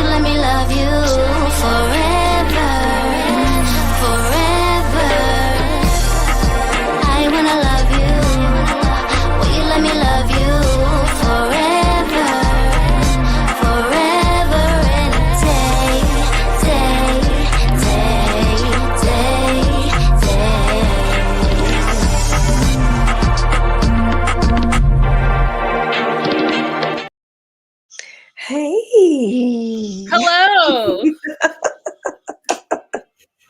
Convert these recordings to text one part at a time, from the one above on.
you let me love you forever, forever? I wanna love you. Will you let me love you forever, forever and a day, day, day, day, day. Hey. Hello.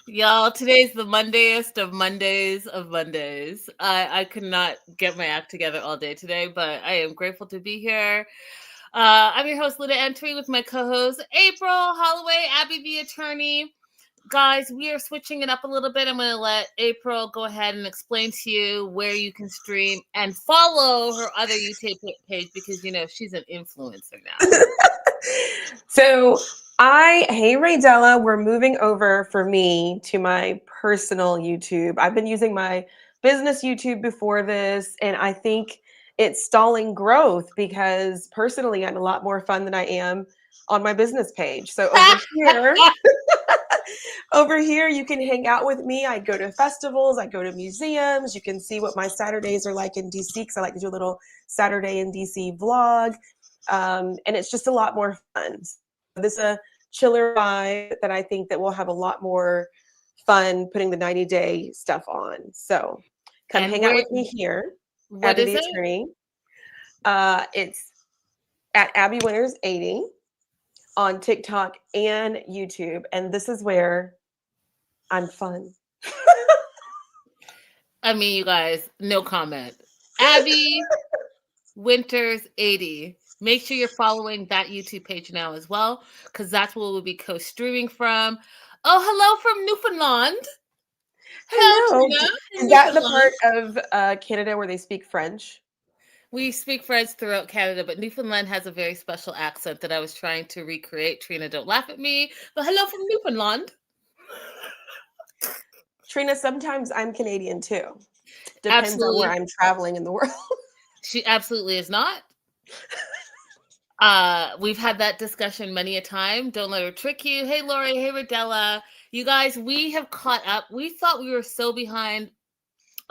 Y'all, today's the Mondayest of Mondays of Mondays. I could not get my act together all day today, but I am grateful to be here. I'm your host, Linda Antwi, with my co-host, April Holloway, Abby the attorney. Guys, we are switching it up a little bit. I'm going to let April go ahead and explain to you where you can stream and follow her other YouTube page because, you know, she's an influencer now. So hey Raydella, we're moving over for me to my personal YouTube. I've been using my business YouTube before this, and I think it's stalling growth because personally I'm a lot more fun than I am on my business page. So over here, you can hang out with me. I go to festivals, I go to museums. You can see what my Saturdays are like in DC because I like to do a little Saturday in DC vlog. And it's just a lot more fun. This is a chiller vibe that I think that we'll have a lot more fun putting the 90-day stuff on. So come hang out with me here. What Abby is the attorney. It's at Abby Winters 80 on TikTok and YouTube. And this is where I'm fun. I mean, you guys, no comment. Abby Winters 80. Make sure you're following that YouTube page now as well, because that's where we'll be co-streaming from. Oh, hello from Newfoundland. Hello. Trina, is that the part of Canada where they speak French? We speak French throughout Canada, but Newfoundland has a very special accent that I was trying to recreate. Trina, don't laugh at me. But hello from Newfoundland. Trina, sometimes I'm Canadian too. Depends on where I'm traveling in the world. She absolutely is not. We've had that discussion many a time. Don't let her trick you. Hey, Lori. Hey, Rodella. You guys, we have caught up. We thought we were so behind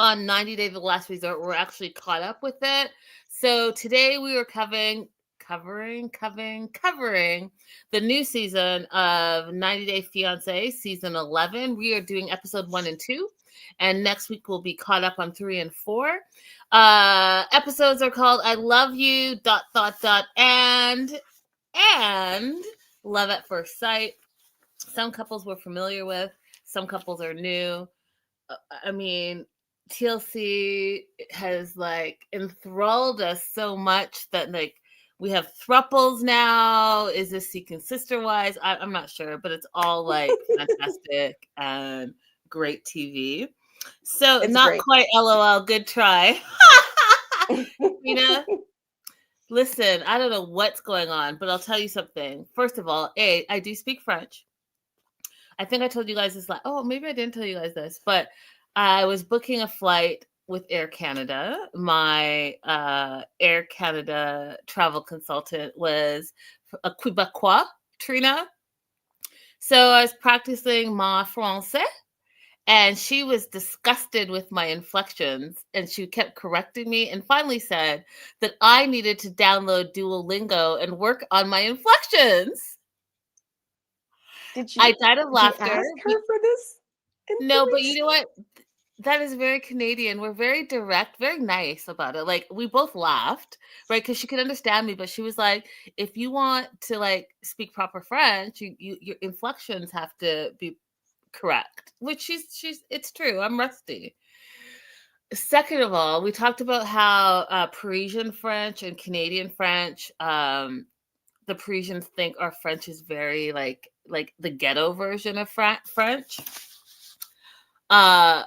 on 90 Day The Last Resort. We're actually caught up with it. So today we are covering the new season of 90 Day Fiance, season 11. We are doing episode 1 and 2. And next week we'll be caught up on 3 and 4. Episodes are called I Love You, ... and Love at First Sight. Some couples we're familiar with. Some couples are new. I mean, TLC has like enthralled us so much that like we have thruples now. Is this Seeking Sister Wives? I'm not sure, but it's all like fantastic and great TV. So it's not great. Quite LOL, good try. Mina, listen, I don't know what's going on, but I'll tell you something. First of all, I do speak French. I think I told you guys this maybe I didn't tell you guys this, but I was booking a flight with Air Canada. My Air Canada travel consultant was a Quebecois, Trina. So I was practicing my Fiance, and she was disgusted with my inflections, and she kept correcting me and finally said that I needed to download Duolingo and work on my inflections. I died of laughter. Did you ask her for this? No, but you know what? That is very Canadian. We're very direct, very nice about it. Like, we both laughed, right? Because she could understand me, but she was like, if you want to like speak proper French, your inflections have to be correct. Which it's true. I'm rusty. Second of all, we talked about how Parisian French and Canadian French, the Parisians think our French is very like the ghetto version of French. And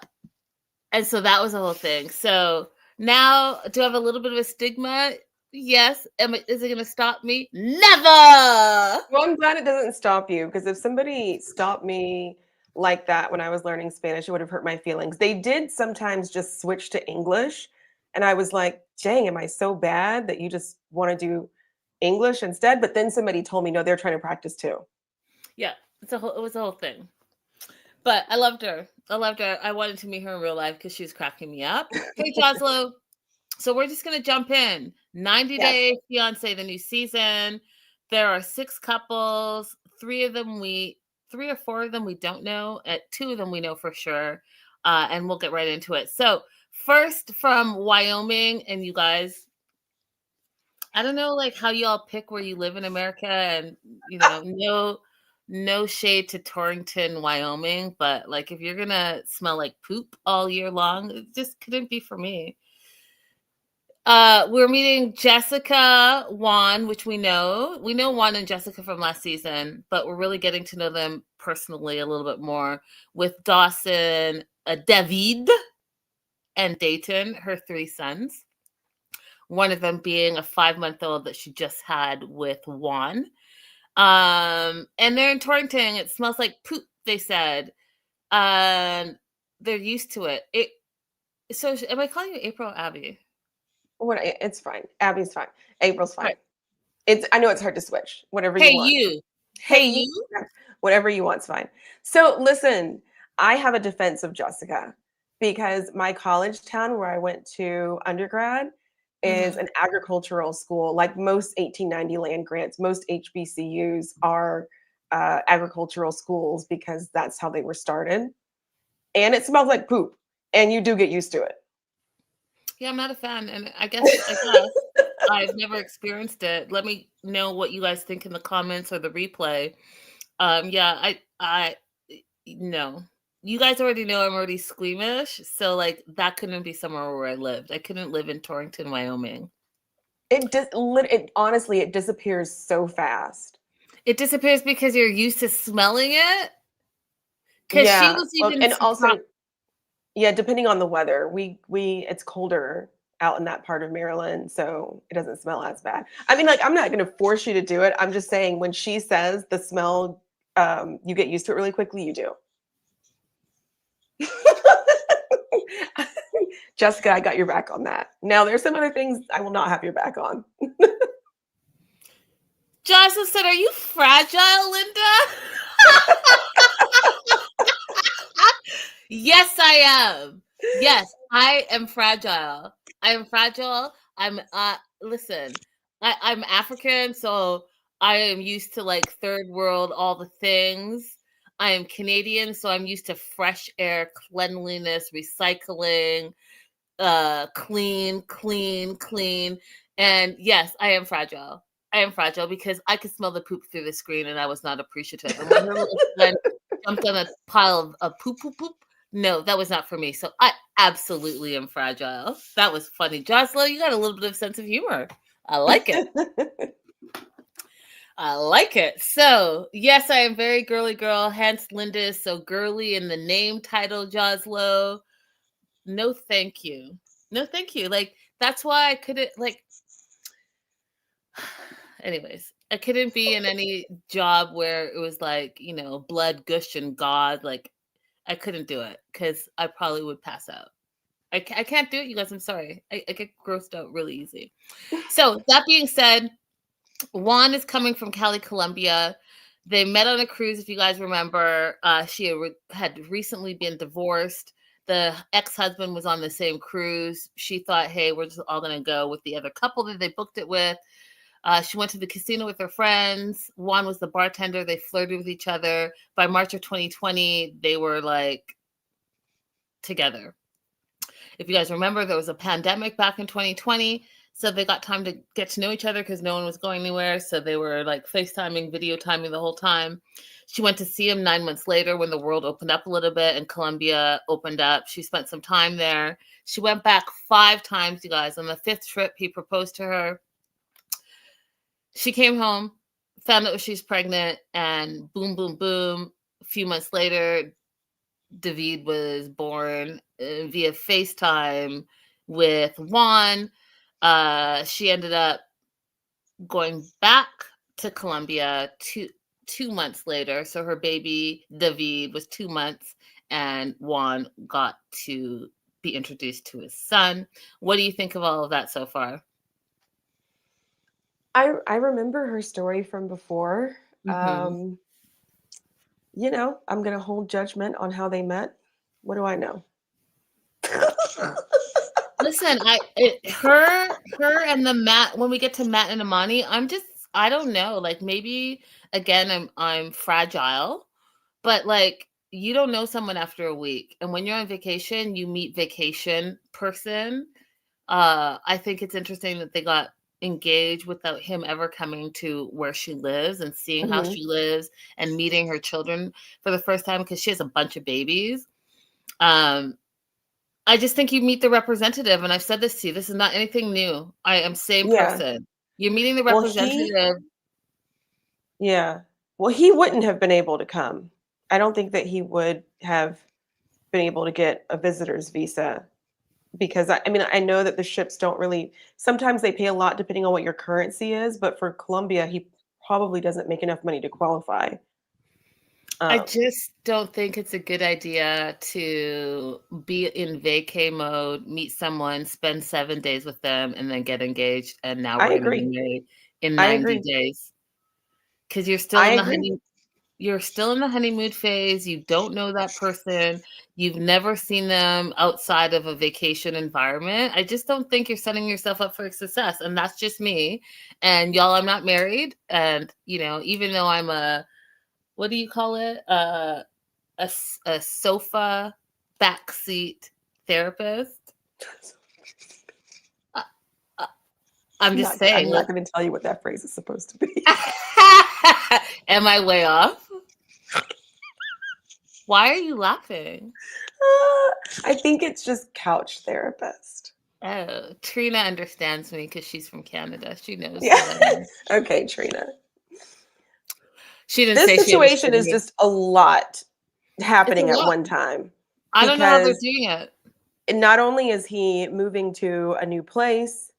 so that was the whole thing. So now, do I have a little bit of a stigma? Yes. Is it going to stop me? Never! Well, I'm glad it doesn't stop you, because if somebody stopped me like that when I was learning Spanish, it would have hurt my feelings. They did sometimes just switch to English, and I was like, dang, am I so bad that you just want to do English instead. But then somebody told me, no, they're trying to practice too. Yeah, it was a whole thing. But I loved her. I wanted to meet her in real life because she was cracking me up. Hey, Joslo. So we're just going to jump in. 90 Yes. Day Fiance, the new season. There are 6 couples. 3 or 4 of them we don't know. 2 of them we know for sure. And we'll get right into it. So first from Wyoming, and you guys, I don't know like how y'all pick where you live in America, and no shade to Torrington, Wyoming, but like if you're gonna smell like poop all year long, it just couldn't be for me. We're meeting Jessica, Juan, which we know Juan and Jessica from last season, but we're really getting to know them personally a little bit more with Dawson, David, and Dayton, her 3 sons. One of them being a 5-month-old that she just had with Juan. And they're in Torrington. It smells like poop, they said. They're used to it. So am I calling you April or Abby? It's fine. Abby's fine. April's fine. Right. I know it's hard to switch. Whatever Hey, you want. you. Hey, you. Whatever you want's fine. So listen, I have a defense of Jessica because my college town where I went to undergrad is an agricultural school. Like most 1890 land grants, most HBCUs are agricultural schools because that's how they were started. And it smells like poop, and you do get used to it. Yeah, I'm not a fan, and I guess I've never experienced it. Let me know what you guys think in the comments or the replay. Yeah, I no. You guys already know I'm already squeamish, so like that couldn't be somewhere where I lived. I couldn't live in Torrington, Wyoming. Honestly, it disappears so fast. It disappears because you're used to smelling it. Because Yeah, she was even and also, yeah, depending on the weather, it's colder out in that part of Maryland, so it doesn't smell as bad. I mean, like, I'm not going to force you to do it. I'm just saying when she says the smell, you get used to it really quickly. You do. Jessica, I got your back on that. Now, there's some other things I will not have your back on. Jocelyn said, "Are you fragile, Linda?" Yes, I am. Yes, I am fragile. I am fragile. Listen, I'm African, so I am used to like third world, all the things. I am Canadian, so I'm used to fresh air, cleanliness, recycling, clean. And yes, I am fragile. I am fragile because I could smell the poop through the screen and I was not appreciative. And when her little friend jumped on a pile of poop, no, that was not for me. So I absolutely am fragile. That was funny. Jocelyn, you got a little bit of sense of humor. I like it. I like it. So, yes, I am very girly girl. Hence, Linda is so girly in the name title, Joslo. No, thank you. No, thank you. Like, that's why I couldn't, like, anyways, I couldn't be in any job where it was like, blood, gush, and God. Like, I couldn't do it because I probably would pass out. I can't do it, you guys. I'm sorry. I get grossed out really easy. So, that being said, Juan is coming from Cali, Colombia. They met on a cruise, if you guys remember. She had recently been divorced. The ex-husband was on the same cruise. She thought, hey, we're just all going to go with the other couple that they booked it with. She went to the casino with her friends. Juan was the bartender. They flirted with each other. By March of 2020, they were like together. If you guys remember, there was a pandemic back in 2020. So they got time to get to know each other because no one was going anywhere. So they were like FaceTiming, video timing the whole time. She went to see him 9 months later when the world opened up a little bit and Colombia opened up. She spent some time there. She went back 5 times, you guys. On the 5th trip, he proposed to her. She came home, found out she's pregnant, and boom, boom, boom. A few months later, David was born via FaceTime with Juan. She ended up going back to Colombia two months later. So her baby, David, was 2 months, and Juan got to be introduced to his son. What do you think of all of that so far? I remember her story from before. Mm-hmm. I'm going to hold judgment on how they met. What do I know? Listen, her and the Matt, when we get to Matt and Ammani, I don't know. Like maybe again, I'm fragile, but like you don't know someone after a week, and when you're on vacation, you meet vacation person. I think it's interesting that they got engaged without him ever coming to where she lives and seeing how Mhm. she lives and meeting her children for the first time because she has a bunch of babies. I just think you meet the representative, and I've said this to you. This is not anything new. I am same Yeah. person. You're meeting the Well, he representative. yeah. Well, he wouldn't have been able to come. I don't think that he would have been able to get a visitor's visa because I mean, I know that the ships don't really sometimes they pay a lot depending on what your currency is, but for Colombia, he probably doesn't make enough money to qualify. I Um, just don't think it's a good idea to be in vacay mode, meet someone, spend 7 days with them, and then get engaged, and now I we're gonna be agree. married in I 90 agree. days. Because I agree. you're still in the honeymoon phase. You don't know that person. You've never seen them outside of a vacation environment. I just don't think you're setting yourself up for success. And that's just me. And y'all, I'm not married. And, even though I'm what do you call it? A sofa backseat therapist. Uh, uh, I'm just I'm saying, not like, going to tell you what that phrase is supposed to be. am I way off? Why are you laughing? I think it's just couch therapist. Oh, Trina understands me because she's from Canada. She knows Yeah. what I mean. Okay, Trina. She didn't This say she situation understood is me. just a lot It's a happening at lot. one time I don't know how they're because doing it. not only is he moving to a new place,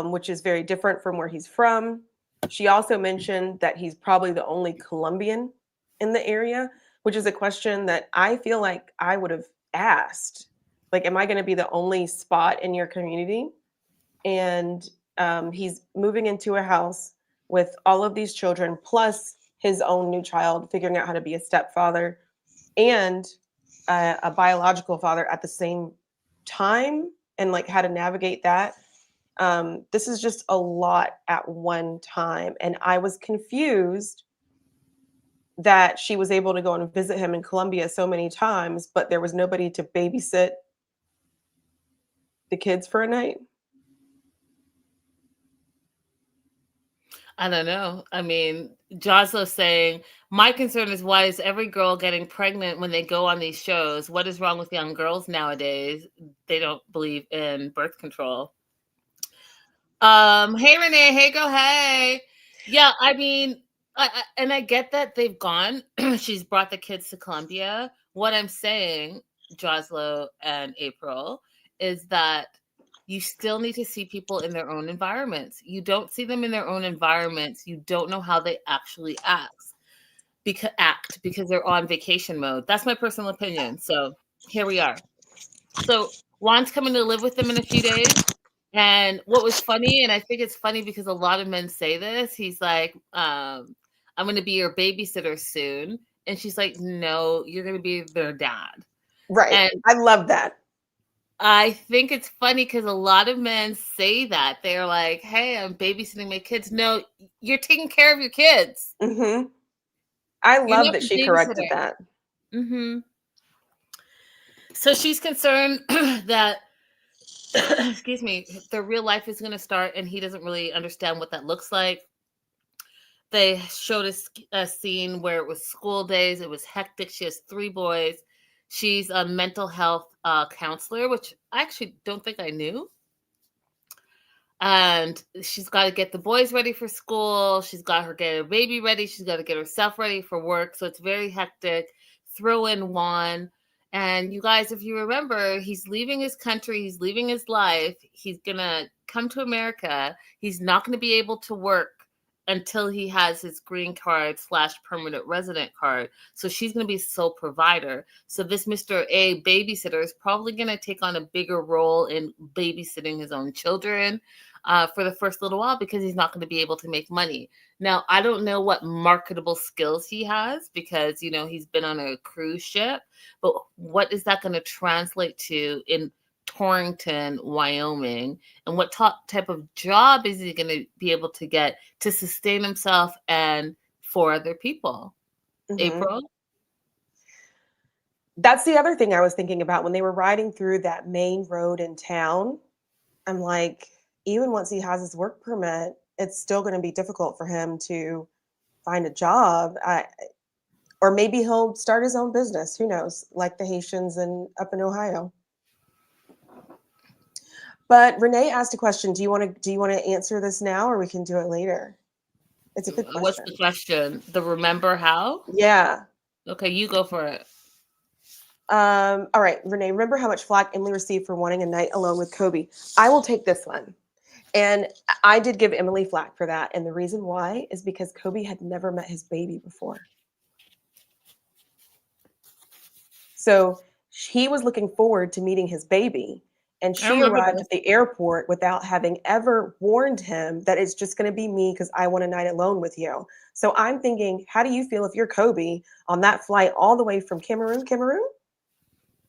which is very different from where he's from, she also mentioned that he's probably the only Colombian in the area, which is a question that I feel like I would have asked. Like, am I going to be the only spot in your community? And he's moving into a house with all of these children, plus his own new child, figuring out how to be a stepfather and a biological father at the same time, and like how to navigate that. This is just a lot at one time, and I was confused that she was able to go and visit him in Colombia so many times, but there was nobody to babysit the kids for a night. I don't know. I mean, Joslo's saying, my concern is why is every girl getting pregnant when they go on these shows? What is wrong with young girls nowadays? They don't believe in birth control. Hey Renee, hey go hey. Yeah, I mean, and I get that they've gone. She's brought the kids to Columbia. What I'm saying, Joslo and April, is that you still need to see people in their own environments. You don't see them in their own environments. You don't know how they actually because they're on vacation mode. That's my personal opinion. So here we are. So Juan's coming to live with them in a few days. And what was funny, and I think it's funny because a lot of men say this, he's like, I'm going to be your babysitter soon. And she's like, no, you're going to be their dad. Right. And I love that. I think it's funny because a lot of men say that. They're like, hey, I'm babysitting my kids. No, you're taking care of your kids. Hmm. I You're love not that the she corrected babysitter. that. Mm-hmm. So she's concerned that excuse me, their real life is going to start and he doesn't really understand what that looks like. They showed a scene where it was school days. It was hectic. She has 3 boys. She's a mental health counselor, which I actually don't think I knew. And she's got to get the boys ready for school. She's got her get her baby ready. She's got to get herself ready for work. So it's very hectic. Throw in Juan. And you guys, if you remember, he's leaving his country. He's leaving his life. He's going to come to America. He's not going to be able to work until he has his green card / permanent resident card. So she's going to be sole provider. So this Mr. A babysitter is probably going to take on a bigger role in babysitting his own children. for the first little while because he's not going to be able to make money. Now, I don't know what marketable skills he has because, he's been on a cruise ship, but what is that going to translate to in Torrington, Wyoming? And what type of job is he going to be able to get to sustain himself and for other people? April? That's the other thing I was thinking about when they were riding through that main road in town. I'm like, even once he has his work permit, it's still going to be difficult for him to find a job. Or maybe he'll start his own business. Who knows? Like the Haitians up in Ohio. But Renee asked a question. Do you want to answer this now, or we can do it later? It's a good question. What's the question? The remember how? Yeah. Okay, you go for it. All right, Renee, remember how much flack Emily received for wanting a night alone with Kobe? I will take this one. And I did give Emily flack for that. And the reason why is because Kobe had never met his baby before. So he was looking forward to meeting his baby. And she arrived at the airport without having ever warned him that it's just going to be me because I want a night alone with you. So I'm thinking, how do you feel if you're Kobe on that flight all the way from Cameroon?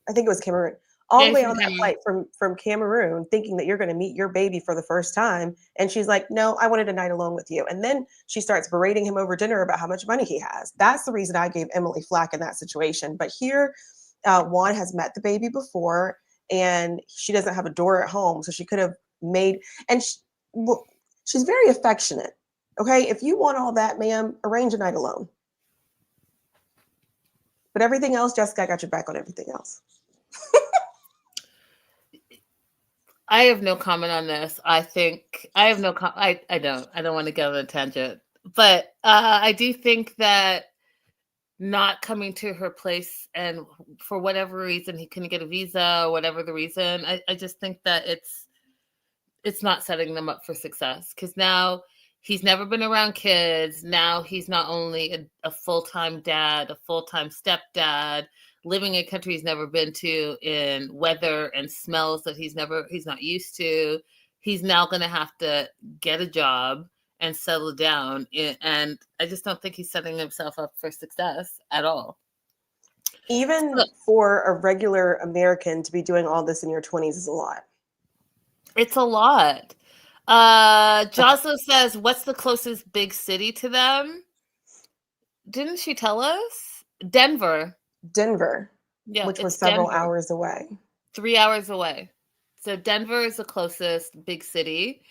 I think it was Cameroon. All the way on that flight from Cameroon, thinking that you're going to meet your baby for the first time. And she's like, no, I wanted a night alone with you. And then she starts berating him over dinner about how much money he has. That's the reason I gave Emily flack in that situation. But here, Juan has met the baby before, and she doesn't have a door at home. So she could have made, and she's very affectionate. Okay. If you want all that, ma'am, arrange a night alone. But everything else, Jessica, I got your back on everything else. I have no comment on this. I think I have no I don't want to go on a tangent, but I do think that not coming to her place and for whatever reason he couldn't get a visa or whatever the reason, I just think that it's not setting them up for success because now he's never been around kids. Now he's not only a full-time dad, a full-time stepdad, living in a country he's never been to, in weather and smells that he's not used to. He's now going to have to get a job and settle down. And I just don't think he's setting himself up for success at all. Even for a regular American to be doing all this in your 20s is a lot. It's a lot. Jocelyn says, what's the closest big city to them? Didn't she tell us? Denver. Yeah, which was several hours away. 3 hours away. So Denver is the closest big city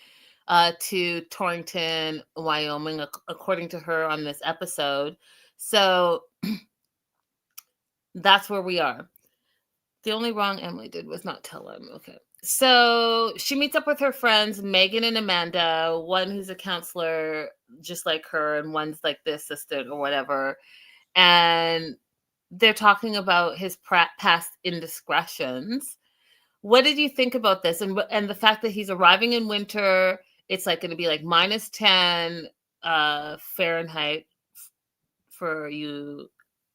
to Torrington, Wyoming, according to her on this episode. So that's where we are. The only wrong Emily did was not tell him. Okay. So she meets up with her friends, Megan and Amanda, one who's a counselor just like her, and one's like the assistant or whatever. And they're talking about his past indiscretions. What did you think about this? And the fact that he's arriving in winter, it's like going to be like -10 Fahrenheit for you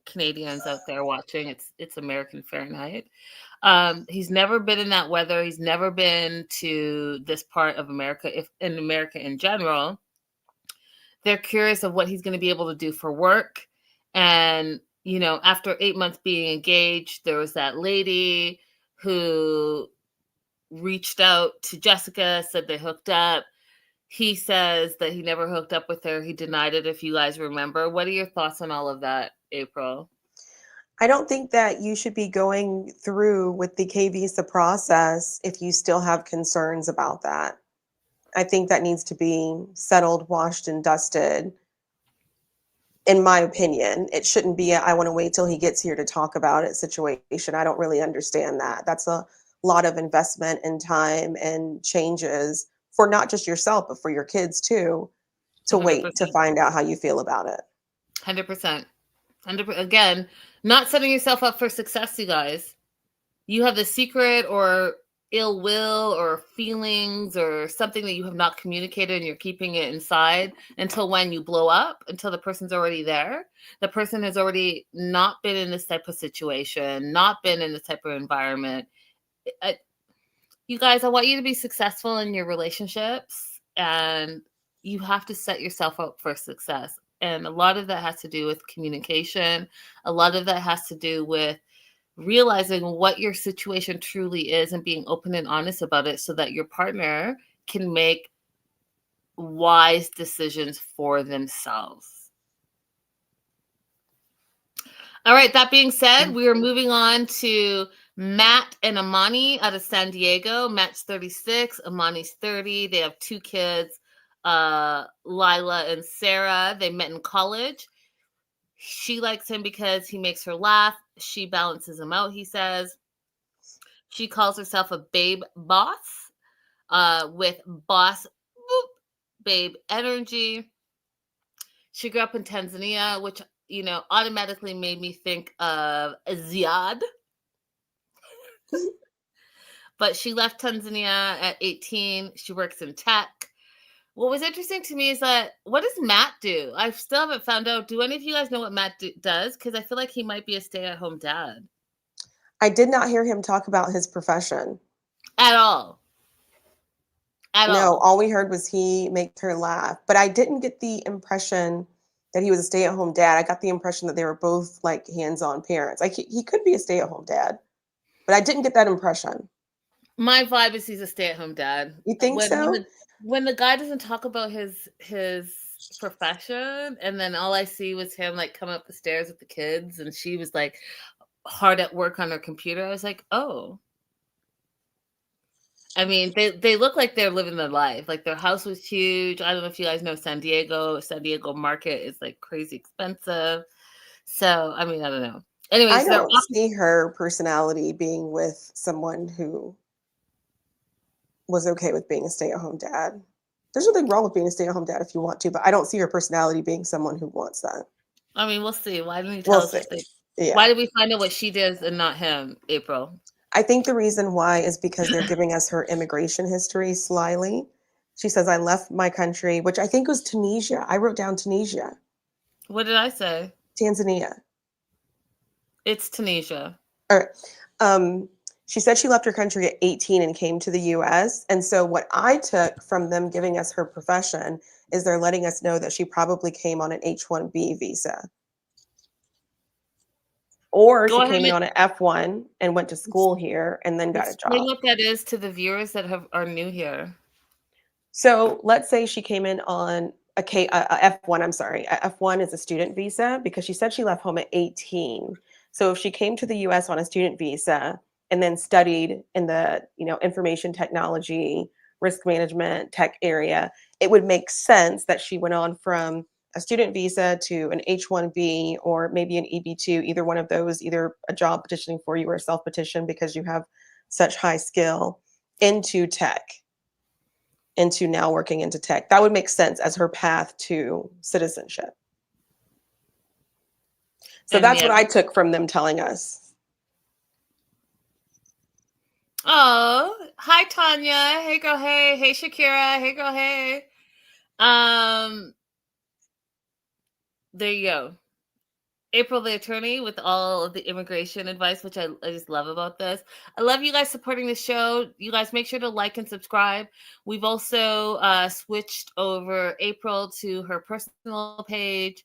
Canadians out there watching. It's American Fahrenheit. He's never been in that weather. He's never been to this part of America, if in America in general. They're curious of what he's going to be able to do for work. And, after 8 months being engaged, there was that lady who reached out to Jessica, said they hooked up. He says that he never hooked up with her. He denied it, if you guys remember. What are your thoughts on all of that, April? I don't think that you should be going through with the K visa process if you still have concerns about that. I think that needs to be settled, washed, and dusted. In my opinion, it shouldn't be I want to wait till he gets here to talk about it situation. I don't really understand that. That's a lot of investment in time and changes for not just yourself, but for your kids too, to 100%. Wait to find out how you feel about it. 100%. Again, not setting yourself up for success, you guys. You have the secret or ill will or feelings or something that you have not communicated and you're keeping it inside until when you blow up, until the person's already there. The person has already not been in this type of situation, not been in this type of environment. You guys, I want you to be successful in your relationships, and you have to set yourself up for success. And a lot of that has to do with communication. A lot of that has to do with realizing what your situation truly is and being open and honest about it so that your partner can make wise decisions for themselves. All right, that being said, we are moving on to Matt and Ammani out of San Diego. Matt's 36, Ammani's 30. They have 2 kids, Lila and Sarah. They met in college. She likes him because he makes her laugh. She balances him out, he says. She calls herself a babe boss with boss babe energy. She grew up in Tanzania, which, automatically made me think of Ziad. But she left Tanzania at 18. She works in tech. What was interesting to me is that, what does Matt do? I still haven't found out. Do any of you guys know what Matt does? Because I feel like he might be a stay-at-home dad. I did not hear him talk about his profession. At all. No, all we heard was he makes her laugh. But I didn't get the impression that he was a stay-at-home dad. I got the impression that they were both like hands-on parents. Like he could be a stay-at-home dad, but I didn't get that impression. My vibe is he's a stay-at-home dad. You think so? When the guy doesn't talk about his profession, and then all I see was him like come up the stairs with the kids, and she was like hard at work on her computer. I was like, oh. I mean, they look like they're living their life. Like their house was huge. I don't know if you guys know San Diego. San Diego market is like crazy expensive. So, I mean, I don't know. Anyways, I don't see her personality being with someone who was okay with being a stay-at-home dad. There's nothing wrong with being a stay-at-home dad if you want to, but I don't see her personality being someone who wants that. I mean, we'll see. Why didn't you tell us? Yeah. Why did we find out what she does and not him, April? I think the reason why is because they're giving us her immigration history slyly. She says, I left my country, which I think was Tunisia. I wrote down Tunisia. What did I say? Tanzania. It's Tunisia. All right. She said she left her country at 18 and came to the US. And so what I took from them giving us her profession is they're letting us know that she probably came on an H-1B visa. Or she came in on an F1 and went to school here and then got a job. Explain what that is to the viewers that are new here. So let's say she came in on a F1, I'm sorry. A F1 is a student visa because she said she left home at 18. So if she came to the US on a student visa and then studied in the, information technology, risk management, tech area, it would make sense that she went on from a student visa to an H-1B or maybe an EB-2, either one of those, either a job petitioning for you or a self-petition because you have such high skill into tech, into now working into tech. That would make sense as her path to citizenship. So that's what I took from them telling us. Oh, hi, Tanya. Hey, girl, hey. Hey, Shakira. Hey, girl, hey. There you go. April, the attorney, with all of the immigration advice, which I just love about this. I love you guys supporting the show. You guys make sure to like and subscribe. We've also switched over April to her personal page.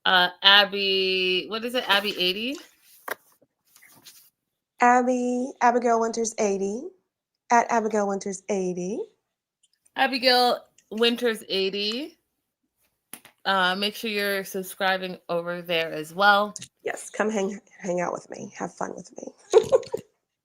Abby, what is it? Abby 80? Abigail Winters 80 at Abigail Winters 80. Abigail Winters 80. Make sure you're subscribing over there as well. Yes, come hang out with me. Have fun with me.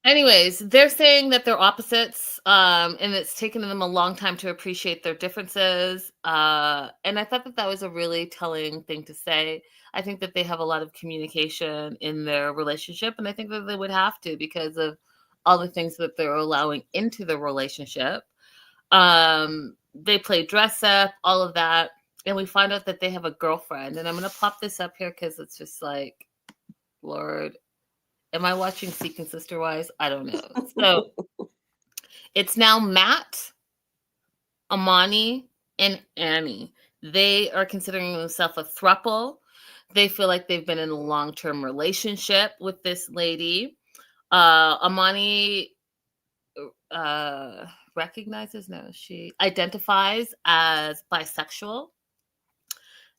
Anyways, they're saying that they're opposites, and it's taken them a long time to appreciate their differences. And I thought that was a really telling thing to say. I think that they have a lot of communication in their relationship, and I think that they would have to because of all the things that they're allowing into the relationship. They play dress up, all of that. And we find out that they have a girlfriend. And I'm going to pop this up here because it's just like, Lord, am I watching Seek and Sister Wise? I don't know. So it's now Matt, Ammani, and Annie. They are considering themselves a throuple. They feel like they've been in a long-term relationship with this lady. Ammani recognizes, no, she identifies as bisexual.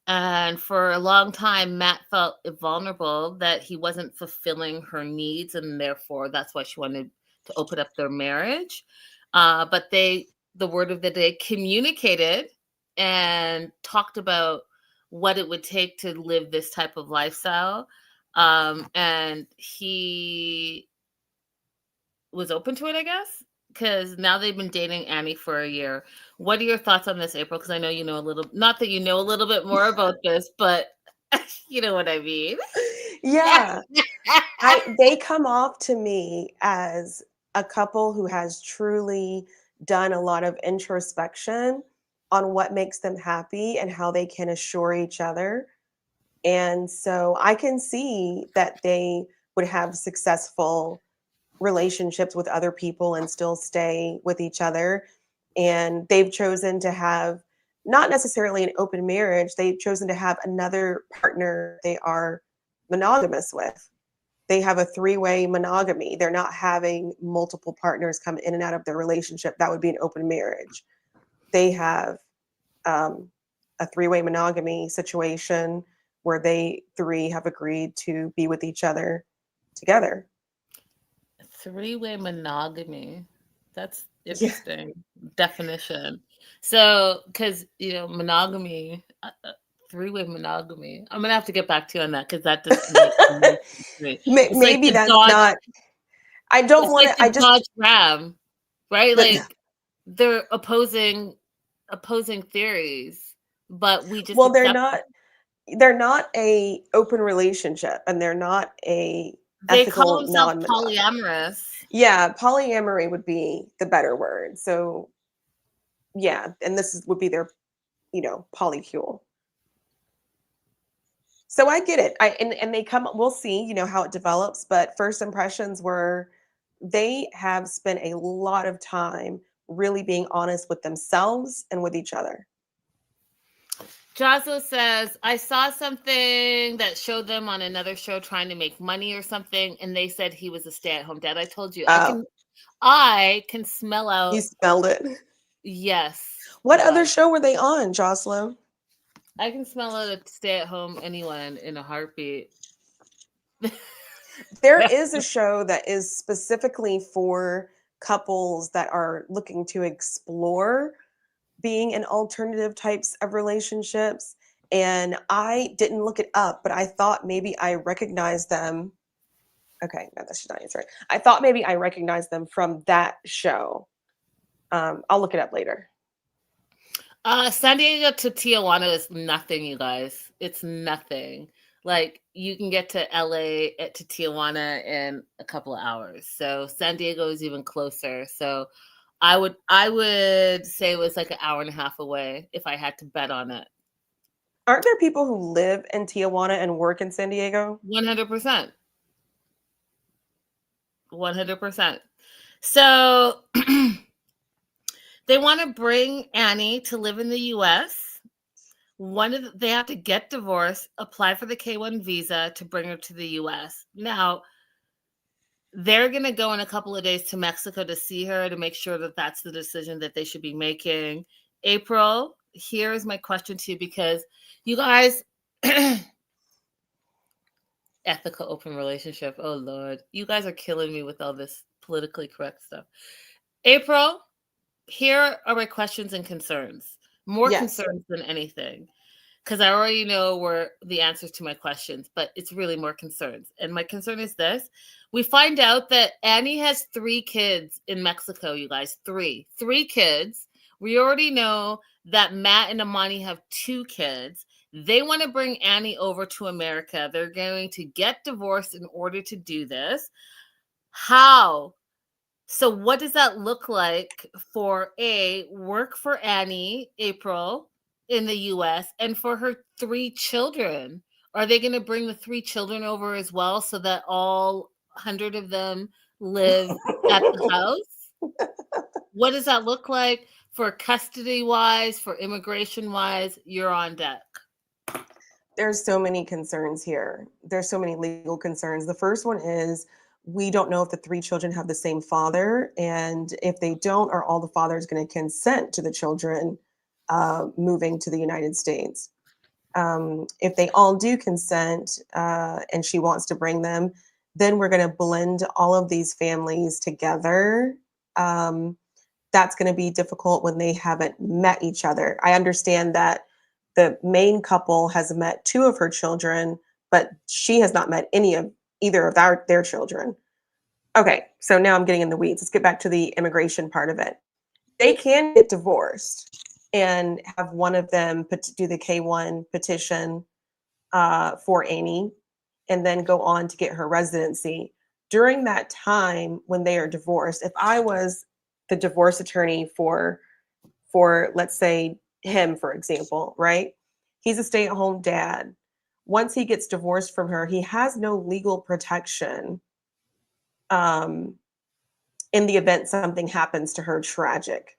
And for a long time, Matt felt vulnerable that he wasn't fulfilling her needs, and therefore that's why she wanted to open up their marriage. But the word of the day, communicated and talked about what it would take to live this type of lifestyle. And he was open to it, I guess, because now they've been dating Annie for a year. What are your thoughts on this, April? Because I know you know a little, not that you know a little bit more about this, but you know what I mean. Yeah. They come off to me as a couple who has truly done a lot of introspection on what makes them happy and how they can assure each other. And so I can see that they would have successful relationships with other people and still stay with each other. And they've chosen to have not necessarily an open marriage, they've chosen to have another partner they are monogamous with. They have a three-way monogamy. They're not having multiple partners come in and out of their relationship. That would be an open marriage. They have a three-way monogamy situation where they three have agreed to be with each other together. Three-way monogamy. That's Yeah. interesting definition. So, because monogamy, three-way monogamy. I'm gonna have to get back to you on that because that doesn't make sense to me. It's like Maybe the that's Dodge. not. I don't It's want like to. I the just. Dodge Ram, right? But Like they're opposing theories, but we just well, accept. they're not a open relationship, and they're not a They call ethical themselves non-monogamy. polyamorous. Yeah, polyamory would be the better word. So yeah, and would be their, polycule. So I get it. And they come. We'll see, how it develops. But first impressions were they have spent a lot of time really being honest with themselves and with each other. Joslo says, I saw something that showed them on another show trying to make money or something, and they said he was a stay-at-home dad. I told you, I can smell out. You smelled it. Yes. What other show were they on, Joslo? I can smell out a stay-at-home anyone in a heartbeat. There is a show that is specifically for couples that are looking to explore being in alternative types of relationships. And I didn't look it up, but I thought maybe I recognized them. Okay, no, that should not answer it. I thought maybe I recognized them from that show. I'll look it up later. San Diego to Tijuana is nothing, you guys. It's nothing. Like you can get to LA to Tijuana in a couple of hours. So San Diego is even closer. So I would say it was like an hour and a half away if I had to bet on it. Aren't there people who live in Tijuana and work in San Diego? 100%. 100%. So they want to bring Annie to live in the U.S. They have to get divorced, apply for the K-1 visa to bring her to the U.S. Now, they're going to go in a couple of days to Mexico to see her to make sure that that's the decision that they should be making. April, here is my question to you because you guys, ethical open relationship. Oh, Lord. You guys are killing me with all this politically correct stuff. April, here are my questions and concerns. More concerns than anything. Because I already know where the answers to my questions, but it's really more concerns. And my concern is this. We find out that Annie has 3 kids in Mexico, you guys. 3 kids. We already know that Matt and Ammani have 2 kids. They want to bring Annie over to America. They're going to get divorced in order to do this. How? So what does that look like for work for Annie, April, in the U.S., and for her 3 children? Are they going to bring the 3 children over as well so that all 100 of them live at the house? What does that look like for custody-wise, for immigration-wise? You're on deck. There's so many concerns here. There's so many legal concerns. The first one is, We don't know if the 3 children have the same father, and if they don't, are all the fathers going to consent to the children moving to the United States? If they all do consent, and she wants to bring them, then we're going to blend all of these families together. Um, that's going to be difficult when they haven't met each other. I understand that the main couple has met 2 of her children, but she has not met any of either of their children. Okay, so now I'm getting in the weeds. Let's get back to the immigration part of it. They can get divorced and have one of them do the K-1 petition for Annie, and then go on to get her residency. During that time when they are divorced, if I was the divorce attorney for let's say him, for example, right? He's a stay-at-home dad. Once he gets divorced from her, he has no legal protection um, in the event something happens to her tragic,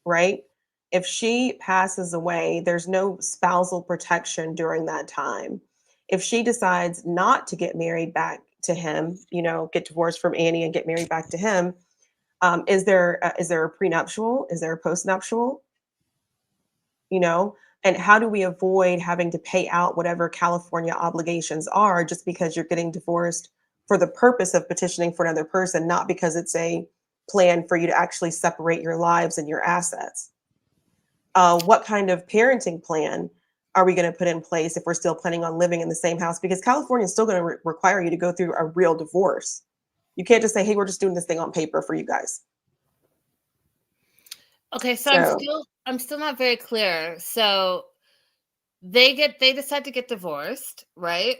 right? If she passes away, there's no spousal protection during that time. If she decides not to get married back to him, get divorced from Annie and get married back to him, is there a prenuptial? Is there a postnuptial? And how do we avoid having to pay out whatever California obligations are just because you're getting divorced for the purpose of petitioning for another person, not because it's a plan for you to actually separate your lives and your assets? What kind of parenting plan are we going to put in place if we're still planning on living in the same house? Because California is still going to require you to go through a real divorce. You can't just say, hey, we're just doing this thing on paper for you guys. Okay, so I'm still not very clear. So they decide to get divorced, right?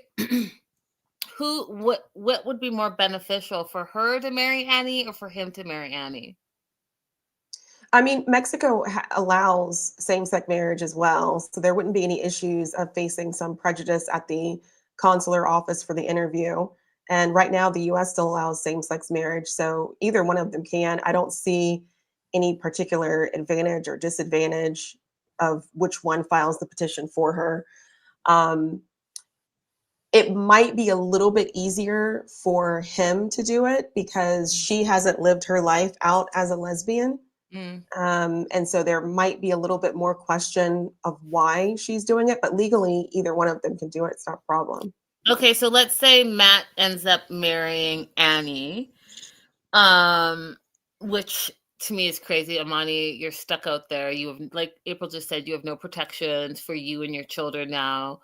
What would be more beneficial, for her to marry Annie or for him to marry Annie? I mean, Mexico allows same-sex marriage as well, so there wouldn't be any issues of facing some prejudice at the consular office for the interview. And right now, the U.S. still allows same-sex marriage, so either one of them can. I don't see any particular advantage or disadvantage of which one files the petition for her. It might be a little bit easier for him to do it because she hasn't lived her life out as a lesbian. And so there might be a little bit more question of why she's doing it, but legally, either one of them can do it. It's not a problem. Okay, so let's say Matt ends up marrying Annie, which to me is crazy. Ammani, you're stuck out there. You have, like April just said, you have no protections for you and your children now.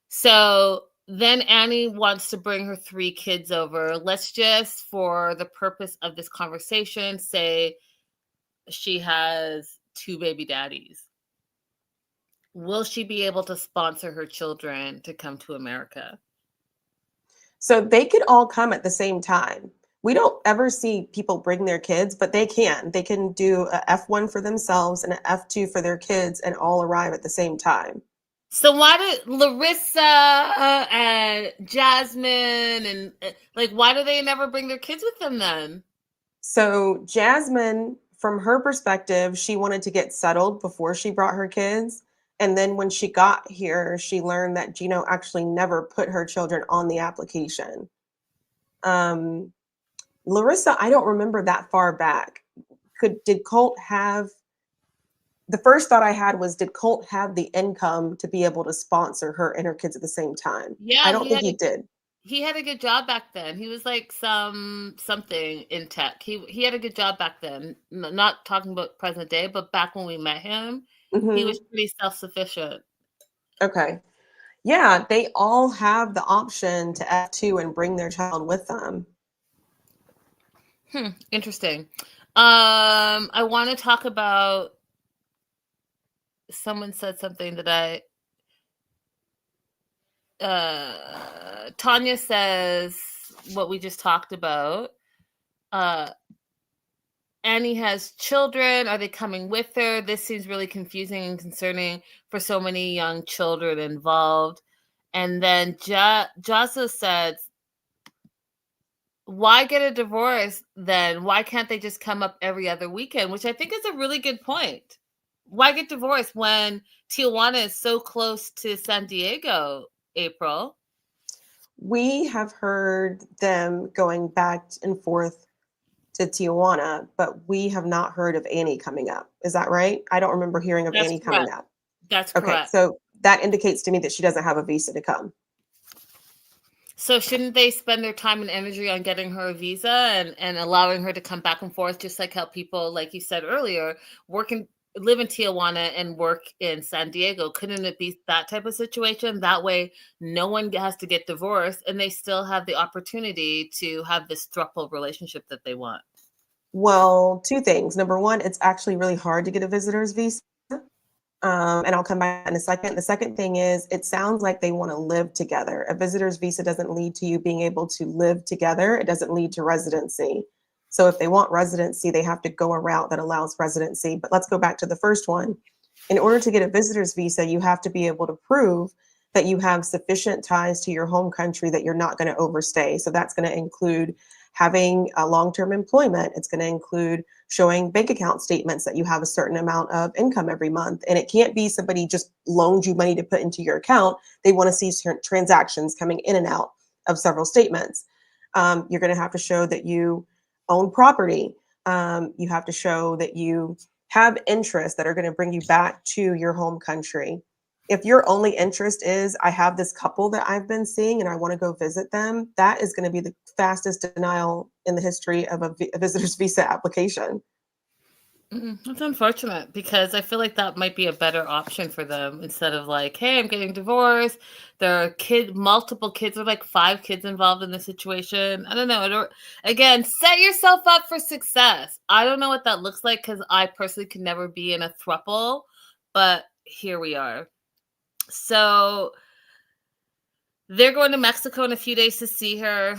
So then Annie wants to bring her 3 kids over. Let's just, for the purpose of this conversation, say she has 2 baby daddies. Will she be able to sponsor her children to come to America? So they could all come at the same time. We don't ever see people bring their kids, but they can. They can do a F1 for themselves and an F2 for their kids and all arrive at the same time. So why did Larissa and Jasmine and why do they never bring their kids with them then? So Jasmine, from her perspective, she wanted to get settled before she brought her kids. And then when she got here, she learned that Gino actually never put her children on the application. Larissa, I don't remember that far back. Did Colt have, the first thought I had was, did Colt have the income to be able to sponsor her and her kids at the same time? Yeah, I don't think he did. He had a good job back then. He was like something in tech. He had a good job back then. Not talking about present day, but back when we met him, he was pretty self-sufficient. Okay. Yeah, they all have the option to F2 and bring their child with them. Interesting. I want to talk about, someone said something that Tanya says what we just talked about. Annie has children. Are they coming with her? This seems really confusing and concerning for so many young children involved. And then Jasa said, why get a divorce then? Why can't they just come up every other weekend? Which I think is a really good point. Why get divorced when Tijuana is so close to San Diego, April? We have heard them going back and forth to Tijuana, but we have not heard of Annie coming up. Is that right? I don't remember hearing of That's Annie coming correct. up. That's Okay, correct. so that indicates to me that she doesn't have a visa to come. So shouldn't they spend their time and energy on getting her a visa and allowing her to come back and forth, just like how people, like you said earlier, live in Tijuana and work in San Diego? Couldn't it be that type of situation? That way, no one has to get divorced, and they still have the opportunity to have this throuple relationship that they want. Well, two things. Number one, it's actually really hard to get a visitor's visa. And I'll come back in a second. The second thing is, it sounds like they want to live together. A visitor's visa doesn't lead to you being able to live together. It doesn't lead to residency. So if they want residency, they have to go a route that allows residency. But let's go back to the first one. In order to get a visitor's visa, you have to be able to prove that you have sufficient ties to your home country that you're not going to overstay. So that's going to include having a long-term employment. It's going to include showing bank account statements that you have a certain amount of income every month. And it can't be somebody just loaned you money to put into your account. They want to see transactions coming in and out of several statements. You're going to have to show that you own property. You have to show that you have interests that are going to bring you back to your home country. If your only interest is, I have this couple that I've been seeing and I want to go visit them, that is going to be the fastest denial in the history of a visitor's visa application. That's unfortunate, because I feel like that might be a better option for them, instead of like, hey, I'm getting divorced. There are multiple kids, or like 5 kids involved in the situation. I don't know. Again, set yourself up for success. I don't know what that looks like, because I personally could never be in a throuple, but here we are. So they're going to Mexico in a few days to see her.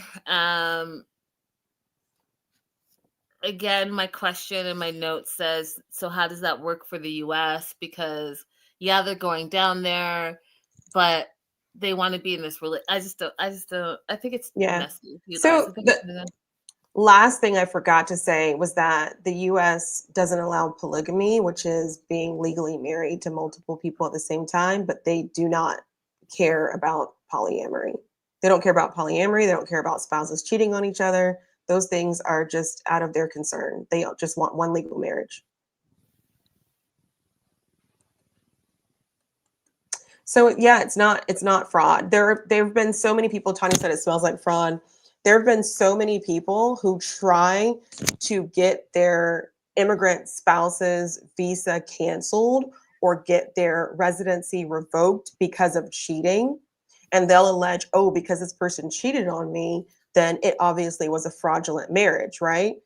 Again, my question in my note says, so how does that work for the US? Because yeah, they're going down there, but they want to be in this I think it's Yeah. messy. You guys, So the last thing I forgot to say was that the US doesn't allow polygamy, which is being legally married to multiple people at the same time, but they do not care about polyamory. They don't care about polyamory. They don't care about spouses cheating on each other. Those things are just out of their concern. They just want one legal marriage. So yeah, it's not fraud. There've been so many people. Tanya said it smells like fraud. There have been so many people who try to get their immigrant spouse's visa canceled or get their residency revoked because of cheating. And they'll allege, oh, because this person cheated on me, then it obviously was a fraudulent marriage, right?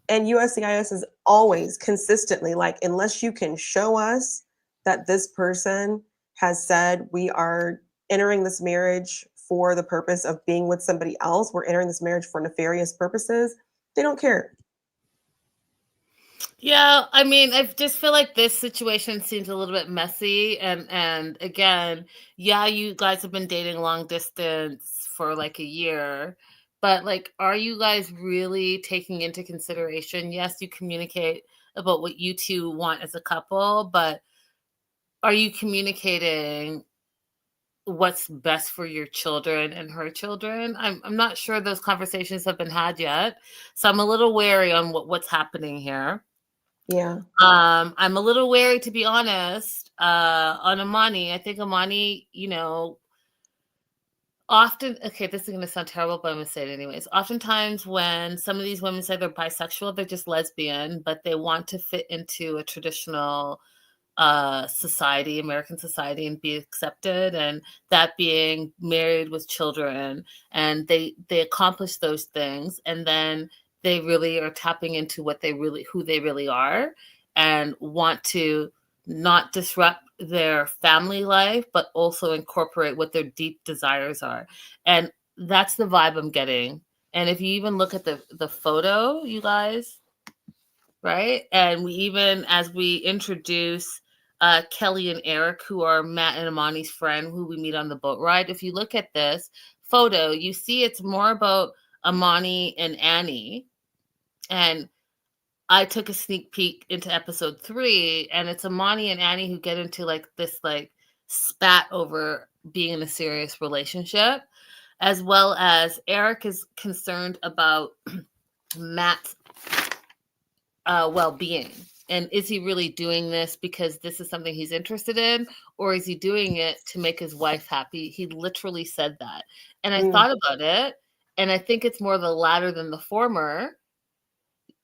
And USCIS is always consistently like, unless you can show us that this person has said, we are entering this marriage for the purpose of being with somebody else, we're entering this marriage for nefarious purposes, they don't care. Yeah, I mean, I just feel like this situation seems a little bit messy, and again, yeah, you guys have been dating long distance for like a year, but like, are you guys really taking into consideration? Yes, you communicate about what you two want as a couple, but are you communicating what's best for your children and her children? I'm not sure those conversations have been had yet, so I'm a little wary on what's happening here. Yeah. I'm a little wary, to be honest, on Ammani. I think Ammani, often, okay, this is going to sound terrible, but I'm going to say it anyways. Oftentimes when some of these women say they're bisexual, they're just lesbian, but they want to fit into a traditional society, American society, and be accepted, and that being married with children, and they accomplish those things, and then they really are tapping into who they really are, and want to not disrupt their family life, but also incorporate what their deep desires are. And that's the vibe I'm getting. And if you even look at the photo, you guys, right? And we even, as we introduce Kelly and Eric, who are Matt and Ammani's friend, who we meet on the boat ride, if you look at this photo, you see it's more about Ammani and Annie. And I took a sneak peek into episode 3, and it's Ammani and Annie who get into like this like spat over being in a serious relationship. as well as Eric is concerned about Matt's well-being. And is he really doing this because this is something he's interested in, or is he doing it to make his wife happy? He literally said that. And I thought about it, and I think it's more the latter than the former.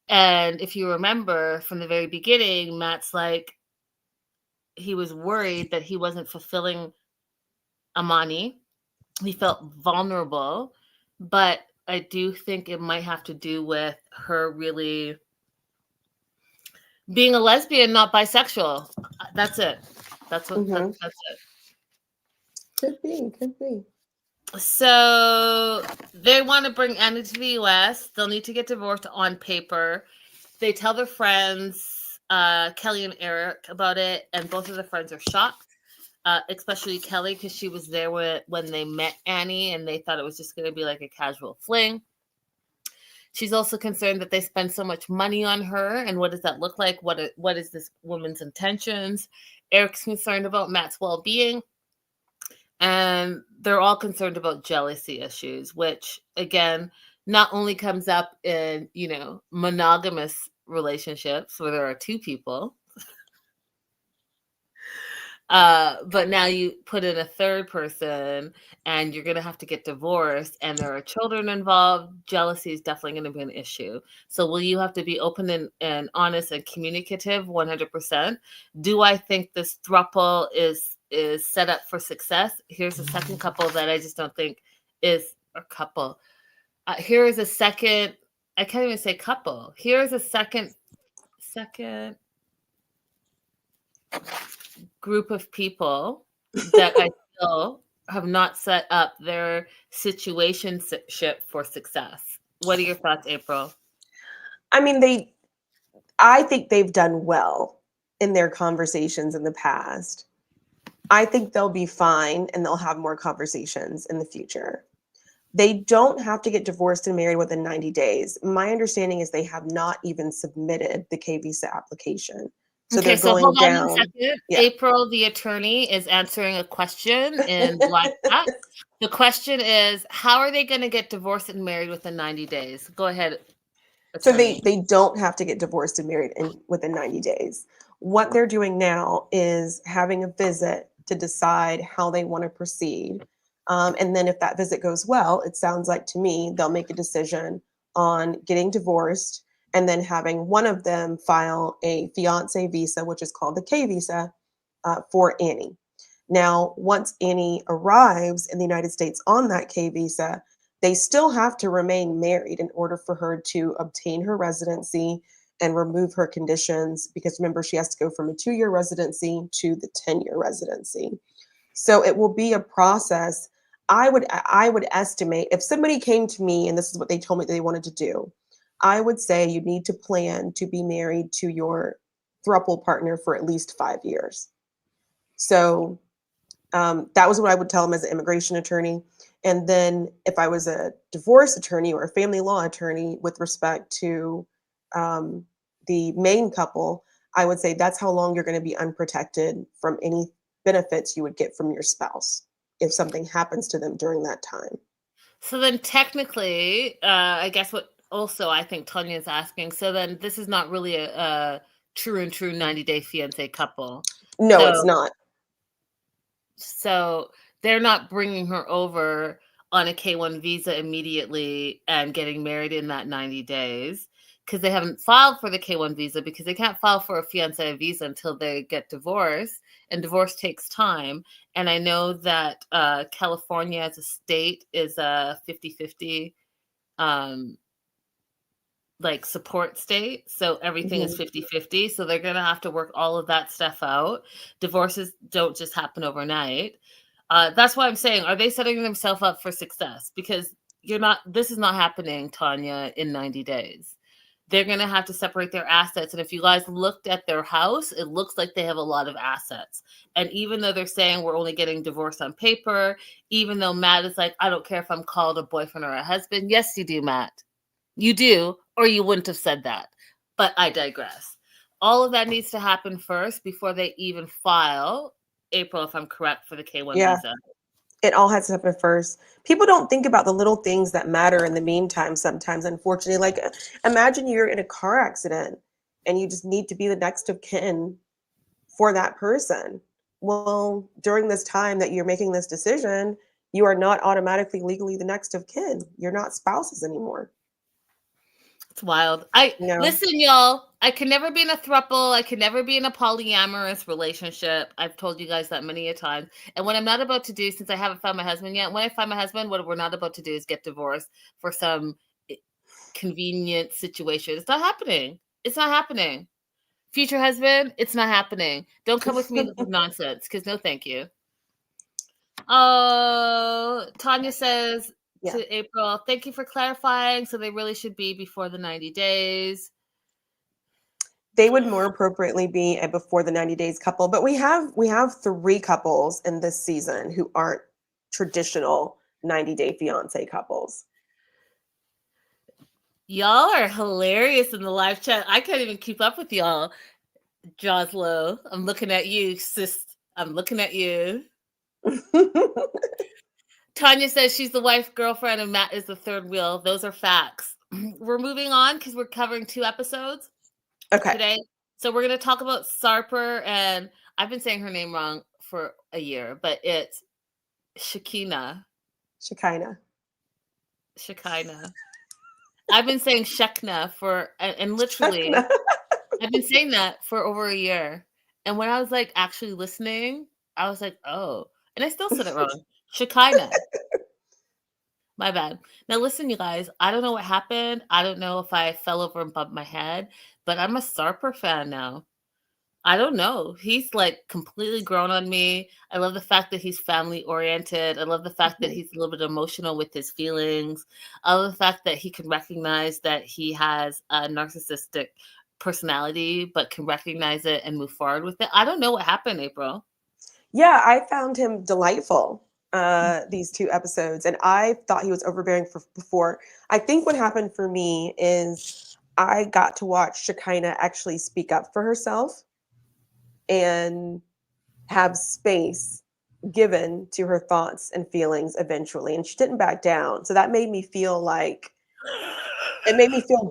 And if you remember from the very beginning, Matt's like, he was worried that he wasn't fulfilling Ammani. He felt vulnerable, but I do think it might have to do with her really being a lesbian, not bisexual. That's it. That's what. That's it. Could be. So they want to bring Annie to the U.S. They'll need to get divorced on paper. They tell their friends, Kelly and Eric, about it, and both of the friends are shocked, especially Kelly, because she was there when they met Annie, and they thought it was just going to be like a casual fling. She's also concerned that they spend so much money on her, and what does that look like? What is this woman's intentions? Eric's concerned about Matt's well-being, and they're all concerned about jealousy issues, which, again, not only comes up in, monogamous relationships where there are two people, but now you put in a third person and you're going to have to get divorced and there are children involved. Jealousy is definitely going to be an issue. So will you have to be open and honest and communicative 100%? Do I think this throuple is set up for success? Here's a second couple that I just don't think is a couple. Here is a second, I can't even say couple. Here's a second group of people that I still have not set up their situationship for success. What are your thoughts, April? I mean, I think they've done well in their conversations in the past. I think they'll be fine and they'll have more conversations in the future. They don't have to get divorced and married within 90 days. My understanding is they have not even submitted the K visa application. So they're going hold down. On a second. Yeah. April, the attorney, is answering a question in Black Chat. The question is, how are they going to get divorced and married within 90 days? Go ahead. Attorney. So they don't have to get divorced and married within 90 days. What they're doing now is having a visit to decide how they want to proceed. And then if that visit goes well, it sounds like to me, they'll make a decision on getting divorced and then having one of them file a fiance visa, which is called the K visa, for Annie. Now, once Annie arrives in the United States on that K visa, they still have to remain married in order for her to obtain her residency and remove her conditions, because remember, she has to go from a 2-year residency to the 10-year residency. So it will be a process. I would estimate, if somebody came to me and this is what they told me they wanted to do, I would say you need to plan to be married to your throuple partner for at least 5 years. So that was what I would tell them as an immigration attorney. And then if I was a divorce attorney or a family law attorney with respect to the main couple, I would say that's how long you're going to be unprotected from any benefits you would get from your spouse if something happens to them during that time. So then technically, I guess what also I think Tanya is asking, so then this is not really a true 90-day fiance couple. No, it's not. So they're not bringing her over on a K-1 visa immediately and getting married in that 90 days because they haven't filed for the K-1 visa, because they can't file for a fiance visa until they get divorced, and divorce takes time. And I know that California as a state is a 50-50 like support state. So everything is 50-50. So they're going to have to work all of that stuff out. Divorces don't just happen overnight. That's why I'm saying, are they setting themselves up for success? Because this is not happening, Tanya, in 90 days. They're going to have to separate their assets. And if you guys looked at their house, it looks like they have a lot of assets. And even though they're saying we're only getting divorced on paper, even though Matt is like, I don't care if I'm called a boyfriend or a husband. Yes, you do, Matt. You do, or you wouldn't have said that. But I digress. All of that needs to happen first before they even file, April, if I'm correct, for the K-1 visa. It all has to happen first. People don't think about the little things that matter in the meantime sometimes, unfortunately. Like, imagine you're in a car accident and you just need to be the next of kin for that person. Well, during this time that you're making this decision, you are not automatically legally the next of kin. You're not spouses anymore. It's wild. No. Listen, y'all. I can never be in a throuple. I can never be in a polyamorous relationship. I've told you guys that many a time. And what I'm not about to do, since I haven't found my husband yet, when I find my husband, what we're not about to do is get divorced for some convenient situation. It's not happening. It's not happening. Future husband, it's not happening. Don't come with me with nonsense, because no, thank you. Oh, Tanya says to April, thank you for clarifying. So they really should be before the 90 days. They would more appropriately be a before the 90 days couple, but we have 3 couples in this season who aren't traditional 90-day fiance couples. Y'all are hilarious in the live chat. I can't even keep up with y'all. Joslo, I'm looking at you, sis. I'm looking at you. Tanya says she's the wife, girlfriend, and Matt is the third wheel. Those are facts. We're moving on because we're covering 2 episodes today. So we're going to talk about Sarper, and I've been saying her name wrong for a year, but it's Shakina. Shakina. I've been saying Shekna and literally, I've been saying that for over a year. And when I was like actually listening, I was like, oh, and I still said it wrong. Shakina. My bad. Now listen, you guys, I don't know what happened. I don't know if I fell over and bumped my head, but I'm a Sarper fan now. I don't know. He's like completely grown on me. I love the fact that he's family oriented. I love the fact that he's a little bit emotional with his feelings. I love the fact that he can recognize that he has a narcissistic personality, but can recognize it and move forward with it. I don't know what happened, April. Yeah, I found him delightful these 2 episodes, and I thought he was overbearing before. I think what happened for me is I got to watch Shakina actually speak up for herself and have space given to her thoughts and feelings eventually, and she didn't back down. So that made me feel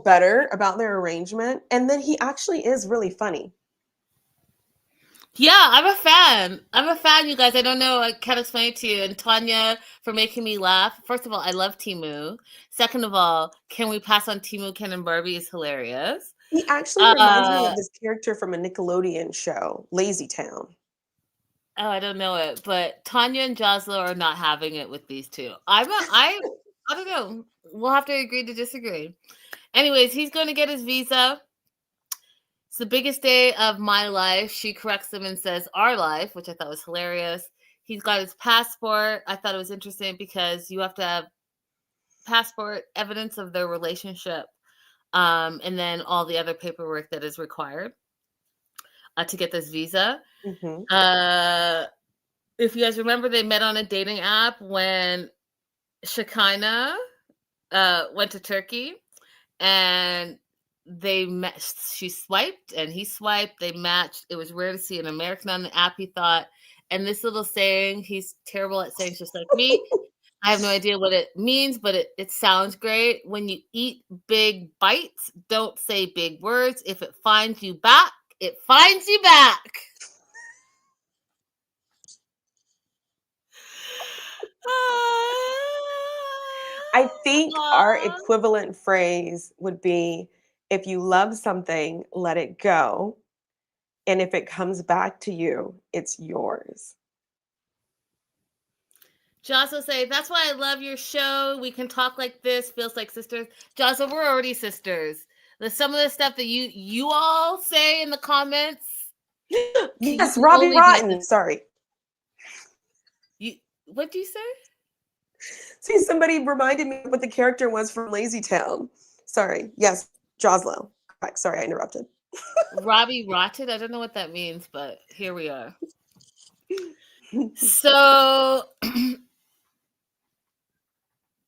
better about their arrangement. And then he actually is really funny. Yeah, I'm a fan, you guys. I don't know. I can't explain it to you. And Tanya for making me laugh. First of all, I love Timu. Second of all, Can We Pass on Timu, Ken and Barbie is hilarious. He actually reminds me of this character from a Nickelodeon show, Lazy Town. Oh, I don't know it, but Tanya and Joslo are not having it with these 2. I don't know. We'll have to agree to disagree. Anyways, he's going to get his visa. It's the biggest day of my life. She corrects him and says our life, which I thought was hilarious. He's got his passport. I thought it was interesting because you have to have passport, evidence of their relationship, and then all the other paperwork that is required to get this visa. Mm-hmm. If you guys remember, they met on a dating app when Shakina went to Turkey, and they met. She swiped and he swiped. They matched. It was rare to see an American on the app, he thought. And this little saying, he's terrible at sayings just like me. I have no idea what it means, but it sounds great. When you eat big bites, don't say big words. If it finds you back, it finds you back. I think our equivalent phrase would be, if you love something, let it go. And if it comes back to you, it's yours. Joss will say, that's why I love your show. We can talk like this. Feels like sisters. Joss, we're already sisters. Some of the stuff that you all say in the comments. Yes, Robbie Rotten. Sorry. What do you say? See, somebody reminded me what the character was from Lazy Town. Sorry. Yes, Joslo. Sorry, I interrupted. Robbie Rotted? I don't know what that means, but here we are. So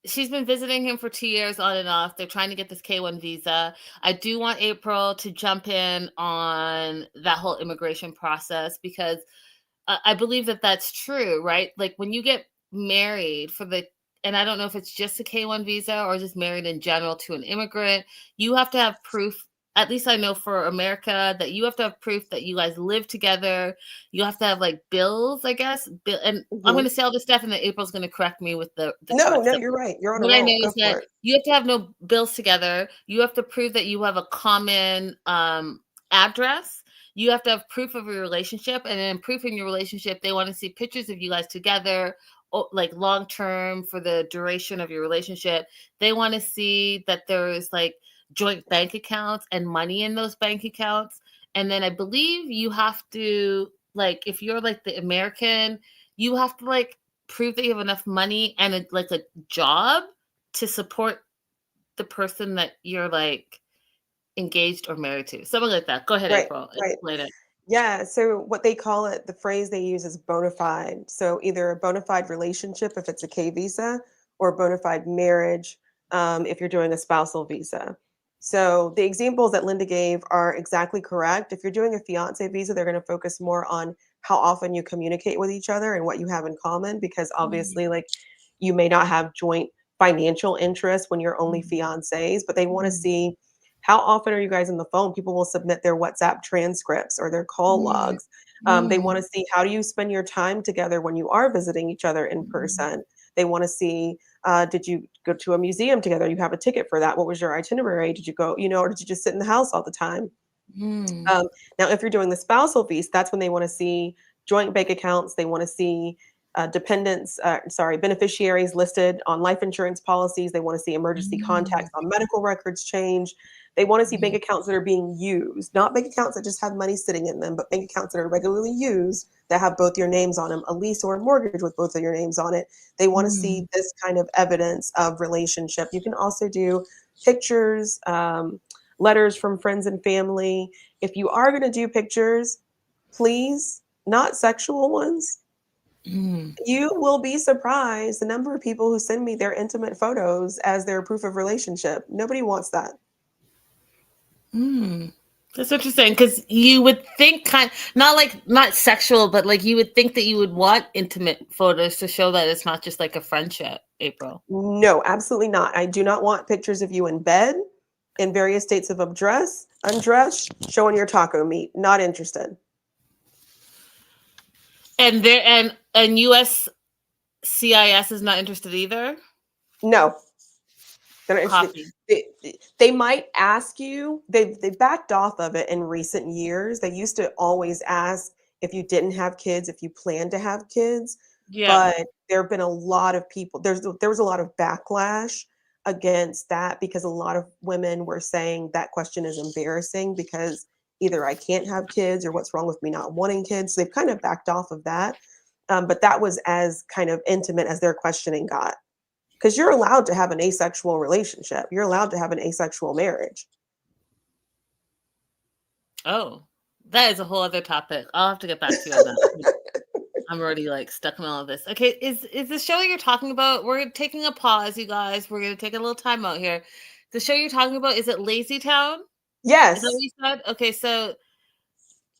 she's been visiting him for 2 years on and off. They're trying to get this K-1 visa. I do want April to jump in on that whole immigration process because I believe that that's true, right? Like when you get married and I don't know if it's just a K-1 visa or just married in general to an immigrant, you have to have proof. At least I know for America that you have to have proof that you guys live together. You have to have like bills, I guess. And I'm going to say all this stuff, and then April's going to correct me with the No, correct stuff. you're right. You're on a What I roll. know Go is for that it. you have to have no bills together. You have to prove that you have a common address. You have to have proof of your relationship, and then proof in your relationship, they want to see pictures of you guys together, like long term for the duration of your relationship. They want to see that there is like joint bank accounts and money in those bank accounts. And then I believe you have to, like, if you're like the American, you have to like prove that you have enough money and like a job to support the person that you're like engaged or married to. Something like that. Go ahead, Right, April. right. Explain it. Yeah, so what they call it, the phrase they use is bona fide. So either a bona fide relationship if it's a K visa, or a bona fide marriage if you're doing a spousal visa. So the examples that Linda gave are exactly correct. If you're doing a fiance visa, they're going to focus more on how often you communicate with each other and what you have in common, because obviously, like, you may not have joint financial interests when you're only fiancés, but they want to see how often are you guys on the phone. People will submit their WhatsApp transcripts or their call logs. They want to see, how do you spend your time together when you are visiting each other in person. They want to see, did you go to a museum together? You have a ticket for that. What was your itinerary? Did you go, or did you just sit in the house all the time? Now, if you're doing the spousal visa, that's when they want to see joint bank accounts. They want to see beneficiaries listed on life insurance policies. They want to see emergency contacts on medical records change. They want to see bank accounts that are being used, not bank accounts that just have money sitting in them, but bank accounts that are regularly used that have both your names on them, a lease or a mortgage with both of your names on it. They want to see this kind of evidence of relationship. You can also do pictures, letters from friends and family. If you are going to do pictures, please, not sexual ones. You will be surprised the number of people who send me their intimate photos as their proof of relationship. Nobody wants that. That's interesting, because you would think not sexual, but like you would think that you would want intimate photos to show that it's not just like a friendship, April. No, absolutely not. I do not want pictures of you in bed in various states of undress, showing your taco meat. Not interested. And and USCIS is not interested either. No. They're not Copy. interested. They might ask you. They backed off of it in recent years. They used to always ask if you didn't have kids, if you plan to have kids. Yeah. But there have been a lot of people. There was a lot of backlash against that, because a lot of women were saying that question is embarrassing because either I can't have kids or what's wrong with me not wanting kids. So they've kind of backed off of that. But that was as kind of intimate as their questioning got. Because you're allowed to have an asexual relationship. You're allowed to have an asexual marriage. Oh, that is a whole other topic. I'll have to get back to you on that. I'm already like stuck in all of this. Okay, is the show you're talking about? We're taking a pause, you guys. We're gonna take a little time out here. The show you're talking about, is it Lazy Town? Yes. Is that what you said? Okay, so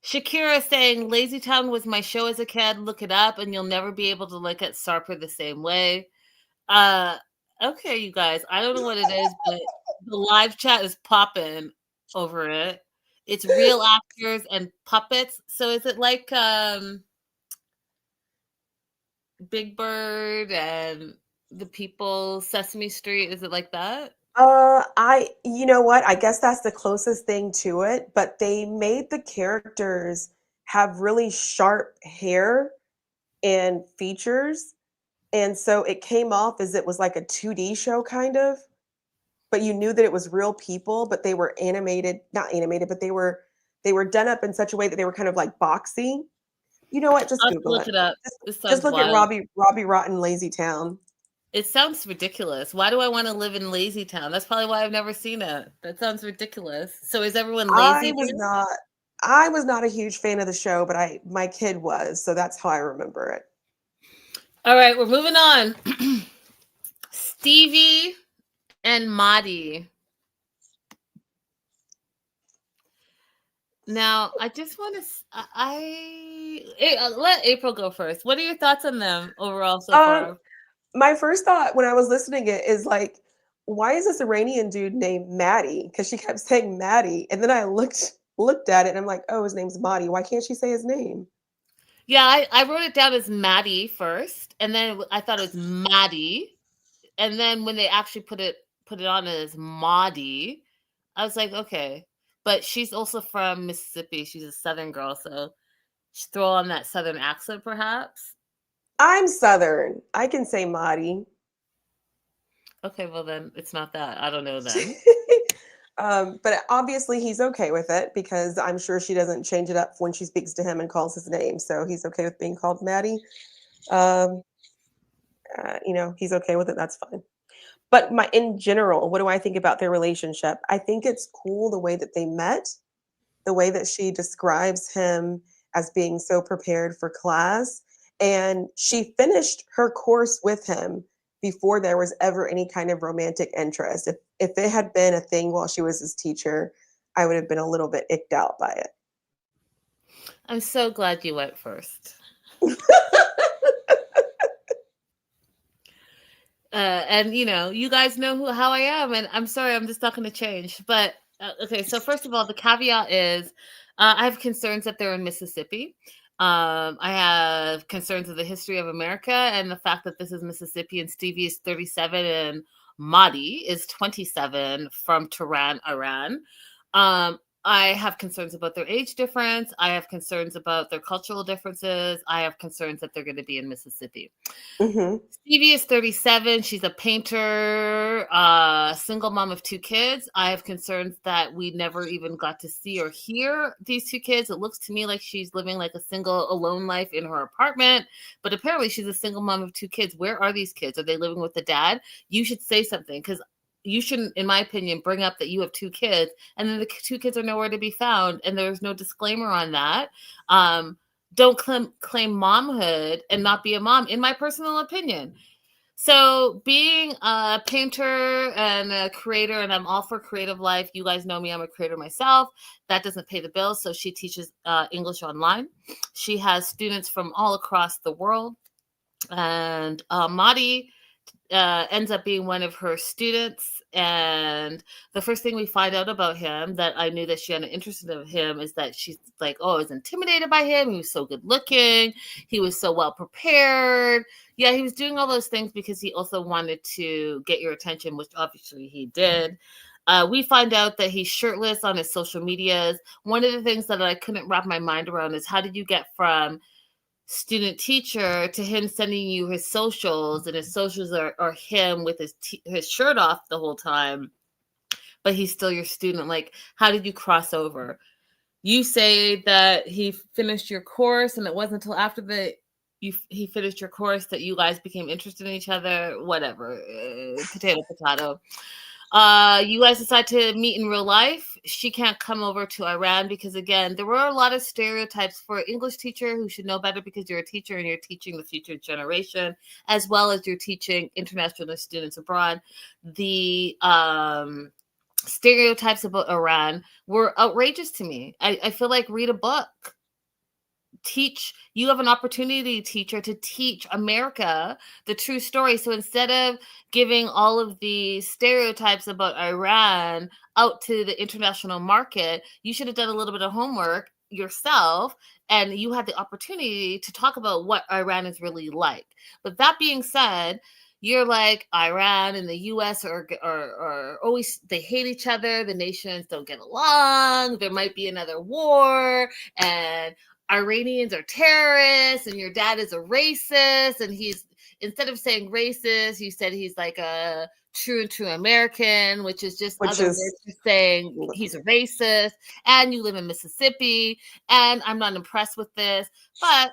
Shakira saying Lazy Town was my show as a kid. Look it up, and you'll never be able to look at Sarper the same way. Okay, you guys. I don't know what it is, but the live chat is popping over it. It's real actors and puppets. So is it like Big Bird and the People, Sesame Street? Is it like that? You know what? I guess that's the closest thing to it, but they made the characters have really sharp hair and features. And so it came off as it was like a 2D show kind of, but you knew that it was real people, but they were not animated, but they were done up in such a way that they were kind of like boxy. You know what? Just I'll have to Google look it. it up. Just, This just sounds look at wild. Robbie Rotten Lazy Town. It sounds ridiculous. Why do I want to live in Lazy Town? That's probably why I've never seen it. That sounds ridiculous. So is everyone lazy? I was not a huge fan of the show, but my kid was, so that's how I remember it. All right, we're moving on. Stevie and Motti. Now, I just want to, let April go first. What are your thoughts on them overall so Um, far? my first thought when I was listening it is like, why is this Iranian dude named Maddie? Because she kept saying Maddie, and then I looked at it and I'm like, oh, his name's Motti. Why can't she say his name? Yeah, I wrote it down as Maddie first, and then I thought it was Maddie, and then when they actually put it on as Maudie, I was like, okay. But she's also from Mississippi. She's a Southern girl, so she throw on that Southern accent, perhaps. I'm Southern. I can say Motti. Okay, well then it's not that. I don't know then. But obviously he's okay with it because I'm sure she doesn't change it up when she speaks to him and calls his name. So he's okay with being called Maddie. Um, he's okay with it. That's fine. But in general, what do I think about their relationship? I think it's cool the way that they met, the way that she describes him as being so prepared for class. And she finished her course with him before there was ever any kind of romantic interest. If it had been a thing while she was his teacher, I would have been a little bit icked out by it. I'm so glad you went first. And you guys know how I am, and I'm sorry, I'm just not going to change. But okay, so first of all, the caveat is I have concerns that they're in Mississippi. I have concerns of the history of America and the fact that this is Mississippi and Stevie is 37 and Motti is 27 from Tehran, Iran. I have concerns about their age difference. I have concerns about their cultural differences. I have concerns that they're going to be in Mississippi. Hmm. Stevie is 37. She's a painter, single mom of 2 kids. I have concerns that we never even got to see or hear these 2 kids. It looks to me like she's living like a single alone life in her apartment, but apparently she's a single mom of 2 kids. Where are these kids? Are they living with the dad? You should say something, because you shouldn't, in my opinion, bring up that you have 2 kids and then the 2 kids are nowhere to be found and there's no disclaimer on that. Don't claim momhood and not be a mom, in my personal opinion. So being a painter and a creator, and I'm all for creative life. You guys know me, I'm a creator myself. That doesn't pay the bills. So she teaches English online. She has students from all across the world. And Motti ends up being one of her students. And the first thing we find out about him, that I knew that she had an interest in him, is that she's like, oh, I was intimidated by him. He was so good looking. He was so well prepared. Yeah, he was doing all those things because he also wanted to get your attention, which obviously he did. We find out that he's shirtless on his social medias. One of the things that I couldn't wrap my mind around is, how did you get from student teacher to him sending you his socials, and his socials are him with his shirt off the whole time, but he's still your student? Like, how did you cross over? You say that he finished your course, and it wasn't until after he finished your course that you guys became interested in each other. Whatever, potato potato. You guys decide to meet in real life. She can't come over to Iran because, again, there were a lot of stereotypes for an English teacher who should know better, because you're a teacher and you're teaching the future generation, as well as you're teaching international students abroad. The stereotypes about Iran were outrageous to me. I feel like, read a book. You have an opportunity, teacher, to teach America the true story. So instead of giving all of the stereotypes about Iran out to the international market, you should have done a little bit of homework yourself, and you had the opportunity to talk about what Iran is really like. But that being said, you're like, Iran and the US are always, they hate each other, the nations don't get along, there might be another war, and Iranians are terrorists, and your dad is a racist, and he's, instead of saying racist, you said he's like a true American, which is just other words for saying he's a racist, and you live in Mississippi, and I'm not impressed with this. But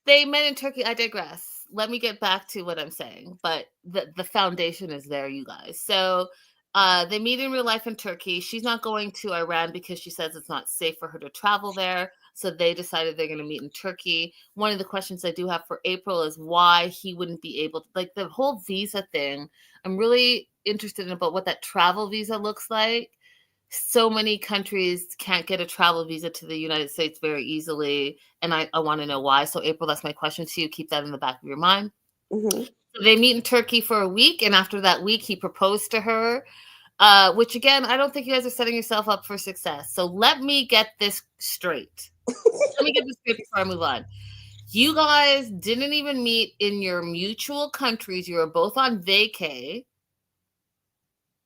they met in Turkey. I digress. Let me get back to what I'm saying. But the foundation is there, you guys. So they meet in real life in Turkey. She's not going to Iran because she says it's not safe for her to travel there. So they decided they're going to meet in Turkey. One of the questions I do have for April is why he wouldn't be able to, like, the whole visa thing. I'm really interested in about what that travel visa looks like. so many countries can't get a travel visa to the United States very easily. And I want to know why. So April, that's my question to you. Keep that in the back of your mind. Mm-hmm. So they meet in Turkey for a week. And after that week, he proposed to her, which again, I don't think you guys are setting yourself up for success. So let me get this straight. Let me get this straight before I move on. You guys didn't even meet in your mutual countries. You were both on vacay.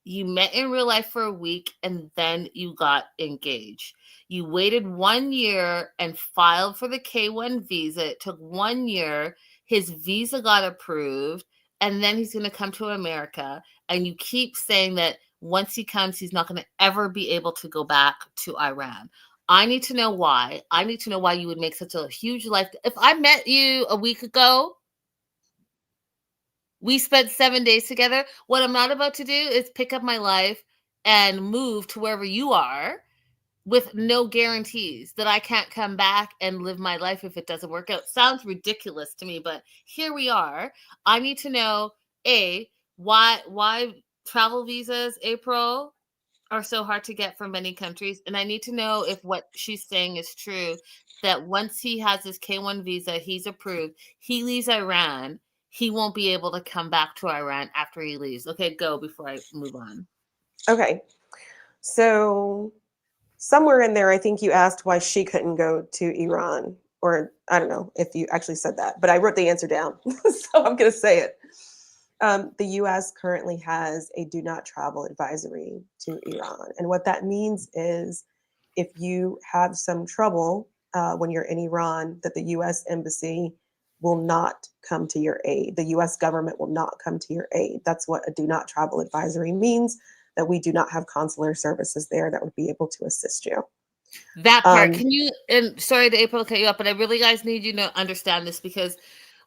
You met in real life for a week and then you got engaged. You waited 1 year and filed for the K1 visa. It took 1 year. His visa got approved and then he's going to come to America. And you keep saying that once he comes, he's not going to ever be able to go back to Iran. I need to know why. I need to know why you would make such a huge life. If I met you a week ago, we spent 7 days together. What I'm not about to do is pick up my life and move to wherever you are with no guarantees that I can't come back and live my life if it doesn't work out. Sounds ridiculous to me, but here we are. I need to know, A, why travel visas, April, are so hard to get from many countries. And I need to know if what she's saying is true, that once he has his K1 visa, he's approved, he leaves Iran, he won't be able to come back to Iran after he leaves. Okay, go before I move on. Okay. So somewhere in there, I think you asked why she couldn't go to Iran, or I don't know if you actually said that, but I wrote the answer down, so I'm going to say it. The U.S. currently has a do not travel advisory to Iran. And what that means is if you have some trouble when you're in Iran, that the U.S. embassy will not come to your aid. The U.S. government will not come to your aid. That's what a do not travel advisory means, that we do not have consular services there that would be able to assist you. That part, can you, and sorry to April cut you up, but I really guys need you to understand this because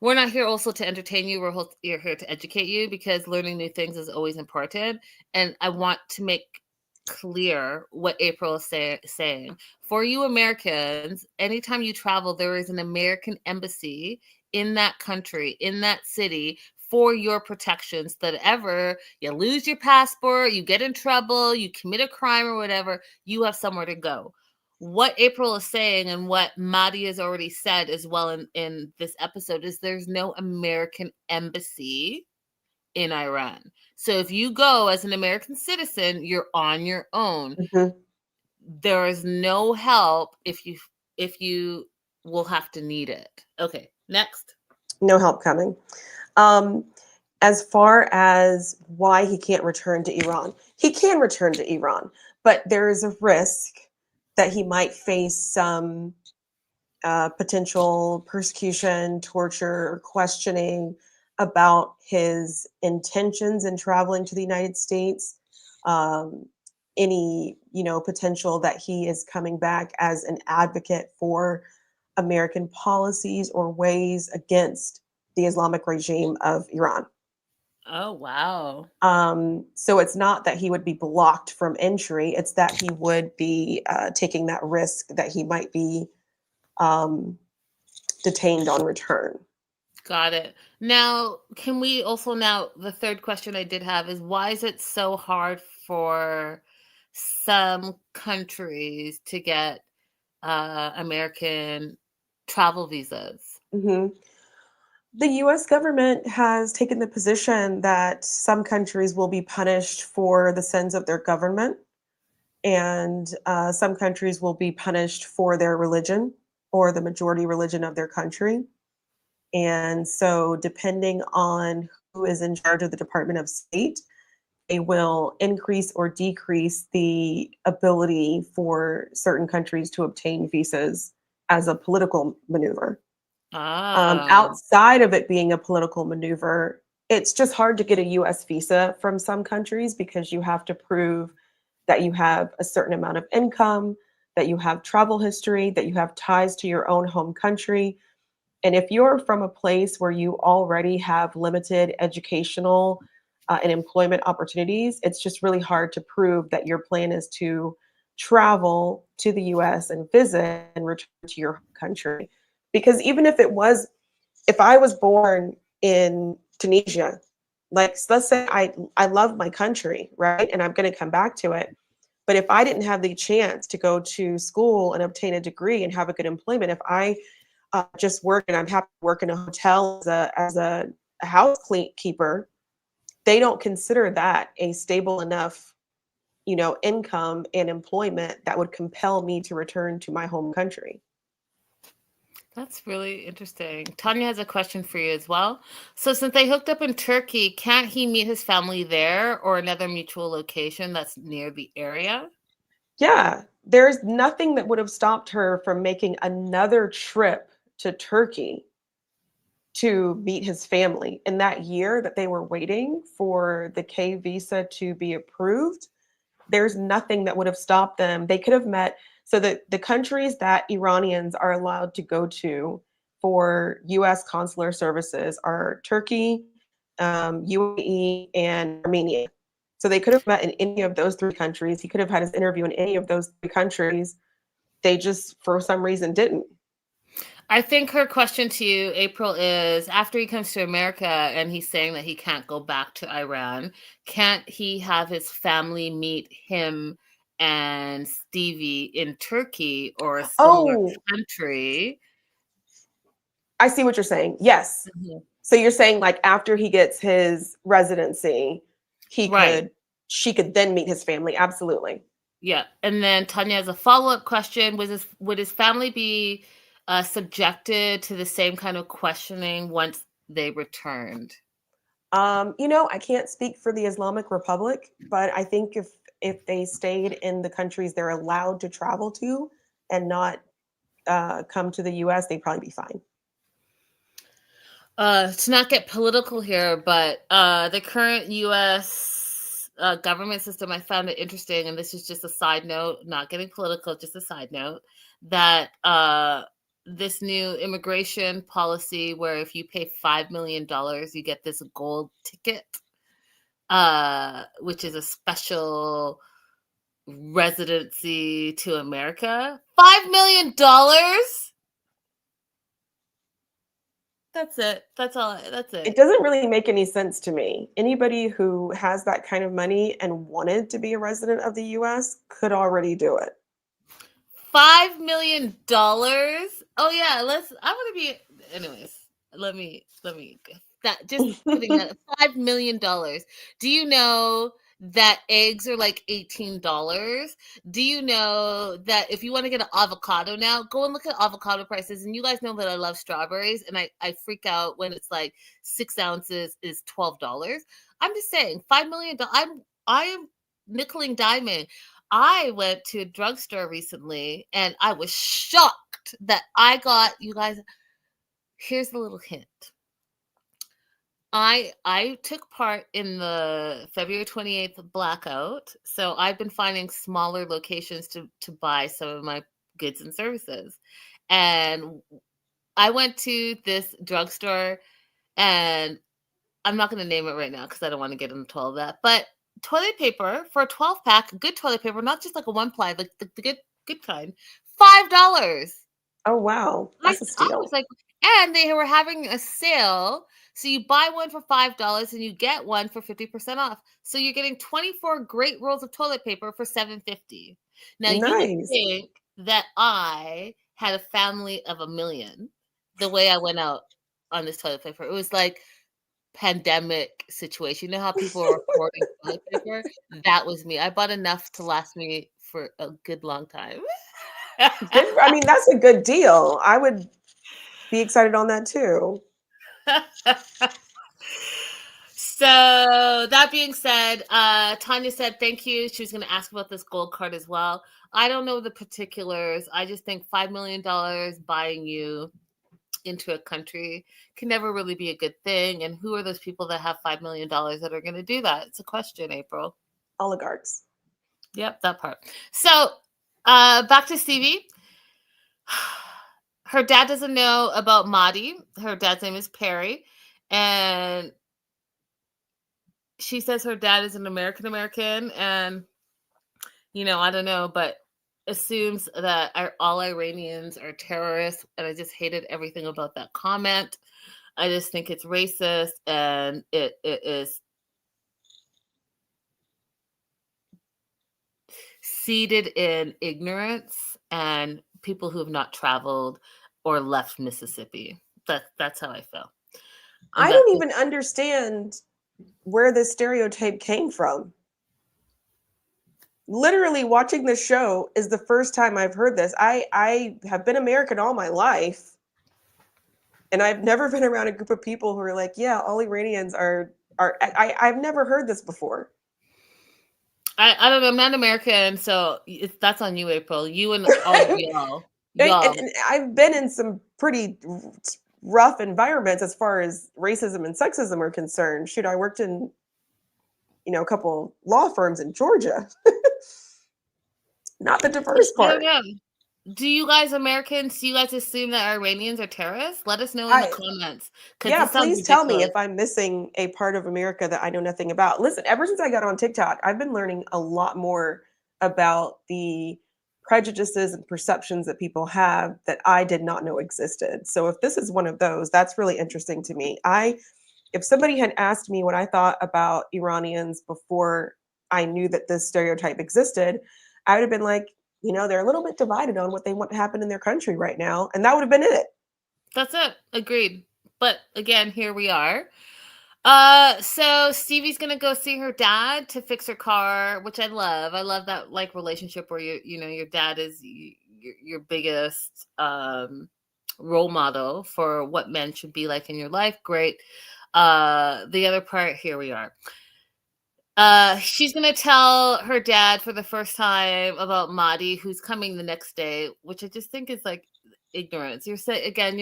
we're not here also to entertain you. You're here to educate you because learning new things is always important. And I want to make clear what April is saying. For you Americans, anytime you travel, there is an American embassy in that country, in that city, for your protections, that ever you lose your passport, you get in trouble, you commit a crime or whatever, you have somewhere to go. What April is saying and what Motti has already said as well in this episode is there's no American embassy in Iran. So if you go as an American citizen, you're on your own. Mm-hmm. There is no help if you will have to need it. Okay, next. No help coming. As far as why he can't return to Iran, he can return to Iran, but there is a risk that he might face some potential persecution, torture, questioning about his intentions in traveling to the United States. Any, potential that he is coming back as an advocate for American policies or ways against the Islamic regime of Iran. Oh, wow. So it's not that he would be blocked from entry. It's that he would be taking that risk that he might be detained on return. Got it. Now, can we also the third question I did have is why is it so hard for some countries to get American travel visas? Mm-hmm. The U.S. government has taken the position that some countries will be punished for the sins of their government, and some countries will be punished for their religion or the majority religion of their country. And so, depending on who is in charge of the Department of State, they will increase or decrease the ability for certain countries to obtain visas as a political maneuver. Outside of it being a political maneuver, it's just hard to get a U.S. visa from some countries because you have to prove that you have a certain amount of income, that you have travel history, that you have ties to your own home country. And if you're from a place where you already have limited educational and employment opportunities, it's just really hard to prove that your plan is to travel to the U.S. and visit and return to your country. Because even if I was born in Tunisia, like let's say I love my country, right? And I'm going to come back to it. But if I didn't have the chance to go to school and obtain a degree and have a good employment, if I just work and I'm happy to work in a hotel as a housekeeper, they don't consider that a stable enough, income and employment that would compel me to return to my home country. That's really interesting. Tanya has a question for you as well. So since they hooked up in Turkey, can't he meet his family there or another mutual location that's near the area? Yeah, there's nothing that would have stopped her from making another trip to Turkey to meet his family. In that year that they were waiting for the K visa to be approved, there's nothing that would have stopped them. They could have met. So the countries that Iranians are allowed to go to for US consular services are Turkey, UAE, and Armenia. So they could have met in any of those three countries. He could have had his interview in any of those three countries. They just, for some reason, didn't. I think her question to you, April, is after he comes to America and he's saying that he can't go back to Iran, can't he have his family meet him and Stevie in Turkey or a similar country? I see what you're saying. Yes. Mm-hmm. So you're saying like after he gets his residency, she could then meet his family. Absolutely. Yeah. And then Tanya has a follow-up question. Would his family be subjected to the same kind of questioning once they returned? I can't speak for the Islamic Republic, but I think if they stayed in the countries they're allowed to travel to and not come to the US, they'd probably be fine. To not get political here, but the current U.S. Government system, I found it interesting, and this is just a side note, not getting political, just a side note, that this new immigration policy where if you pay $5 million, you get this gold ticket, which is a special residency to America. $5 million? That's it. That's all. That's it. It doesn't really make any sense to me. Anybody who has that kind of money and wanted to be a resident of the US could already do it. $5 million? Oh yeah, I want to be. Anyways, let me that just putting that $5 million. Do you know that eggs are like $18? Do you know that if you want to get an avocado now, go and look at avocado prices? And you guys know that I love strawberries, and I freak out when it's like 6 ounces is $12. I'm just saying, $5 million. I am nickel and diming. I went to a drugstore recently and I was shocked that I got, you guys, here's the little hint. I took part in the February 28th blackout, so I've been finding smaller locations to buy some of my goods and services. And I went to this drugstore, and I'm not going to name it right now because I don't want to get into all of that, but toilet paper for a 12-pack, good toilet paper, not just like a one-ply, like the good kind, $5. Oh, wow. That's a steal. I was like, and they were having a sale. So you buy one for $5 and you get one for 50% off. So you're getting 24 great rolls of toilet paper for $7.50. Now you would think that I had a family of 1 million the way I went out on this toilet paper. It was like pandemic situation. You know how people are hoarding toilet paper? That was me. I bought enough to last me for a good long time. I mean, that's a good deal. I would be excited on that too. So that being said, Tanya said thank you. She was going to ask about this gold card as well. I don't know the particulars. I just think $5 million buying you into a country can never really be a good thing. And who are those people that have $5 million that are going to do that? It's a question, April. Oligarchs. Yep, that part. So back to Stevie. Her dad doesn't know about Motti. Her dad's name is Perry. And she says her dad is an American, and, I don't know, but assumes that all Iranians are terrorists, and I just hated everything about that comment. I just think it's racist, and it is seated in ignorance and people who have not traveled or left Mississippi. That's how I feel. And I don't even understand where this stereotype came from. Literally watching this show is the first time I've heard this. I have been American all my life, and I've never been around a group of people who are like, yeah, all Iranians are I've never heard this before. I don't know. I'm not American, so that's on you, April. You and all of y'all. And I've been in some pretty rough environments as far as racism and sexism are concerned. Shoot, I worked in, a couple law firms in Georgia. Not the diverse part. I don't know. Do you guys Americans, do you guys assume that Iranians are terrorists? Let us know in the comments. Yeah, please tell me if I'm missing a part of America that I know nothing about. Listen, ever since I got on TikTok, I've been learning a lot more about the prejudices and perceptions that people have that I did not know existed. So if this is one of those, that's really interesting to me. If somebody had asked me what I thought about Iranians before I knew that this stereotype existed, I would have been like, they're a little bit divided on what they want to happen in their country right now. And that would have been it. That's it. Agreed. But again, here we are. So Stevie's gonna go see her dad to fix her car, which I love. I love that relationship where your dad is your biggest role model for what men should be like in your life. Great. The other part, here we are. She's gonna tell her dad for the first time about Motti, who's coming the next day, which I just think is like ignorance. You're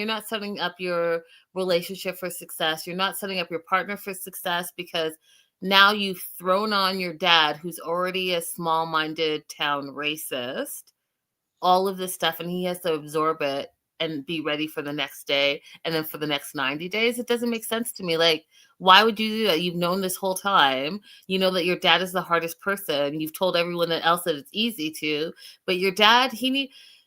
not setting up your relationship for success. You're not setting up your partner for success because now you've thrown on your dad, who's already a small-minded town racist, all of this stuff, and he has to absorb it and be ready for the next day and then for the next 90 days. It doesn't make sense to me. Like, why would you do that? You've known this whole time. You know that your dad is the hardest person. You've told everyone else that it's easy to, but your dad,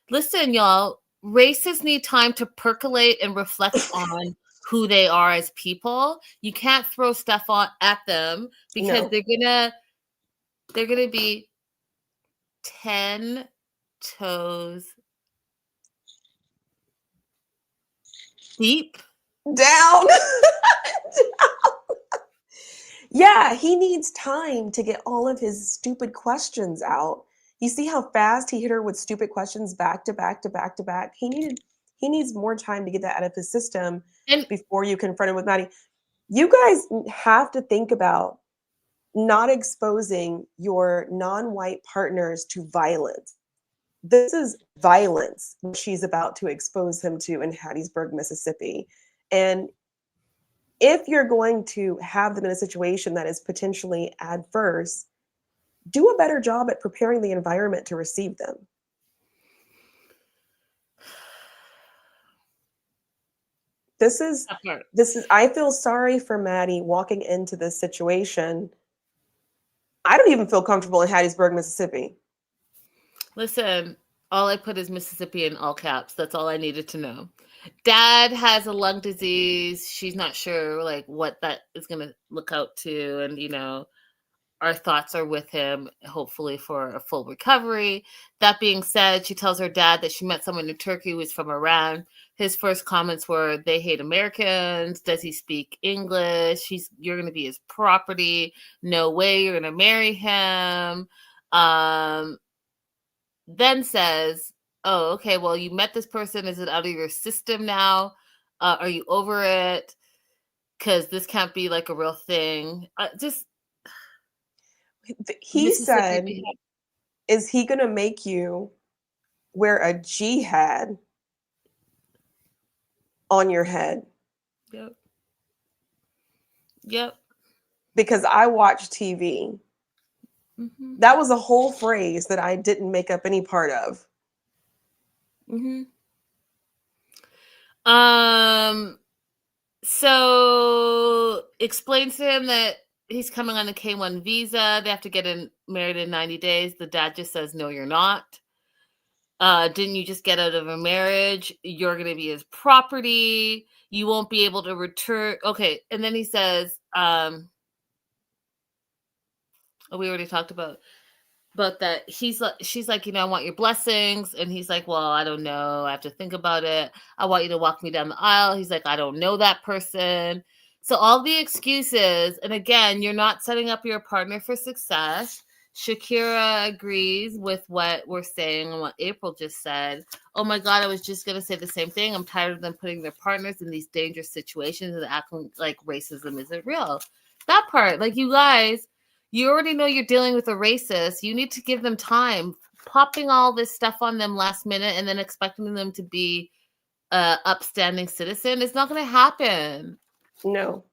listen, y'all, racists need time to percolate and reflect on who they are as people. You can't throw stuff at them because they're gonna be 10 toes deep down. Yeah, he needs time to get all of his stupid questions out. You see how fast he hit her with stupid questions back to back to back to back? He needs more time to get that out of his system before you confront him with Motti. You guys have to think about not exposing your non-white partners to violence. This is violence she's about to expose him to in Hattiesburg, Mississippi. And if you're going to have them in a situation that is potentially adverse, do a better job at preparing the environment to receive them. This is, I feel sorry for Maddie walking into this situation. I don't even feel comfortable in Hattiesburg, Mississippi. Listen, all I put is Mississippi in all caps. That's all I needed to know. Dad has a lung disease. She's not sure what that is going to look out to. And, our thoughts are with him, hopefully for a full recovery. That being said, she tells her dad that she met someone in Turkey who was from Iran. His first comments were, they hate Americans. Does he speak English? You're going to be his property. No way you're going to marry him. Then says, oh, okay, well, you met this person. Is it out of your system now? Are you over it? Because this can't be a real thing. He said, is he going to make you wear a jihad on your head? Yep. Because I watch TV. Mm-hmm. That was a whole phrase that I didn't make up any part of. Mm-hmm. So explains to him that he's coming on a K-1 visa. They have to get married in 90 days. The dad just says, no, you're not. Didn't you just get out of a marriage? You're going to be his property. You won't be able to return. Okay. And then he says, we already talked about but that she's like, I want your blessings. And he's like, well, I don't know. I have to think about it. I want you to walk me down the aisle. He's like, I don't know that person. So all the excuses. And again, you're not setting up your partner for success. Shakira agrees with what we're saying and what April just said. Oh my God, I was just going to say the same thing. I'm tired of them putting their partners in these dangerous situations and acting like racism isn't real. That part, like, you guys, you already know you're dealing with a racist. You need to give them time. Popping all this stuff on them last minute and then expecting them to be a upstanding citizen is not going to happen. No.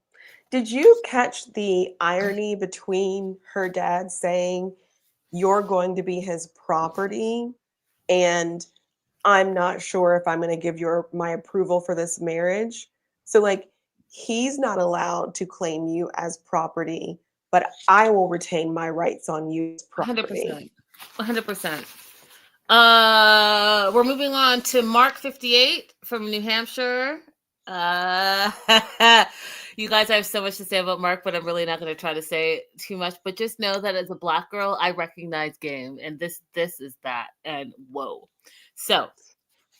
Did you catch the irony between her dad saying, you're going to be his property, and I'm not sure if I'm going to give my approval for this marriage? So, like, he's not allowed to claim you as property, but I will retain my rights on you as property. 100%. We're moving on to Mark 58 from New Hampshire. You guys, I have so much to say about Mark, but I'm really not going to try to say too much. But just know that as a Black girl, I recognize game, and this is that. And whoa. So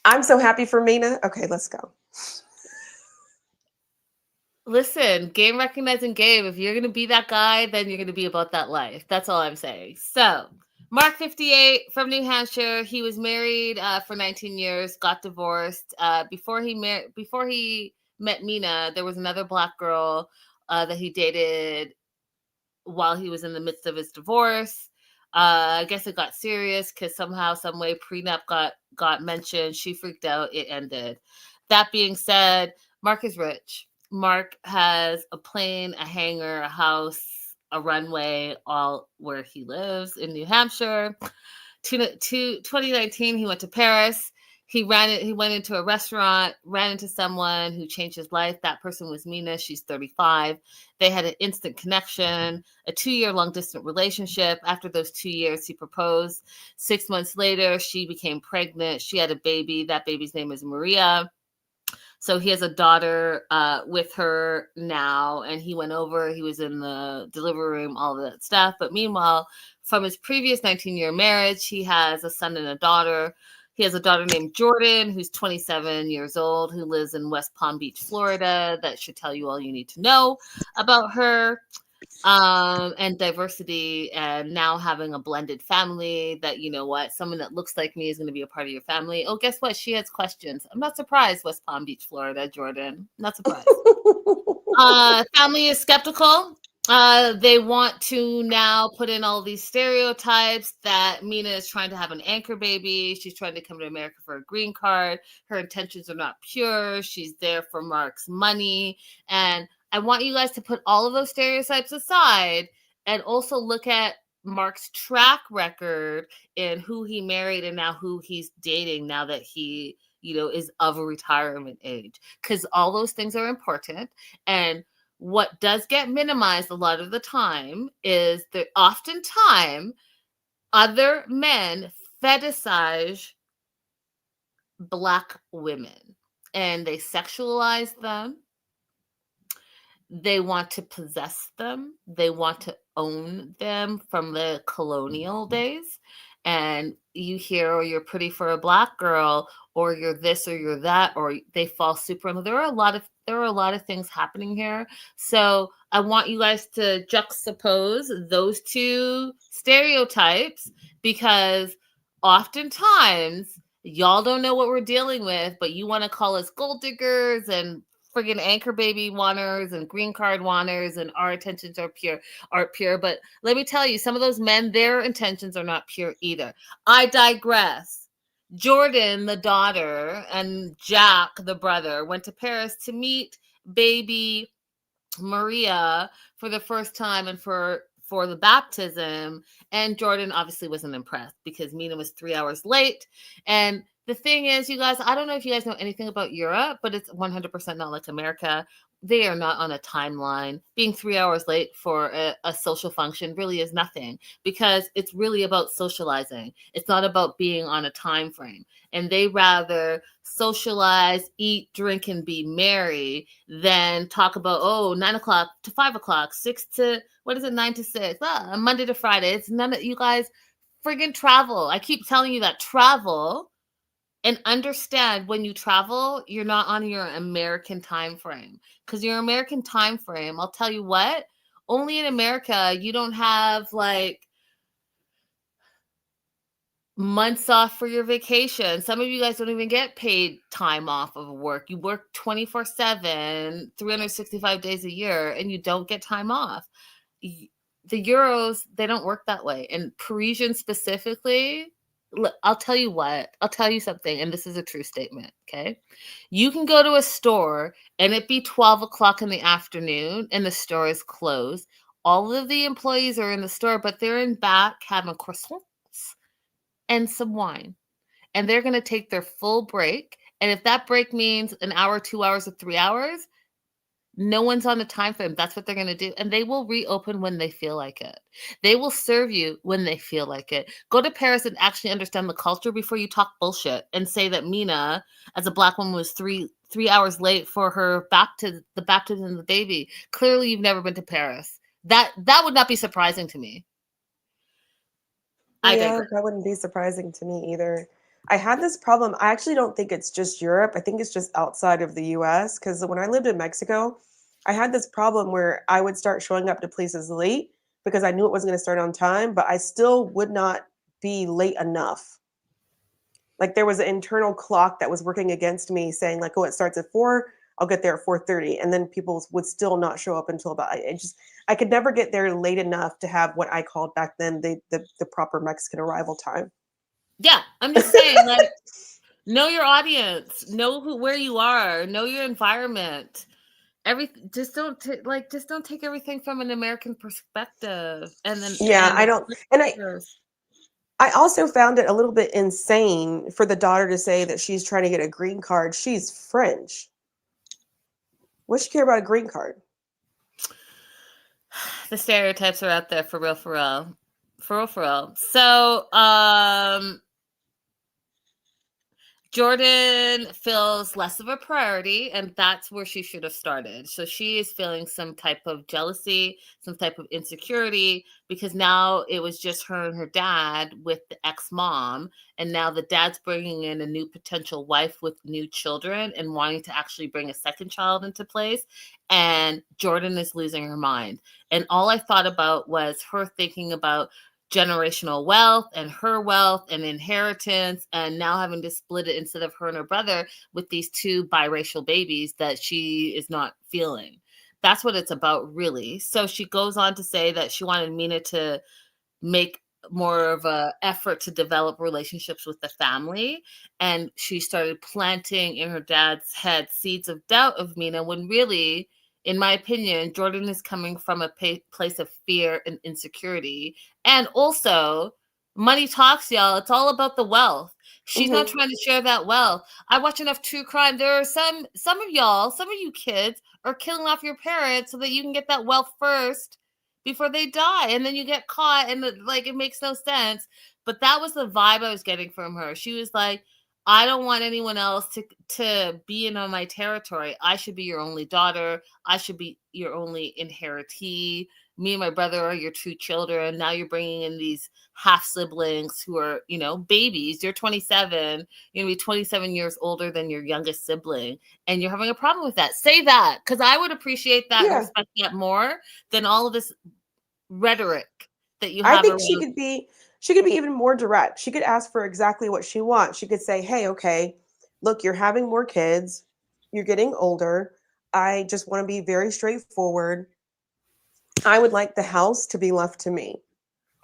I'm so happy for Mina. Okay, let's go. Listen, game recognizing game. If you're going to be that guy, then you're going to be about that life. That's all I'm saying. So Mark 58 from New Hampshire. He was married for 19 years, got divorced. Before he met Mina, there was another Black girl that he dated while he was in the midst of his divorce. I guess it got serious because somehow, some way, prenup got mentioned. She freaked out. It ended. That being said, Mark is rich. Mark has a plane, a hangar, a house, a runway, all where he lives in New Hampshire. 2019, he went to Paris. He went into a restaurant, ran into someone who changed his life. That person was Mina. She's 35. They had an instant connection, a 2-year long distance relationship. After those 2 years, he proposed. 6 months later, she became pregnant. She had a baby. That baby's name is Maria. So he has a daughter with her now, and he went over. He was in the delivery room, all of that stuff. But meanwhile, from his previous 19-year marriage, he has a son and a daughter. He has a daughter named Jordan, who's 27 years old, who lives in West Palm Beach, Florida. That should tell you all you need to know about her. And diversity, and now having a blended family that, you know what, someone that looks like me is going to be a part of your family. Oh, guess what? She has questions. I'm not surprised, West Palm Beach, Florida, Jordan. Not surprised. Family is skeptical. They want to now put in all these stereotypes that Mina is trying to have an anchor baby. She's trying to come to America for a green card. Her intentions are not pure. She's there for Mark's money. And I want you guys to put all of those stereotypes aside and also look at Mark's track record in who he married and now who he's dating now that he, is of a retirement age. Because all those things are important. And what does get minimized a lot of the time is that oftentimes other men fetishize Black women and they sexualize them. They want to possess them. They want to own them from the colonial days. And you hear, or you're pretty for a Black girl, or you're this or you're that, or they fall super. There are a lot of things happening here. So I want you guys to juxtapose those two stereotypes, because oftentimes y'all don't know what we're dealing with, but you want to call us gold diggers and friggin' anchor baby wanters and green card wanters, and our intentions are pure. But let me tell you, some of those men, their intentions are not pure either. I digress. Jordan, the daughter, and Jack, the brother, went to Paris to meet baby Maria for the first time and for the baptism. And Jordan obviously wasn't impressed because Mina was 3 hours late. And the thing is, you guys, I don't know if you guys know anything about Europe, but it's 100% not like America. They are not on a timeline. Being 3 hours late for a social function really is nothing, because it's really about socializing. It's not about being on a time frame. And they rather socialize, eat, drink, and be merry than talk about, 9 o'clock to 5 o'clock, 9 to 6, Monday to Friday. It's none of you guys. friggin' travel. I keep telling you that. Travel and understand when you travel, you're not on your American time frame. Because your American time frame, I'll tell you what, only in America, you don't have like months off for your vacation. Some of you guys don't even get paid time off of work. You work 24/7, 365 days a year, and you don't get time off. The Euros, they don't work that way. And Parisian specifically, I'll tell you what, I'll tell you something, and this is a true statement, okay? You can go to a store and it be 12 o'clock in the afternoon and the store is closed. All of the employees are in the store, but they're in back having croissants and some wine. And they're going to take their full break. And if that break means an hour, 2 hours, or 3 hours, no one's on the time frame. That's what they're going to do. And they will reopen when they feel like it. They will serve you when they feel like it. Go to Paris and actually understand the culture before you talk bullshit and say that Mina, as a Black woman, was three hours late for her the baptism of the baby. Clearly, you've never been to Paris. That would not be surprising to me. Yeah, that wouldn't be surprising to me either. I had this problem. I actually don't think it's just Europe. I think it's just outside of the US. Because when I lived in Mexico, I had this problem where I would start showing up to places late because I knew it wasn't going to start on time, but I still would not be late enough. Like there was an internal clock that was working against me saying like, oh, it starts at 4, I'll get there at 4:30. And then people would still not show up until about, I could never get there late enough to have what I called back then the proper Mexican arrival time. Yeah, I'm just saying, like, know your audience, know where you are, know your environment. Just don't take everything from an American perspective. And then I don't, and I also found it a little bit insane for the daughter to say that she's trying to get a green card. She's French. What's she care about a green card? The stereotypes are out there for real. So, Jordan feels less of a priority, and that's where she should have started. So she is feeling some type of jealousy, some type of insecurity, because now it was just her and her dad with the ex-mom, and now the dad's bringing in a new potential wife with new children and wanting to actually bring a second child into place, and Jordan is losing her mind. And all I thought about was her thinking about generational wealth and inheritance, and now having to split it instead of her and her brother with these two biracial babies that she is not feeling. That's what it's about, really. So she goes on to say that she wanted Mina to make more of a effort to develop relationships with the family, and she started planting in her dad's head seeds of doubt of Mina, when really, in my opinion, Jordan is coming from a place of fear and insecurity. And also, money talks, y'all. It's all about the wealth. She's not trying to share that wealth. I watch enough true crime. There are some of you kids are killing off your parents so that you can get that wealth first before they die. And then you get caught, and it makes no sense. But that was the vibe I was getting from her. She was like, I don't want anyone else to be in on my territory. I should be your only daughter. I should be your only inheritee. Me and my brother are your true children. Now you're bringing in these half siblings who are, babies. You're 27. You're going to be 27 years older than your youngest sibling. And you're having a problem with that. Say that, because I would appreciate that and respect that more than all of this rhetoric that you have. I think she could be even more direct. She could ask for exactly what she wants. She could say, hey, okay, look, you're having more kids. You're getting older. I just want to be very straightforward. I would like the house to be left to me.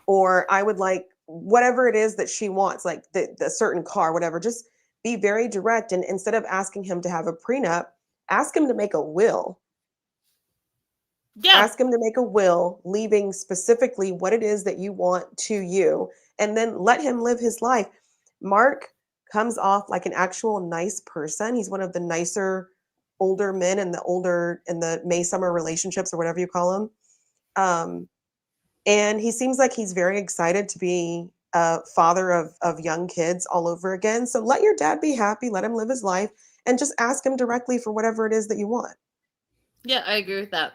Or I would like whatever it is that she wants, like the certain car, whatever. Just be very direct. And instead of asking him to have a prenup, ask him to make a will. Yeah. Ask him to make a will, leaving specifically what it is that you want to you, and then let him live his life. Mark comes off like an actual nice person. He's one of the nicer older men in the May-summer relationships, or whatever you call them. And he seems like he's very excited to be a father of young kids all over again. So let your dad be happy, let him live his life, and just ask him directly for whatever it is that you want. Yeah, I agree with that.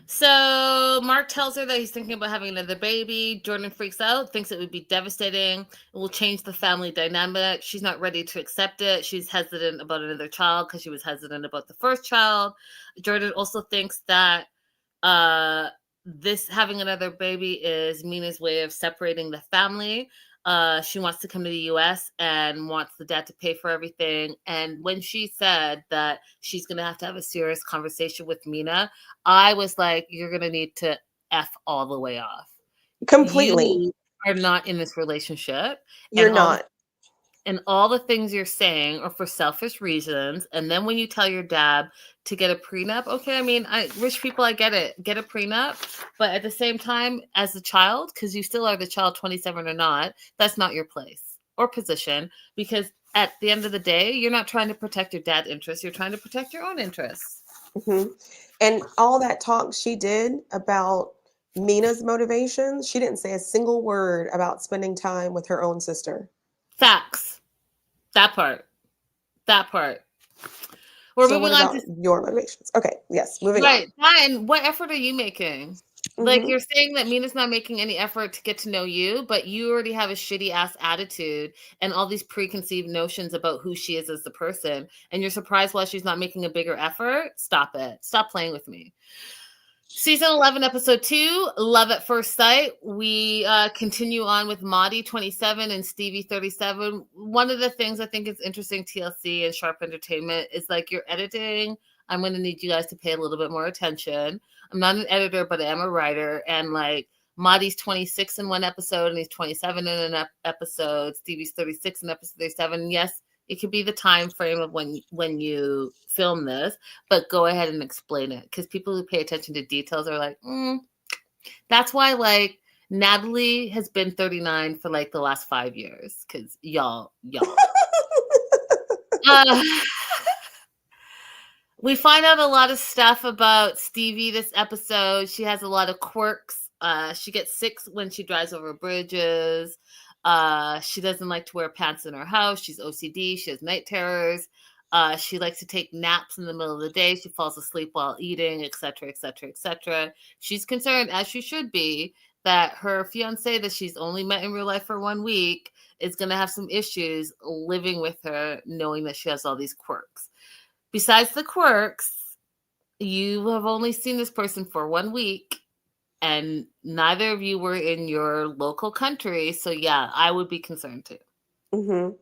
So Mark tells her that he's thinking about having another baby. Jordan freaks out, thinks it would be devastating. It will change the family dynamic. She's not ready to accept it. She's hesitant about another child because she was hesitant about the first child. Jordan also thinks that uh, this having another baby is Mina's way of separating the family. She wants to come to the US and wants the dad to pay for everything. And when she said that she's going to have a serious conversation with Mina, I was like, you're going to need to F all the way off. Completely. You are not in this relationship. You're not. And all the things you're saying are for selfish reasons. And then when you tell your dad to get a prenup, okay, I mean, rich people, I get it, get a prenup. But at the same time, as a child, because you still are the child, 27 or not, that's not your place or position. Because at the end of the day, you're not trying to protect your dad's interests. You're trying to protect your own interests. Mm-hmm. And all that talk she did about Mina's motivations, she didn't say a single word about spending time with her own sister. Facts. That part. We're So moving what on about to your motivations? Okay, yes, moving right. on. Fine. What effort are you making? Like, you're saying that Mina's not making any effort to get to know you, but you already have a shitty ass attitude and all these preconceived notions about who she is as a person, and you're surprised why she's not making a bigger effort. Stop it. Stop playing with me. Season 11, episode 2, Love at First Sight. We continue on with Motti, 27, and Stevie, 37. One of the things I think is interesting, TLC and Sharp Entertainment, is like your editing. I'm going to need you guys to pay a little bit more attention. I'm not an editor, but I am a writer. And like Motti's 26 in one episode, and he's 27 in an episode. Stevie's 36 in episode 37. Yes, it could be the time frame of when you film this, but go ahead and explain it, because people who pay attention to details are like, that's why like Natalie has been 39 for like the last 5 years, because y'all. We find out a lot of stuff about Stevie this episode. She has a lot of quirks. She gets sick when she drives over bridges. She doesn't like to wear pants in her house. She's OCD. She has night terrors. She likes to take naps in the middle of the day. She falls asleep while eating, etc., etc., etc. She's concerned, as she should be, that her fiance that she's only met in real life for 1 week is going to have some issues living with her, knowing that she has all these quirks. Besides the quirks, you have only seen this person for 1 week, and neither of you were in your local country. So yeah, I would be concerned too. Mm-hmm.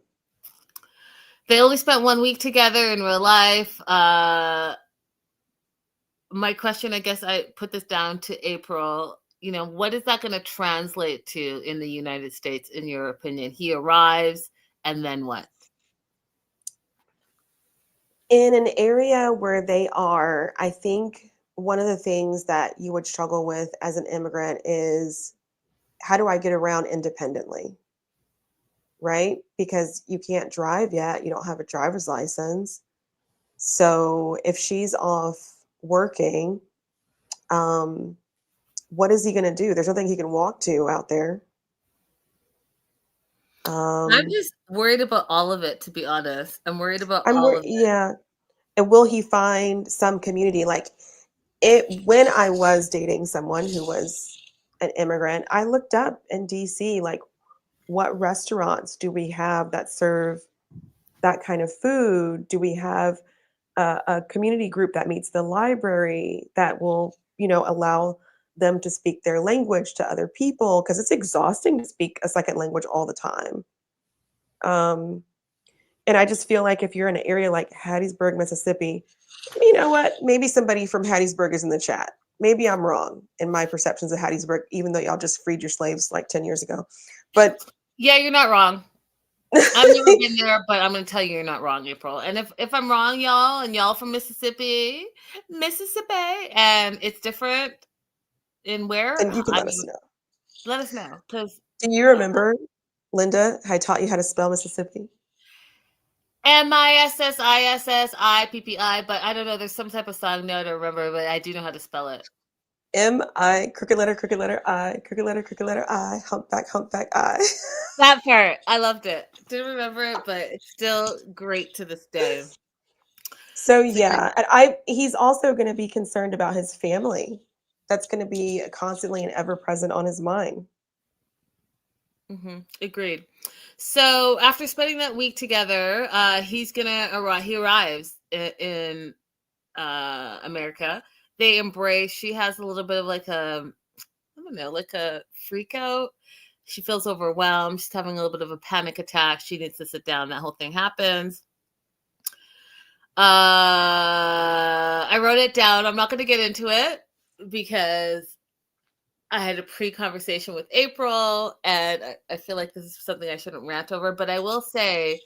They only spent 1 week together in real life. My question, I guess I put this down to April. What is that going to translate to in the United States, in your opinion? He arrives, and then what? In an area where they are, I think one of the things that you would struggle with as an immigrant is, how do I get around independently? Right? Because you can't drive yet. You don't have a driver's license. So if she's off working, what is he going to do? There's nothing he can walk to out there. I'm just worried about all of it, to be honest. I'm worried about all of it. Yeah. And will he find some community? Like when I was dating someone who was an immigrant, I looked up in DC, like, what restaurants do we have that serve that kind of food? Do we have a community group that meets the library that will, allow them to speak their language to other people? Because it's exhausting to speak a second language all the time. And I just feel like if you're in an area like Hattiesburg, Mississippi, you know what? Maybe somebody from Hattiesburg is in the chat. Maybe I'm wrong in my perceptions of Hattiesburg, even though y'all just freed your slaves like 10 years ago. But yeah, you're not wrong. I've never been there, but I'm going to tell you, you're not wrong, April. And if I'm wrong, y'all, and y'all from Mississippi, and it's different in where, and you can let us know. Let us know, because do you remember, Linda, I taught you how to spell Mississippi? MISSISSIPPI, but I don't know. There's some type of song. No, I don't remember, but I do know how to spell it. M-I, crooked letter, I, crooked letter, I, humpback, I. That part. I loved it. Didn't remember it, but it's still great to this day. So yeah, and he's also going to be concerned about his family. That's going to be constantly and ever present on his mind. Agreed. So after spending that week together, he's gonna arrive. He arrives in America. They embrace. She has a little bit of like I don't know, like a freak out. She feels overwhelmed. She's having a little bit of a panic attack. She needs to sit down. That whole thing happens. I wrote it down. I'm not going to get into it because I had a pre-conversation with April, and I feel like this is something I shouldn't rant over. But I will say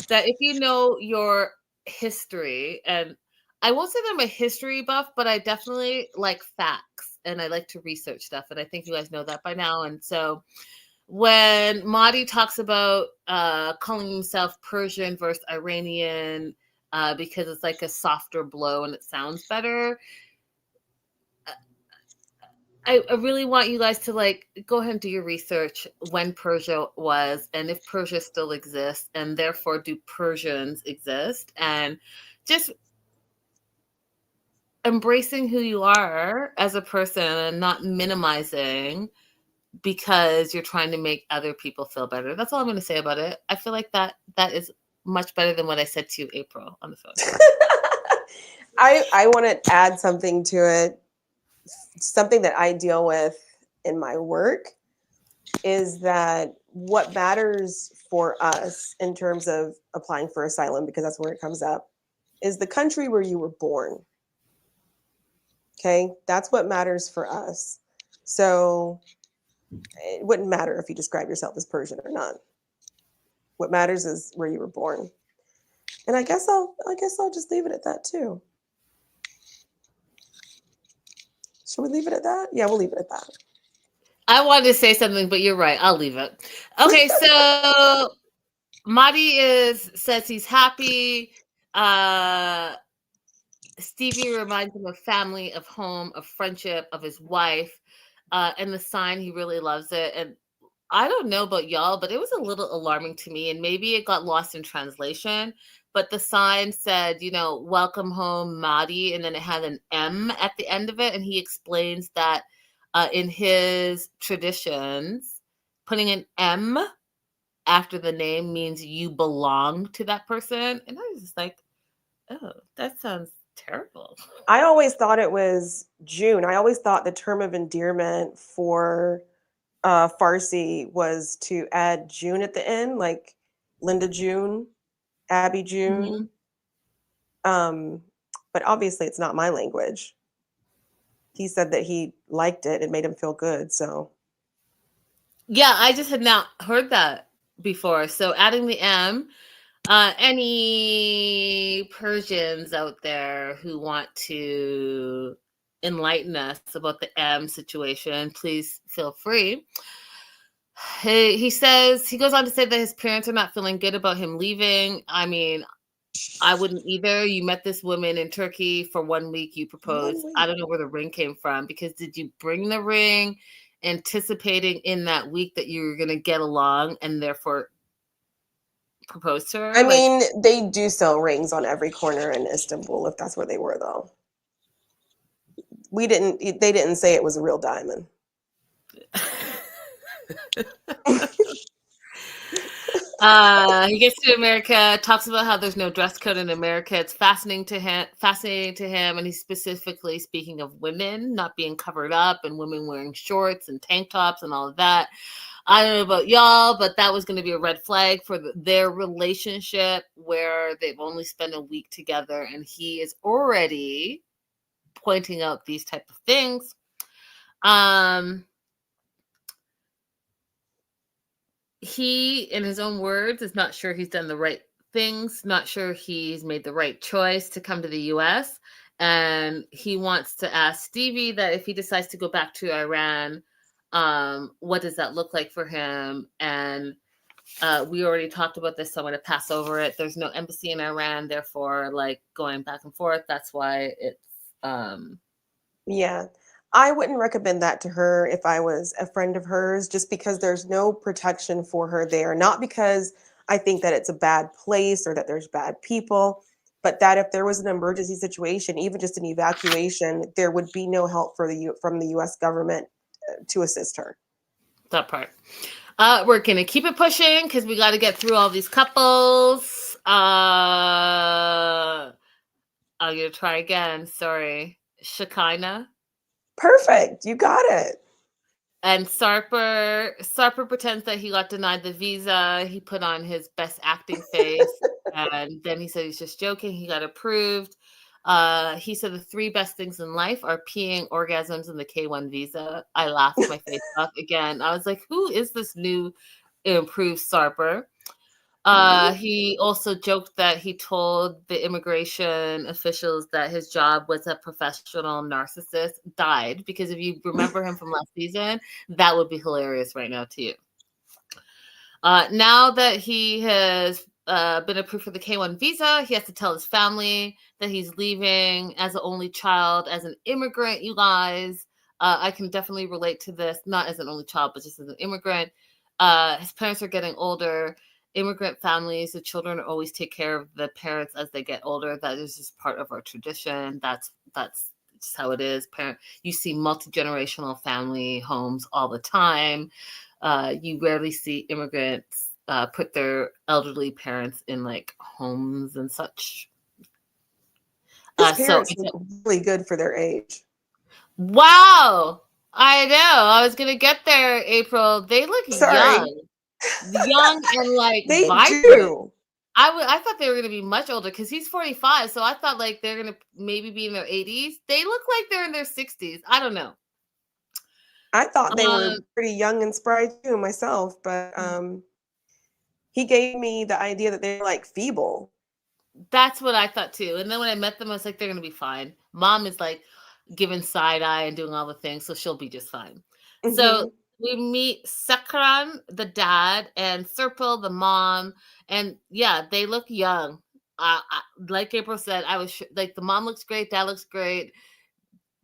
that if you know your history, and I won't say that I'm a history buff, but I definitely like facts and I like to research stuff. And I think you guys know that by now. And so when Motti talks about calling himself Persian versus Iranian because it's like a softer blow and it sounds better, I really want you guys to like go ahead and do your research when Persia was and if Persia still exists, and therefore do Persians exist, and just embracing who you are as a person and not minimizing because you're trying to make other people feel better. That's all I'm going to say about it. I feel like that is much better than what I said to you, April, on the phone. I want to add something to it. Something that I deal with in my work is that what matters for us in terms of applying for asylum, because that's where it comes up, is the country where you were born. Okay, that's what matters for us. So it wouldn't matter if you describe yourself as Persian or not. What matters is where you were born. And I guess I'll just leave it at that too. Should we leave it at that? Yeah, we'll leave it at that. I wanted to say something, but you're right. I'll leave it. Okay, so Motti says he's happy. Stevie reminds him of family, of home, of friendship, of his wife, and the sign. He really loves it. And I don't know about y'all, but it was a little alarming to me, and maybe it got lost in translation. But the sign said, welcome home, Motti, and then it had an M at the end of it. And he explains that in his traditions, putting an M after the name means you belong to that person. And I was just like, oh, that sounds terrible. I always thought it was June. I always thought the term of endearment for Farsi was to add June at the end, like Linda June, Abby June. But obviously it's not my language. He said that he liked it. It made him feel good. So yeah, I just had not heard that before. So adding the M, any Persians out there who want to enlighten us about the M situation, please feel free. He says, he goes on to say that his parents are not feeling good about him leaving. I mean, I wouldn't either. You met this woman in Turkey for 1 week. You proposed. I don't know where the ring came from, because did you bring the ring anticipating in that week that you were going to get along and therefore propose to her? I mean, they do sell rings on every corner in Istanbul, if that's where they were, though. They didn't say it was a real diamond. He gets to America, talks about how there's no dress code in America. It's fascinating to him, and he's specifically speaking of women not being covered up and women wearing shorts and tank tops and all of that. I don't know about y'all, but that was going to be a red flag for their relationship, where they've only spent a week together, and he is already pointing out these type of things. He, in his own words, is not sure he's done the right things, not sure he's made the right choice to come to the U.S. And he wants to ask Stevie that if he decides to go back to Iran, what does that look like for him? And we already talked about this, so I'm going to pass over it. There's no embassy in Iran, therefore, like, going back and forth. That's why it's... Yeah. I wouldn't recommend that to her if I was a friend of hers, just because there's no protection for her there. Not because I think that it's a bad place or that there's bad people. but that if there was an emergency situation, even just an evacuation, there would be no help from the U.S. government to assist her. That part. We're gonna keep it pushing because we got to get through all these couples. I'm gonna try again. Sorry, Shakina. Perfect. You got it. And Sarper pretends that he got denied the visa. He put on his best acting face, and then he said he's just joking. He got approved. He said the 3 best things in life are peeing, orgasms, and the K1 visa. I laughed my face off again. I was like, who is this new improved Sarper? He also joked that he told the immigration officials that his job was a professional narcissist, died, because if you remember him from last season, that would be hilarious right now to you. Now that he has been approved for the K1 visa, he has to tell his family that he's leaving as an only child, as an immigrant, you guys. I can definitely relate to this, not as an only child, but just as an immigrant. His parents are getting older. Immigrant families, the children always take care of the parents as they get older. That is just part of our tradition. That's just how it is. You see multi-generational family homes all the time. You rarely see immigrants put their elderly parents in like homes and such. His parents look really good for their age. Wow, I know. I was gonna get there, April. They look young and like they vibrant. Do. I thought they were going to be much older because he's 45. So I thought like they're going to maybe be in their 80s. They look like they're in their 60s. I don't know. I thought they were pretty young and spry too myself, but he gave me the idea that they're like feeble. That's what I thought too. And then when I met them, I was like, they're going to be fine. Mom is like giving side eye and doing all the things, so she'll be just fine. Mm-hmm. So we meet Sakran, the dad, and Sarper, the mom, and yeah, they look young. Like April said, I was like, the mom looks great, dad looks great.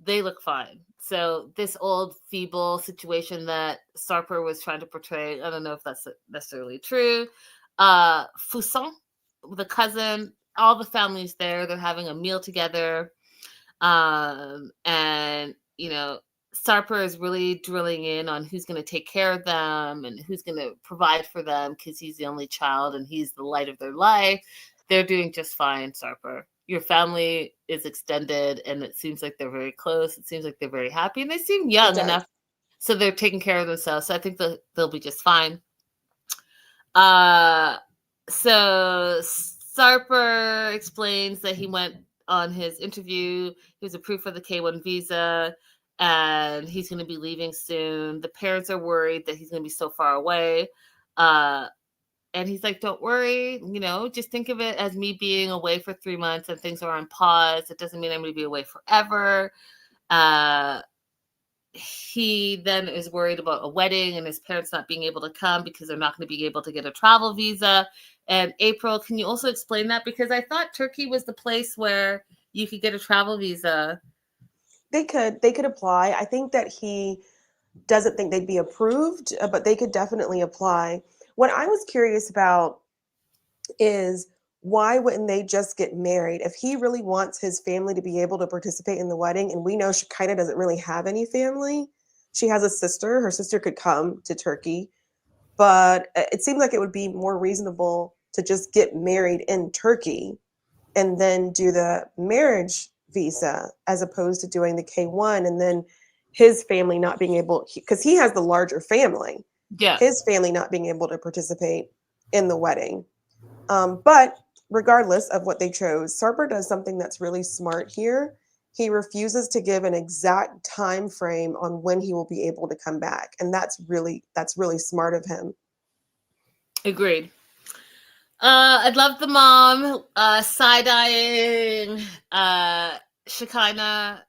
They look fine. So this old feeble situation that Sarper was trying to portray, I don't know if that's necessarily true. Fuson, the cousin, all the family's there. They're having a meal together, and you know, Sarper is really drilling in on who's going to take care of them and who's going to provide for them because he's the only child and he's the light of their life. They're doing just fine, Sarper. Your family is extended and it seems like they're very close. It seems like they're very happy and they seem young enough. So they're taking care of themselves. So I think they'll be just fine. So Sarper explains that he went on his interview. He was approved for the K1 visa. And he's going to be leaving soon. The parents are worried that he's going to be so far away. And he's like, don't worry, you know, just think of it as me being away for 3 months and things are on pause. It doesn't mean I'm going to be away forever. He then is worried about a wedding and his parents not being able to come because they're not going to be able to get a travel visa. And April, can you also explain that? Because I thought Turkey was the place where you could get a travel visa. They could apply. I think that he doesn't think they'd be approved, but they could definitely apply. What I was curious about is why wouldn't they just get married? If he really wants his family to be able to participate in the wedding, and we know Shakina doesn't really have any family. She has a sister. Her sister could come to Turkey, but it seems like it would be more reasonable to just get married in Turkey and then do the marriage visa as opposed to doing the K1 and then his family not being able, because he has the larger family. Yeah. His family not being able to participate in the wedding. But regardless of what they chose, Sarper does something that's really smart here. He refuses to give an exact time frame on when he will be able to come back. And that's really smart of him. Agreed. I love the mom side-eyeing Shakina,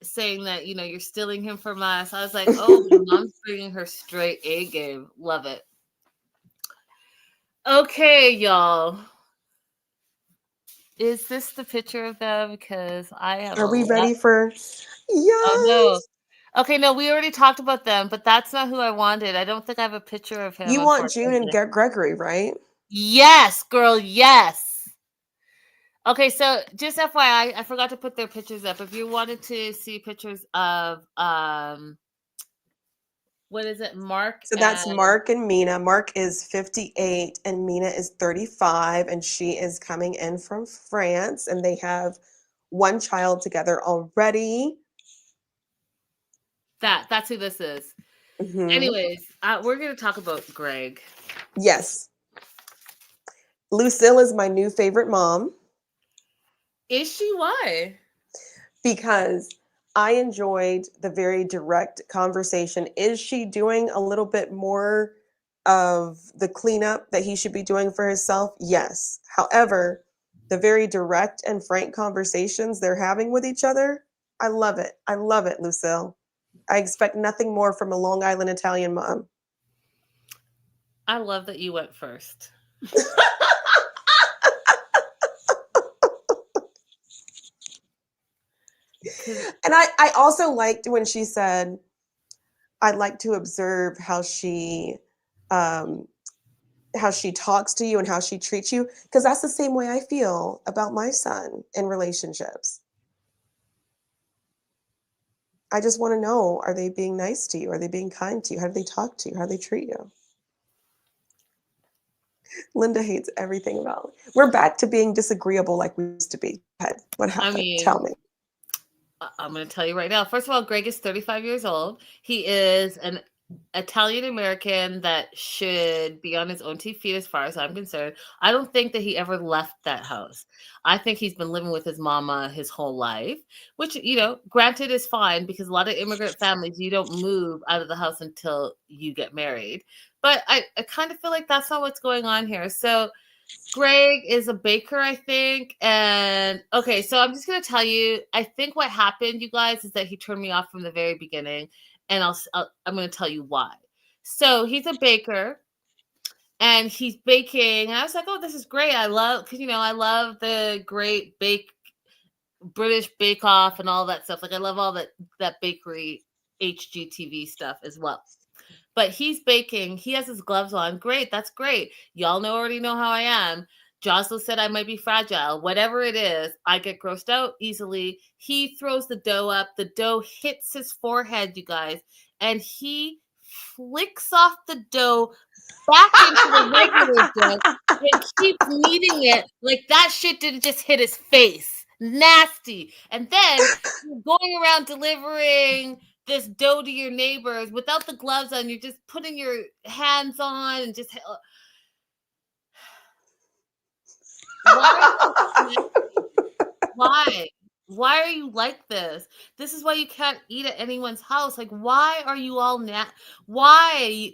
saying that, you know, you're stealing him from us. I was like, oh, the mom's bringing her straight A game. Love it. Okay, y'all. Is this the picture of them? Because I have. Are we ready for? Yes. Oh, no. Okay, no, we already talked about them, but that's not who I wanted. I don't think I have a picture of him. You want June and Gregory, right? Yes, girl, yes. Okay, so just FYI, I forgot to put their pictures up. If you wanted to see pictures of what is it, Mark So that's and Mark and Mina. Mark is 58 and Mina is 35, and she is coming in from France, and they have one child together already. that's who this is. Mhm. Anyways, we're gonna talk about Greg. Yes. Lucille is my new favorite mom Is she? Why? because I enjoyed the very direct conversation. Is she doing a little bit more of the cleanup that he should be doing for himself? Yes. However, the very direct and frank conversations they're having with each other, I love it. I love it, Lucille. I expect nothing more from a Long Island Italian mom. I love that you went first. And I also liked when she said, I'd like to observe um, how she talks to you and how she treats you, because that's the same way I feel about my son in relationships. I just want to know, are they being nice to you? Are they being kind to you? How do they talk to you? How do they treat you? Linda hates everything about it. We're back to being disagreeable like we used to be. What I happened? mean, Tell me. I'm going to tell you right now. First of all, Greg is 35 years old. He is an Italian American that should be on his own 2 feet as far as I'm concerned. I don't think that he ever left that house. I think he's been living with his mama his whole life, which, granted is fine because a lot of immigrant families, you don't move out of the house until you get married. But I kind of feel like that's not what's going on here. So Greg is a baker, I think. And okay, so I'm just going to tell you, I think what happened, you guys, is that he turned me off from the very beginning. And I'm going to tell you why. So he's a baker and he's baking. And I was like, oh, this is great. I love, because, I love the great British Bake Off and all that stuff. Like, I love all that bakery HGTV stuff as well. But he's baking. He has his gloves on. Great. That's great. Y'all already know how I am. Jocelyn said I might be fragile. Whatever it is, I get grossed out easily. He throws the dough up. The dough hits his forehead, you guys. And he flicks off the dough back into the regular dough and keeps kneading it like that shit didn't just hit his face. Nasty. And then going around delivering this dough to your neighbors without the gloves on. You're just putting your hands on and just why are you like this? This is why you can't eat at anyone's house. Like, why are you all why?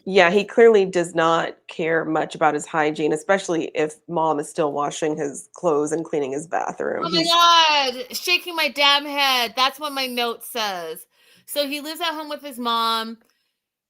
Yeah, he clearly does not care much about his hygiene, especially if mom is still washing his clothes and cleaning his bathroom. Oh my God, shaking my damn head. That's what my note says. So he lives at home with his mom,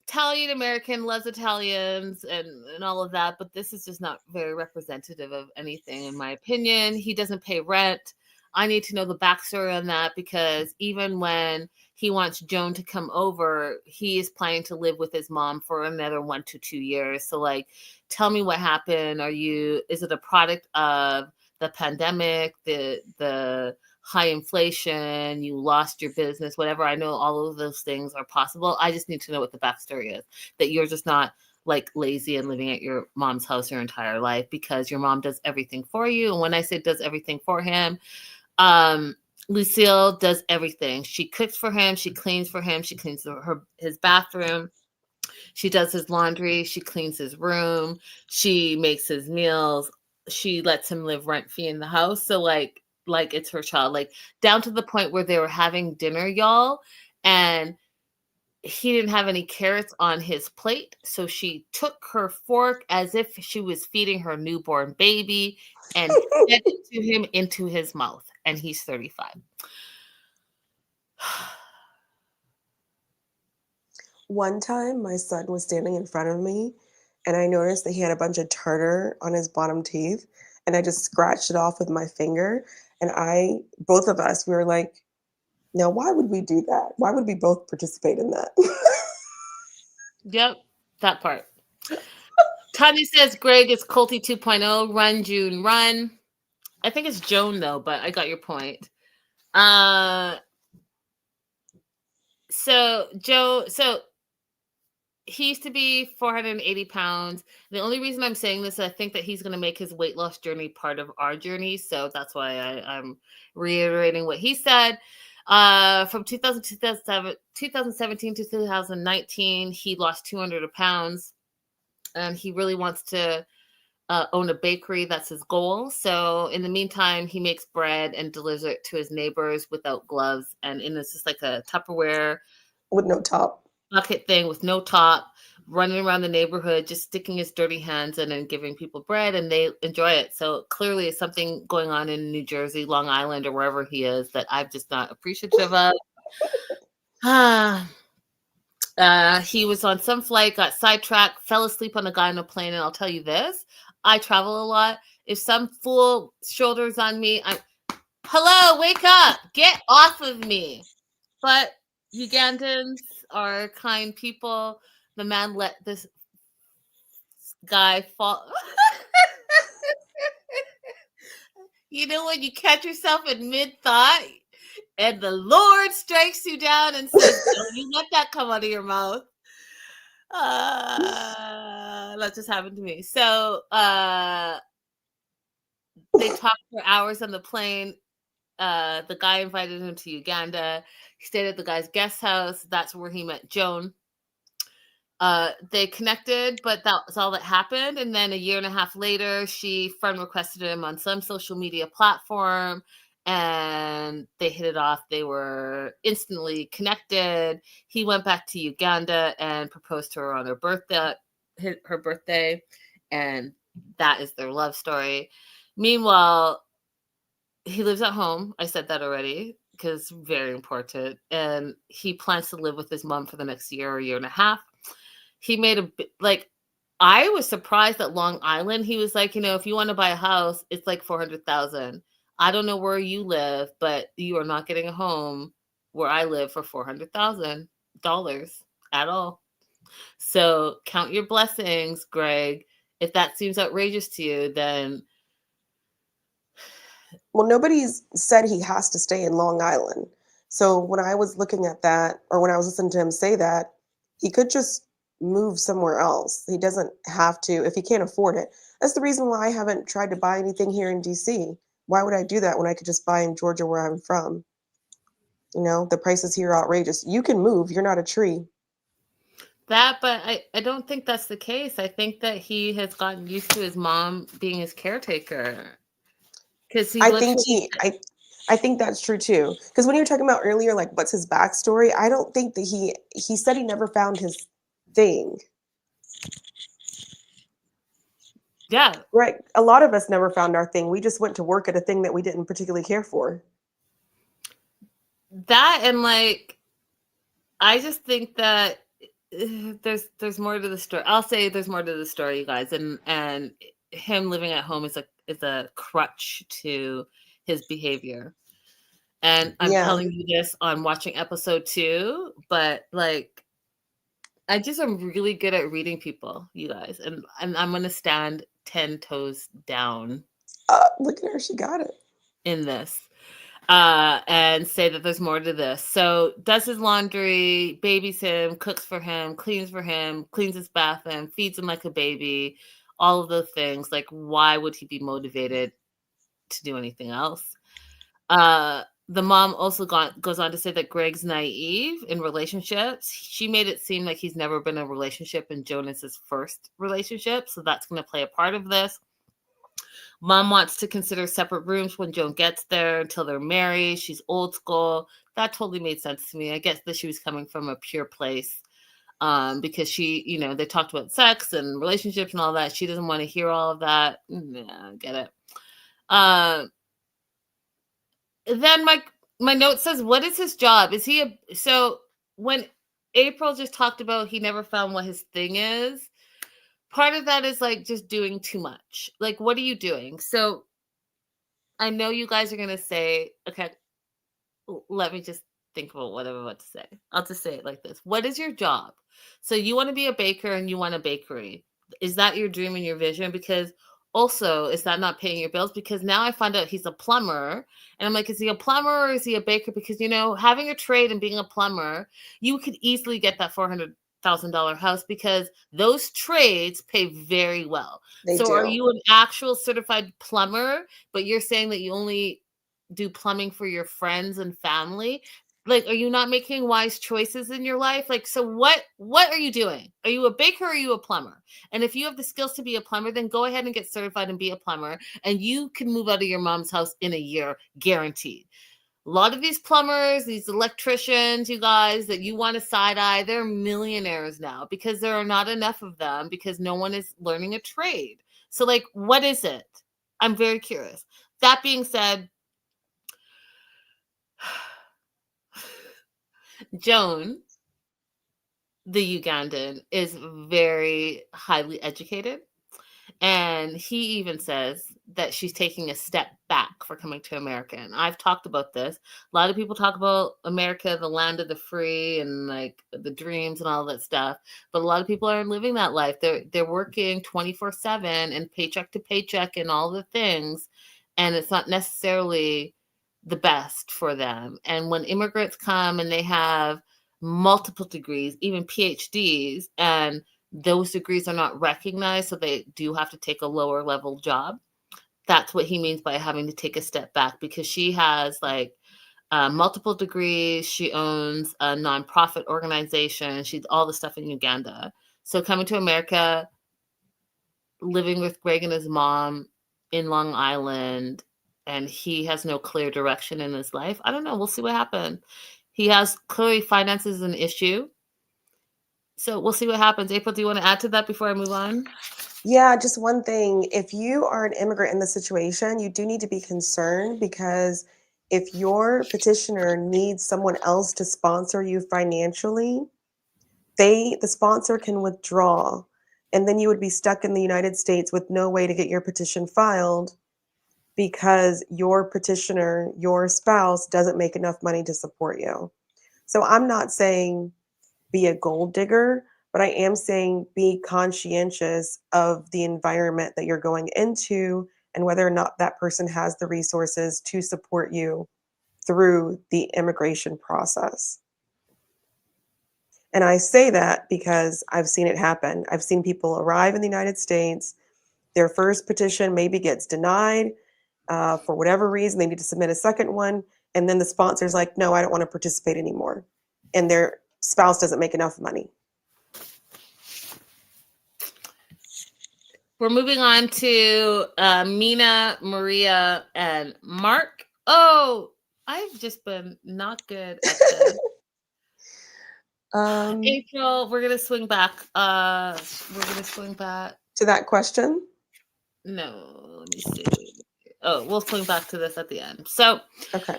Italian American, loves Italians and all of that. But this is just not very representative of anything, in my opinion. He doesn't pay rent. I need to know the backstory on that because even when he wants Joan to come over, he is planning to live with his mom for another 1 to 2 years. So, like, tell me what happened. Is it a product of the pandemic, the high inflation, you lost your business, whatever? I know all of those things are possible. I just need to know what the backstory is, that you're just not like lazy and living at your mom's house your entire life because your mom does everything for you. And when I say does everything for him, Lucille does everything. She cooks for him. She cleans for him. She cleans his bathroom. She does his laundry. She cleans his room. She makes his meals. She lets him live rent-free in the house. So like it's her child, like down to the point where they were having dinner, y'all, and he didn't have any carrots on his plate. So she took her fork as if she was feeding her newborn baby and fed it to him into his mouth. And he's 35. One time, my son was standing in front of me, and I noticed that he had a bunch of tartar on his bottom teeth, and I just scratched it off with my finger. And both of us, we were like, now, why would we do that? Why would we both participate in that? Yep, that part. Tanya says Greg is Colty 2.0. Run, June, run. I think it's Joan though, but I got your point. So he used to be 480 pounds. The only reason I'm saying this is I think that he's going to make his weight loss journey part of our journey. So that's why I'm reiterating what he said. From 2017 to 2019, he lost 200 pounds. And he really wants to own a bakery. That's his goal. So in the meantime, he makes bread and delivers it to his neighbors without gloves. And it's just like a Tupperware with no top bucket thing with no top, running around the neighborhood, just sticking his dirty hands in and giving people bread, and they enjoy it. So clearly it's something going on in New Jersey, Long Island, or wherever he is that I'm just not appreciative of. He was on some flight, got sidetracked, fell asleep on a guy on a plane, and I'll tell you this, I travel a lot. If some fool shoulders on me, hello, wake up, get off of me. But Ugandans are kind people. The man let this guy fall. You know when you catch yourself in mid-thought and the Lord strikes you down and says, don't you let that come out of your mouth. That just happened to me. So they talked for hours on the plane. The guy invited him to Uganda. He stayed at the guy's guest house. That's where he met Joan. They connected, but that's all that happened. And then a year and a half later, she friend requested him on some social media platform, and they hit it off. They were instantly connected. He went back to Uganda and proposed to her on her birthday, and that is their love story. Meanwhile, he lives at home. I said that already because very important. And he plans to live with his mom for the next year or year and a half. He made I was surprised at Long Island. He was like, if you want to buy a house, it's like $400,000. I don't know where you live, but you are not getting a home where I live for $400,000 at all. So count your blessings, Greg. If that seems outrageous to you, then. Well, nobody's said he has to stay in Long Island. So when I was looking at that, or when I was listening to him say that, he could just move somewhere else. He doesn't have to, if he can't afford it. That's the reason why I haven't tried to buy anything here in DC. Why would I do that when I could just buy in Georgia where I'm from? The prices here are outrageous. You can move. You're not a tree. But I don't think that's the case. I think that he has gotten used to his mom being his caretaker. Because I think that's true too. Because when you were talking about earlier, like what's his backstory, I don't think that he said he never found his thing. Yeah. Right. A lot of us never found our thing. We just went to work at a thing that we didn't particularly care for. That and I just think that there's more to the story. I'll say there's more to the story, you guys, and him living at home is a crutch to his behavior. And I'm telling you this on watching episode 2, but I just am really good at reading people, you guys, and I'm gonna stand 10 toes down. Look at her, she got it in this. And say that there's more to this. So does his laundry, babies him, cooks for him, cleans his bathroom, feeds him like a baby, all of those things. Why would he be motivated to do anything else? The mom also goes on to say that Greg's naive in relationships. She made it seem like he's never been in a relationship, and Joan is his first relationship. So that's going to play a part of this. Mom wants to consider separate rooms when Joan gets there until they're married. She's old school. That totally made sense to me. I guess that she was coming from a pure place because she, they talked about sex and relationships and all that. She doesn't want to hear all of that. Yeah, I get it. Then my note says, what is his job? Is he so when April just talked about he never found what his thing is, part of that is just doing too much. What are you doing? So I know you guys are going to say, okay, let me just think about what I'm about to say. I'll just say it like this. What is your job? So you want to be a baker and you want a bakery. Is that your dream and your vision? Because also, is that not paying your bills? Because now I find out he's a plumber, and I'm like, is he a plumber or is he a baker? Because, you know, having a trade and being a plumber, you could easily get that $400,000 house because those trades pay very well. They So are do. you an actual certified plumber, but you're saying that you only do plumbing for your friends and family? Like, are you not making wise choices in your life? Like, so what are you doing? Are you a baker or are you a plumber? And if you have the skills to be a plumber, then go ahead and get certified and be a plumber, and you can move out of your mom's house in a year, guaranteed. A lot of these plumbers, these electricians, you guys, that you want to side eye, they're millionaires now because there are not enough of them because no one is learning a trade. So, like, what is it? I'm very curious. That being said, Joan, the Ugandan, is very highly educated. And he even says that she's taking a step back for coming to America. And I've talked about this. A lot of people talk about America, the land of the free and like the dreams and all that stuff. But a lot of people aren't living that life. They're working 24/7 and paycheck to paycheck and all the things. And it's not necessarily the best for them. And when immigrants come and they have multiple degrees, even PhDs, and those degrees are not recognized, so they do have to take a lower level job. That's what he means by having to take a step back, because she has like multiple degrees. She owns a nonprofit organization. She's all the stuff in Uganda. So coming to America, living with Greg and his mom in Long Island, and he has no clear direction in his life. I don't know. We'll see what happens. He has clearly finances an issue. So we'll see what happens. April, do you want to add to that before I move on? Yeah, just one thing. If you are an immigrant in this situation, you do need to be concerned, because if your petitioner needs someone else to sponsor you financially, the sponsor can withdraw, and then you would be stuck in the United States with no way to get your petition filed because your petitioner, your spouse, doesn't make enough money to support you. So I'm not saying be a gold digger, but I am saying be conscientious of the environment that you're going into and whether or not that person has the resources to support you through the immigration process. And I say that because I've seen it happen. I've seen people arrive in the United States, their first petition maybe gets denied for whatever reason, they need to submit a second one, and then the sponsor's like, no, I don't want to participate anymore. And their spouse doesn't make enough money. We're moving on to Mina, Maria, and Mark. Oh, I've just been not good at this. April, we're gonna swing back. To that question? No, let me see. Oh, we'll swing back to this at the end. So, okay.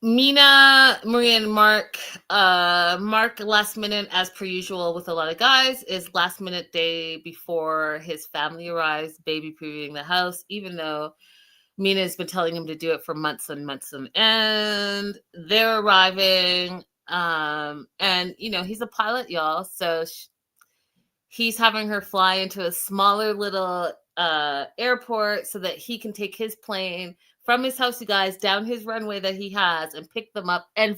Mina, Maria, and Mark. Mark, last minute, as per usual with a lot of guys, is last minute day before his family arrives, baby previewing the house, even though Mina has been telling him to do it for months and months on end. They're arriving, and you know he's a pilot, y'all. So he's having her fly into a smaller little airport so that he can take his plane from his house, you guys, down his runway that he has and pick them up. And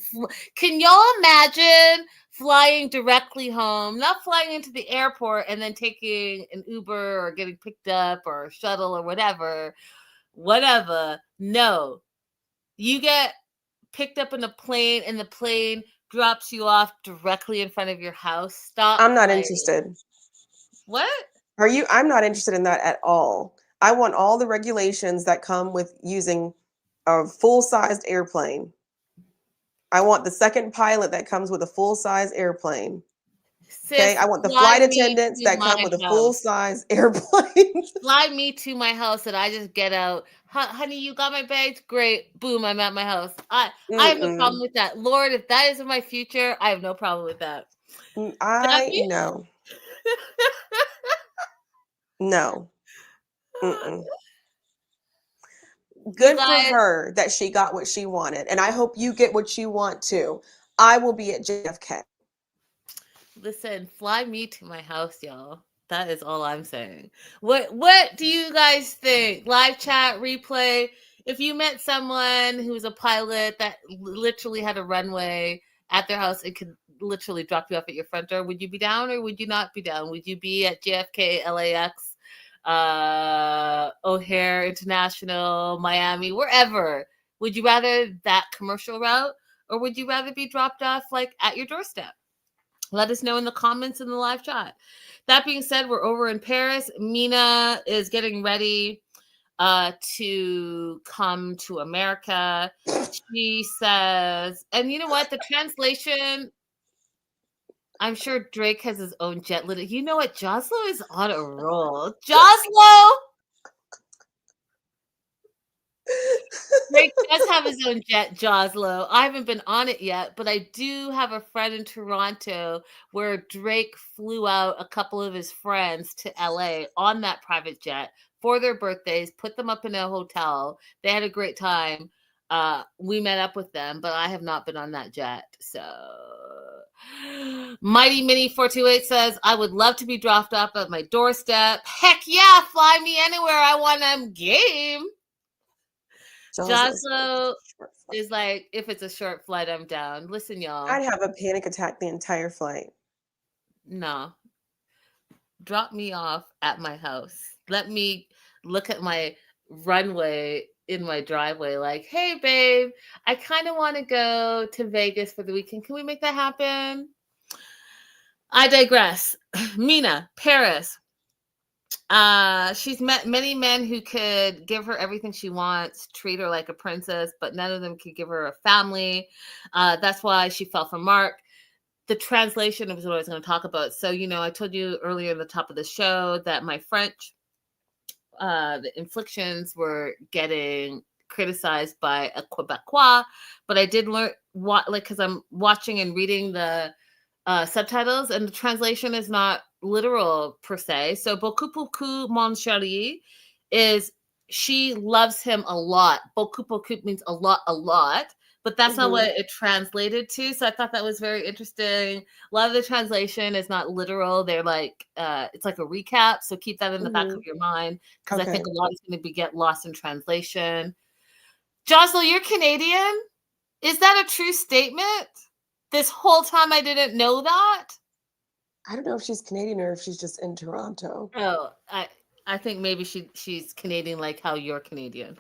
can y'all imagine flying directly home, not flying into the airport and then taking an Uber or getting picked up or a shuttle or whatever. No, you get picked up in a plane and the plane drops you off directly in front of your house. Stop. I'm not interested. What? Are you? I'm not interested in that at all. I want all the regulations that come with using a full-sized airplane. I want the second pilot that comes with a full-size airplane. Okay, I want the flight attendants that come with a full-size airplane. Fly me to my house and I just get out. Honey, you got my bags? Great. Boom, I'm at my house. I have no problem with that. Lord, if that is in my future, I have no problem with that. No. No. Good for her that she got what she wanted. And I hope you get what you want too. I will be at JFK. Listen, fly me to my house, y'all. That is all I'm saying. What do you guys think? Live chat, replay. If you met someone who was a pilot that literally had a runway at their house and could literally drop you off at your front door, would you be down or would you not be down? Would you be at JFK, LAX, O'Hare International, Miami, wherever? Would you rather that commercial route or would you rather be dropped off like at your doorstep? Let us know in the comments in the live chat. That being said, we're over in Paris. Mina is getting ready to come to America. She says, and you know what? The translation, I'm sure Drake has his own jet lit. You know what? Joslo is on a roll. Joslo! Drake does have his own jet, Joslo. I haven't been on it yet, but I do have a friend in Toronto where Drake flew out a couple of his friends to LA on that private jet for their birthdays, put them up in a hotel. They had a great time. We met up with them, but I have not been on that jet. So Mighty Mini 428 says, I would love to be dropped off at my doorstep. Heck yeah, fly me anywhere. I want them game. Joslo is like, if it's a short flight, I'm down. Listen, y'all. I'd have a panic attack the entire flight. No. Drop me off at my house. Let me look at my runway in my driveway like, hey, babe, I kind of want to go to Vegas for the weekend. Can we make that happen? I digress. Mina, Paris. She's met many men who could give her everything she wants, treat her like a princess, but none of them could give her a family. That's why she fell for Mark. The translation was what I was going to talk about. So, you know, I told you earlier in the top of the show that my French, the inflections were getting criticized by a Quebecois, but I did learn what, like, because I'm watching and reading the subtitles, and the translation is not literal per se. So beaucoup mon chéri is she loves him a lot. Beaucoup means a lot, but that's not what it translated to. So I thought that was very interesting. A lot of the translation is not literal. They're like it's like a recap. So keep that in the back of your mind, because I think a lot is going to get lost in translation. Joslo, you're Canadian? Is that a true statement? This whole time I didn't know that. I don't know if she's Canadian or if she's just in Toronto. Oh, I think maybe she's Canadian, like how you're Canadian.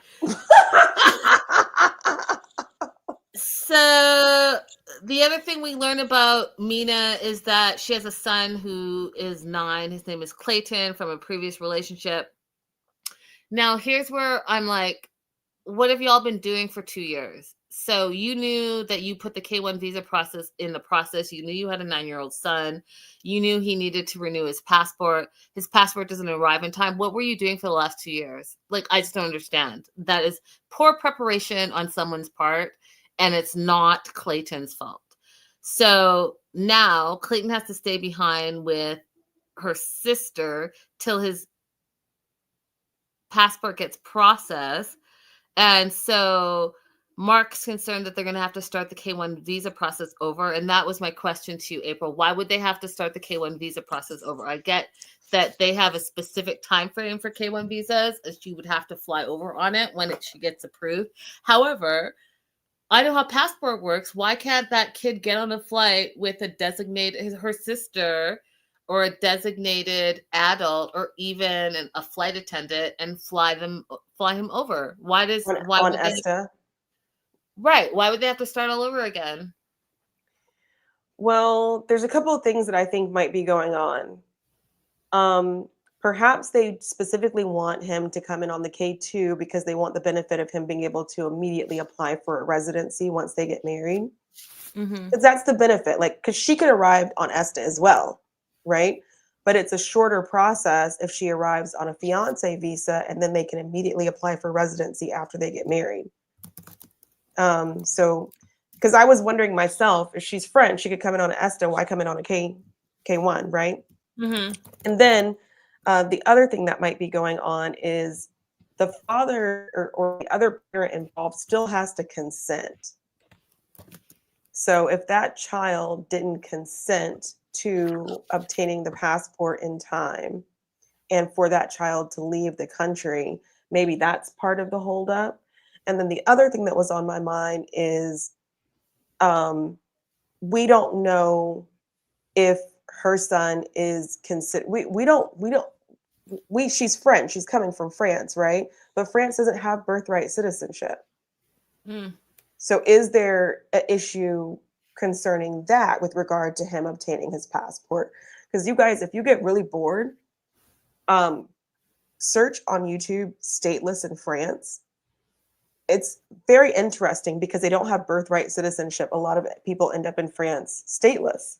So the other thing we learn about Mina is that she has a son who is 9. His name is Clayton from a previous relationship. Now, here's where I'm like, what have y'all been doing for 2 years? So you knew that you put the K-1 visa process in the process. You knew you had a 9-year-old son. You knew he needed to renew his passport. His passport doesn't arrive in time. What were you doing for the last 2 years? Like, I just don't understand. That is poor preparation on someone's part, and it's not Clayton's fault. So now Clayton has to stay behind with her sister till his passport gets processed. And so Mark's concerned that they're going to have to start the K-1 visa process over. And that was my question to you, April. Why would they have to start the K-1 visa process over? I get that they have a specific time frame for K-1 visas, as she would have to fly over on it when she gets approved. However, I know how passport works. Why can't that kid get on a flight with a designated, her sister, or a designated adult, or even a flight attendant, and fly him over? Why would ESTA? Right. Why would they have to start all over again? Well, there's a couple of things that I think might be going on. Perhaps they specifically want him to come in on the K-2 because they want the benefit of him being able to immediately apply for a residency once they get married. Because that's the benefit. Like, because she could arrive on ESTA as well, right? But it's a shorter process if she arrives on a fiance visa, and then they can immediately apply for residency after they get married. So, because I was wondering myself, if she's French, she could come in on an ESTA, why come in on a K-1, right? And then the other thing that might be going on is the father or the other parent involved still has to consent. So if that child didn't consent to obtaining the passport in time and for that child to leave the country, maybe that's part of the holdup. And then the other thing that was on my mind is we don't know if her son is considered, she's French, she's coming from France, right? But France doesn't have birthright citizenship. Mm. So is there an issue concerning that with regard to him obtaining his passport? Because you guys, if you get really bored, search on YouTube stateless in France. It's very interesting because they don't have birthright citizenship. A lot of people end up in France stateless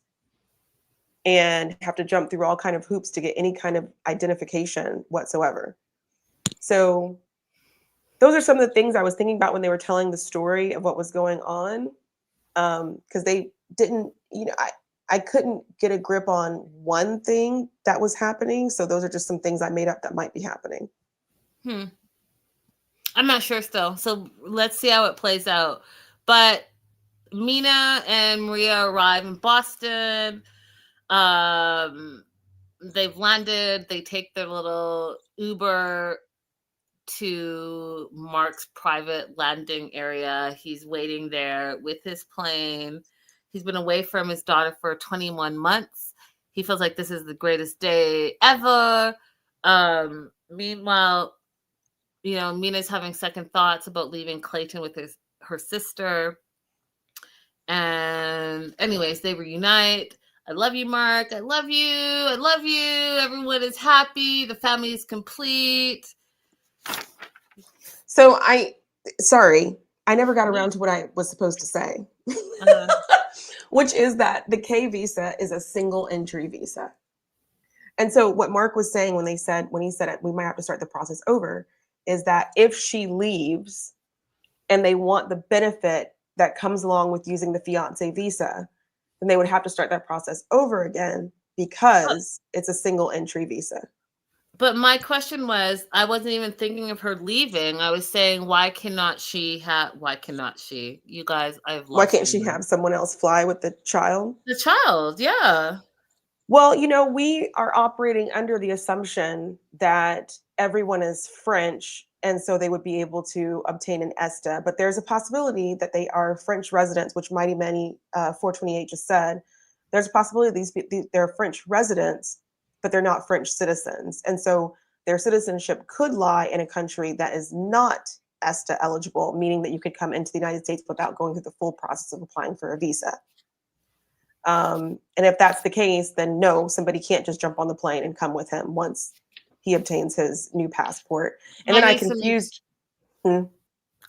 and have to jump through all kind of hoops to get any kind of identification whatsoever. So those are some of the things I was thinking about when they were telling the story of what was going on. Because they didn't, I couldn't get a grip on one thing that was happening. So those are just some things I made up that might be happening. I'm not sure still. So let's see how it plays out. But Mina and Maria arrive in Boston. They've landed. They take their little Uber to Mark's private landing area. He's waiting there with his plane. He's been away from his daughter for 21 months. He feels like this is the greatest day ever. Meanwhile, Mina's having second thoughts about leaving Clayton with her sister. And anyways, they reunite. I love you, Mark. I love you. I love you. Everyone is happy. The family is complete. So I never got around to what I was supposed to say, which is that the K visa is a single entry visa. And so what Mark was saying when he said we might have to start the process over is that if she leaves and they want the benefit that comes along with using the fiance visa, then they would have to start that process over again because it's a single entry visa. But my question was, I wasn't even thinking of her leaving. I was saying, why cannot she? You guys, I've lost. Why can't she have someone else fly with the child? The child, yeah. Well, we are operating under the assumption that everyone is French, and so they would be able to obtain an ESTA. But there's a possibility that they are French residents, which Mighty Manny 428 just said. There's a possibility they're French residents, but they're not French citizens. And so their citizenship could lie in a country that is not ESTA eligible, meaning that you could come into the United States without going through the full process of applying for a visa. And if that's the case, then no, somebody can't just jump on the plane and come with him once he obtains his new passport. And then I confused. Go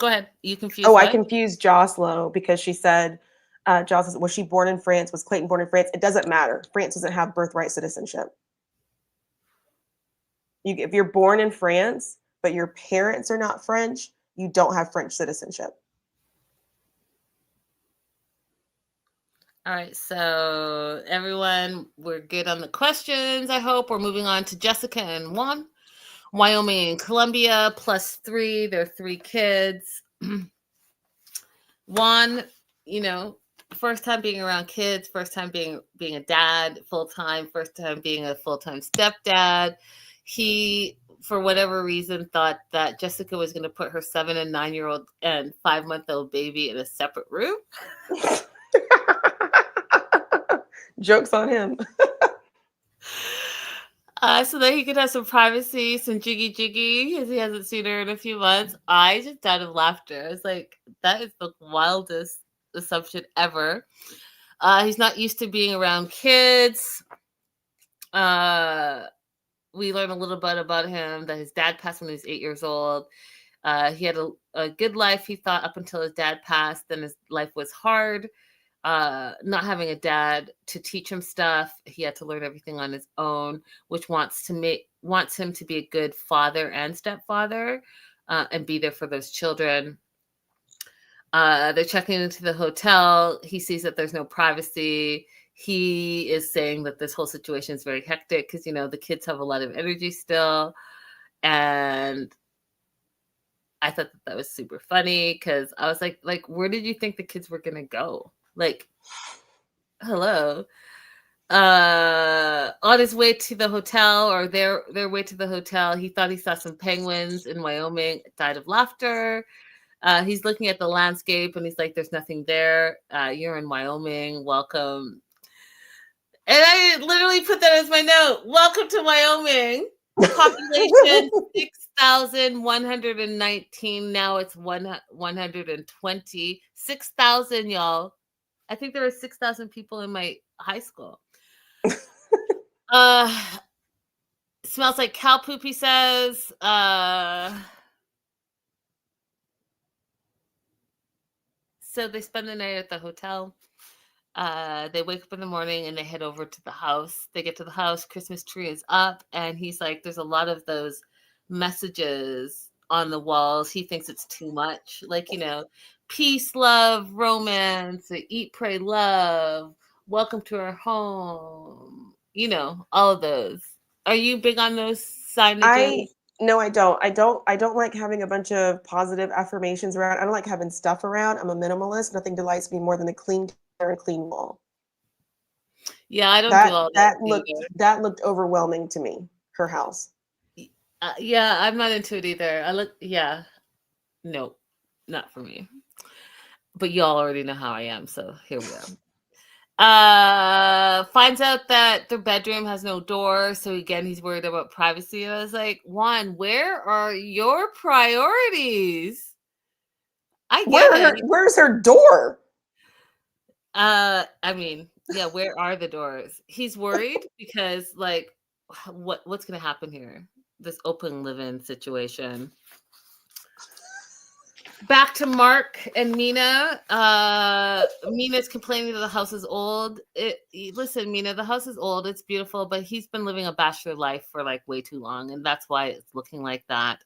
ahead. You confused. Oh, what? I confused Joslo because she said, was she born in France? Was Clayton born in France? It doesn't matter. France doesn't have birthright citizenship. If you're born in France, but your parents are not French, you don't have French citizenship. All right, so everyone, we're good on the questions, I hope. We're moving on to Jessica and Juan. Wyoming and Columbia, +3. They're 3 kids. Juan, first time being around kids, first time being a dad full-time, first time being a full-time stepdad. He, for whatever reason, thought that Jessica was going to put her 7- and 9-year-old and 5-month-old baby in a separate room. Joke's on him. So that he could have some privacy, some jiggy, because he hasn't seen her in a few months. I just died of laughter. I was like, that is the wildest assumption ever. He's not used to being around kids. We learned a little bit about him, that his dad passed when he was 8 years old. He had a good life, he thought, up until his dad passed. Then his life was hard. Not having a dad to teach him stuff, he had to learn everything on his own, which wants him to be a good father and stepfather, and be there for those children. They're checking into the hotel. He sees that there's no privacy. He is saying that this whole situation is very hectic because the kids have a lot of energy still, and I thought that was super funny because I was like, where did you think the kids were gonna go? Like, hello. On his way to the hotel, or their way to the hotel, he thought he saw some penguins in Wyoming, died of laughter. He's looking at the landscape and he's like, there's nothing there. You're in Wyoming. Welcome. And I literally put that as my note. Welcome to Wyoming. Population 6,119. Now it's 120. 6,000, y'all. I think there were 6,000 people in my high school. Smells like cow poop, he says. So they spend the night at the hotel. They wake up in the morning and they head over to the house. They get to the house, Christmas tree is up, and he's like, there's a lot of those messages on the walls. He thinks it's too much. Like, you know, peace, love, romance, eat, pray, love, welcome to our home. You know, all of those. Are you big on those signages? No, I don't. I don't like having a bunch of positive affirmations around. I don't like having stuff around. I'm a minimalist. Nothing delights me more than a clean and clean wall. Yeah, I don't do all that looked overwhelming to me. Her house. Yeah, I'm not into it either. No, not for me. But y'all already know how I am, so here we are. Finds out that their bedroom has no door, so again he's worried about privacy. And I was like, Juan, where are your priorities? I get it. Where's her door? I mean, yeah, where are the doors? He's worried because, like, what's gonna happen here? This open live-in situation. Back to Mark and Mina. Mina's complaining that the house is old. Listen, Mina, the house is old. It's beautiful, but he's been living a bachelor life for like way too long, and that's why it's looking like that.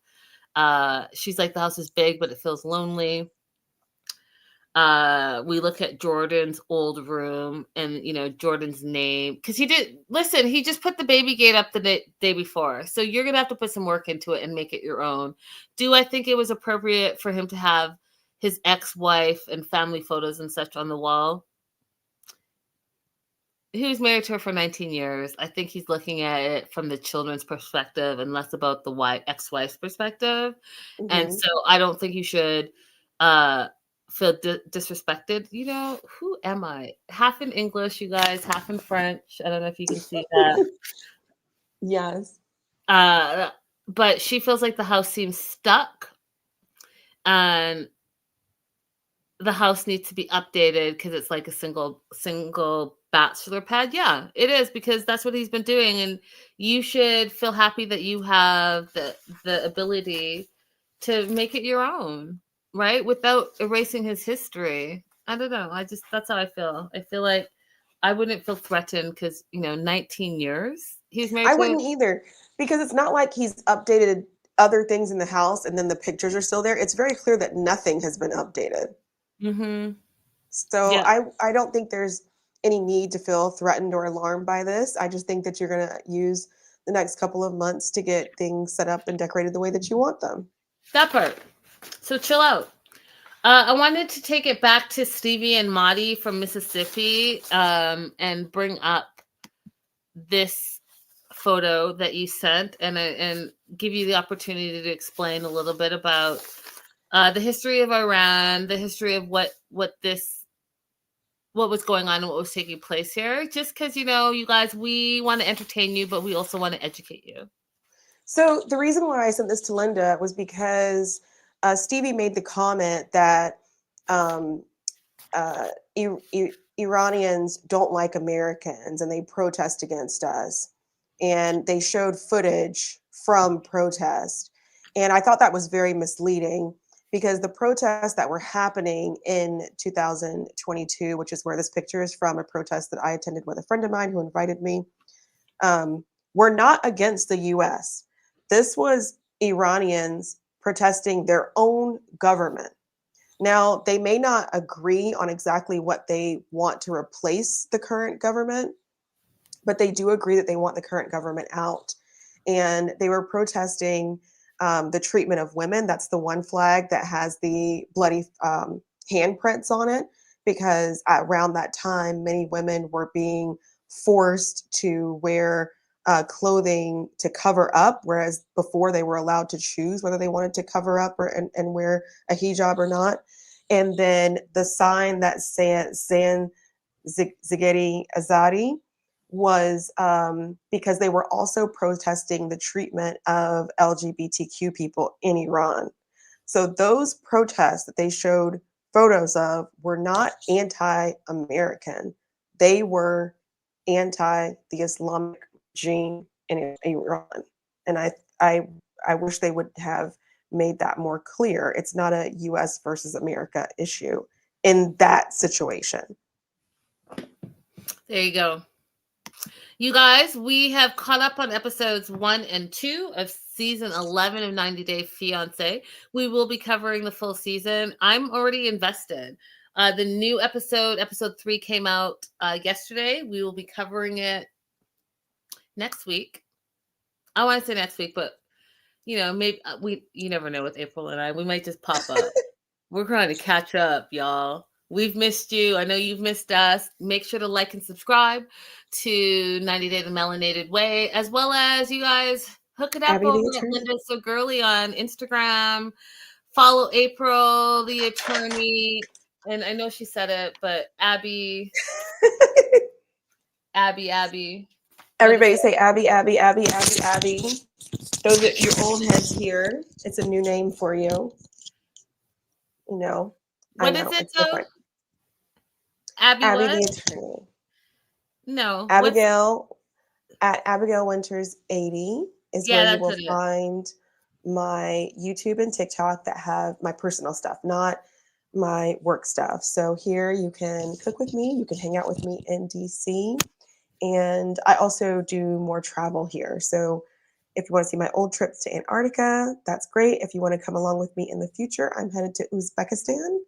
She's like, the house is big, but it feels lonely. We look at Jordan's old room and, you know, Jordan's name, because he just put the baby gate up the day before, so you're gonna have to put some work into it and make it your own. Do I think it was appropriate for him to have his ex-wife and family photos and such on the wall? He was married to her for 19 years. I think he's looking at it from the children's perspective and less about the ex-wife's perspective. Mm-hmm. And so I don't think you should feel disrespected. You know, who am I? Half in English, you guys, half in French. I don't know if you can see that. Yes. But she feels like the house seems stuck and the house needs to be updated because it's like a single bachelor pad. Yeah, it is, because that's what he's been doing, and you should feel happy that you have the ability to make it your own, right? Without erasing his history. I don't know. That's how I feel. I feel like I wouldn't feel threatened because, you know, 19 years he's married. I wouldn't either, because it's not like he's updated other things in the house and then the pictures are still there. It's very clear that nothing has been updated. Mm-hmm. So yeah. I don't think there's any need to feel threatened or alarmed by this. I just think that you're going to use the next couple of months to get things set up and decorated the way that you want them. That part. So chill out. I wanted to take it back to Stevie and Motti from Mississippi and bring up this photo that you sent and give you the opportunity to explain a little bit about the history of Iran, the history of what was going on and what was taking place here. Just because, you know, you guys, we want to entertain you, but we also want to educate you. So the reason why I sent this to Linda was because Stevie made the comment that Iranians don't like Americans and they protest against us. And they showed footage from protest. And I thought that was very misleading, because the protests that were happening in 2022, which is where this picture is from, a protest that I attended with a friend of mine who invited me, were not against the US. This was Iranians protesting their own government. Now, they may not agree on exactly what they want to replace the current government, but they do agree that they want the current government out. And they were protesting the treatment of women. That's the one flag that has the bloody handprints on it, because around that time, many women were being forced to wear clothing to cover up, whereas before they were allowed to choose whether they wanted to cover up and wear a hijab or not. And then the sign that Zan Zigeri Azadi was because they were also protesting the treatment of LGBTQ people in Iran. So those protests that they showed photos of were not anti-American. They were anti the Islamic regime in Iran. And I wish they would have made that more clear. It's not a US versus America issue in that situation. There you go. You guys, we have caught up on episodes 1 and 2 of season 11 of 90 Day Fiance. We will be covering the full season. I'm already invested. The new episode 3, came out yesterday. We will be covering it next week. I want to say next week, but maybe you never know with April and I. We might just pop up. We're trying to catch up, y'all. We've missed you. I know you've missed us. Make sure to like and subscribe to 90 Day the Melanated Way, as well as you guys hook it up Abby the over at attorney. Linda So Girly on Instagram. Follow April the attorney. And I know she said it, but Abby. Everybody say Abby. Those are your old heads here. It's a new name for you. What is it it's though? different. Abby Abby what? the attorney. No. Abigail at Abigail Winters 80 is where you will find my YouTube and TikTok that have my personal stuff, not my work stuff. So here you can cook with me, you can hang out with me in DC, and I also do more travel here. So if you want to see my old trips to Antarctica, that's great. If you want to come along with me in the future, I'm headed to Uzbekistan.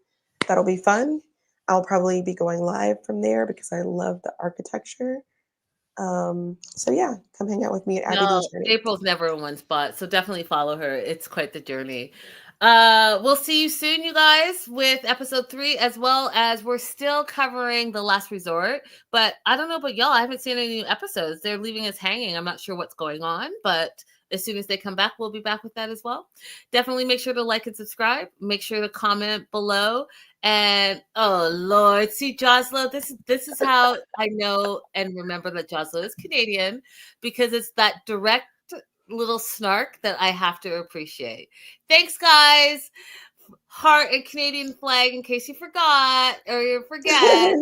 That'll be fun. I'll probably be going live from there because I love the architecture. So yeah, come hang out with me at Abby the Attorney. April's never in one spot, so definitely follow her. It's quite the journey. We'll see you soon, you guys, with episode 3, as well as we're still covering The Last Resort. But I don't know about y'all. I haven't seen any new episodes. They're leaving us hanging. I'm not sure what's going on, but as soon as they come back, we'll be back with that as well. Definitely make sure to like and subscribe. Make sure to comment below. And oh Lord, see Joslo, this is how I know and remember that Joslo is Canadian, because it's that direct little snark that I have to appreciate. Thanks, guys. Heart and Canadian flag in case you forgot or you forget.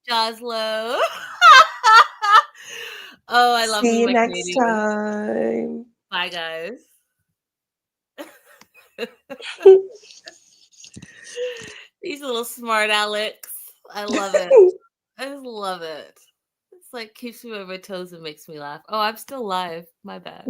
Joslo. Oh, I love See you my next Canadian. time. Bye, guys. These little smart Alex. I love it. I just love it. It's like keeps me on my toes and makes me laugh. Oh, I'm still live. My bad.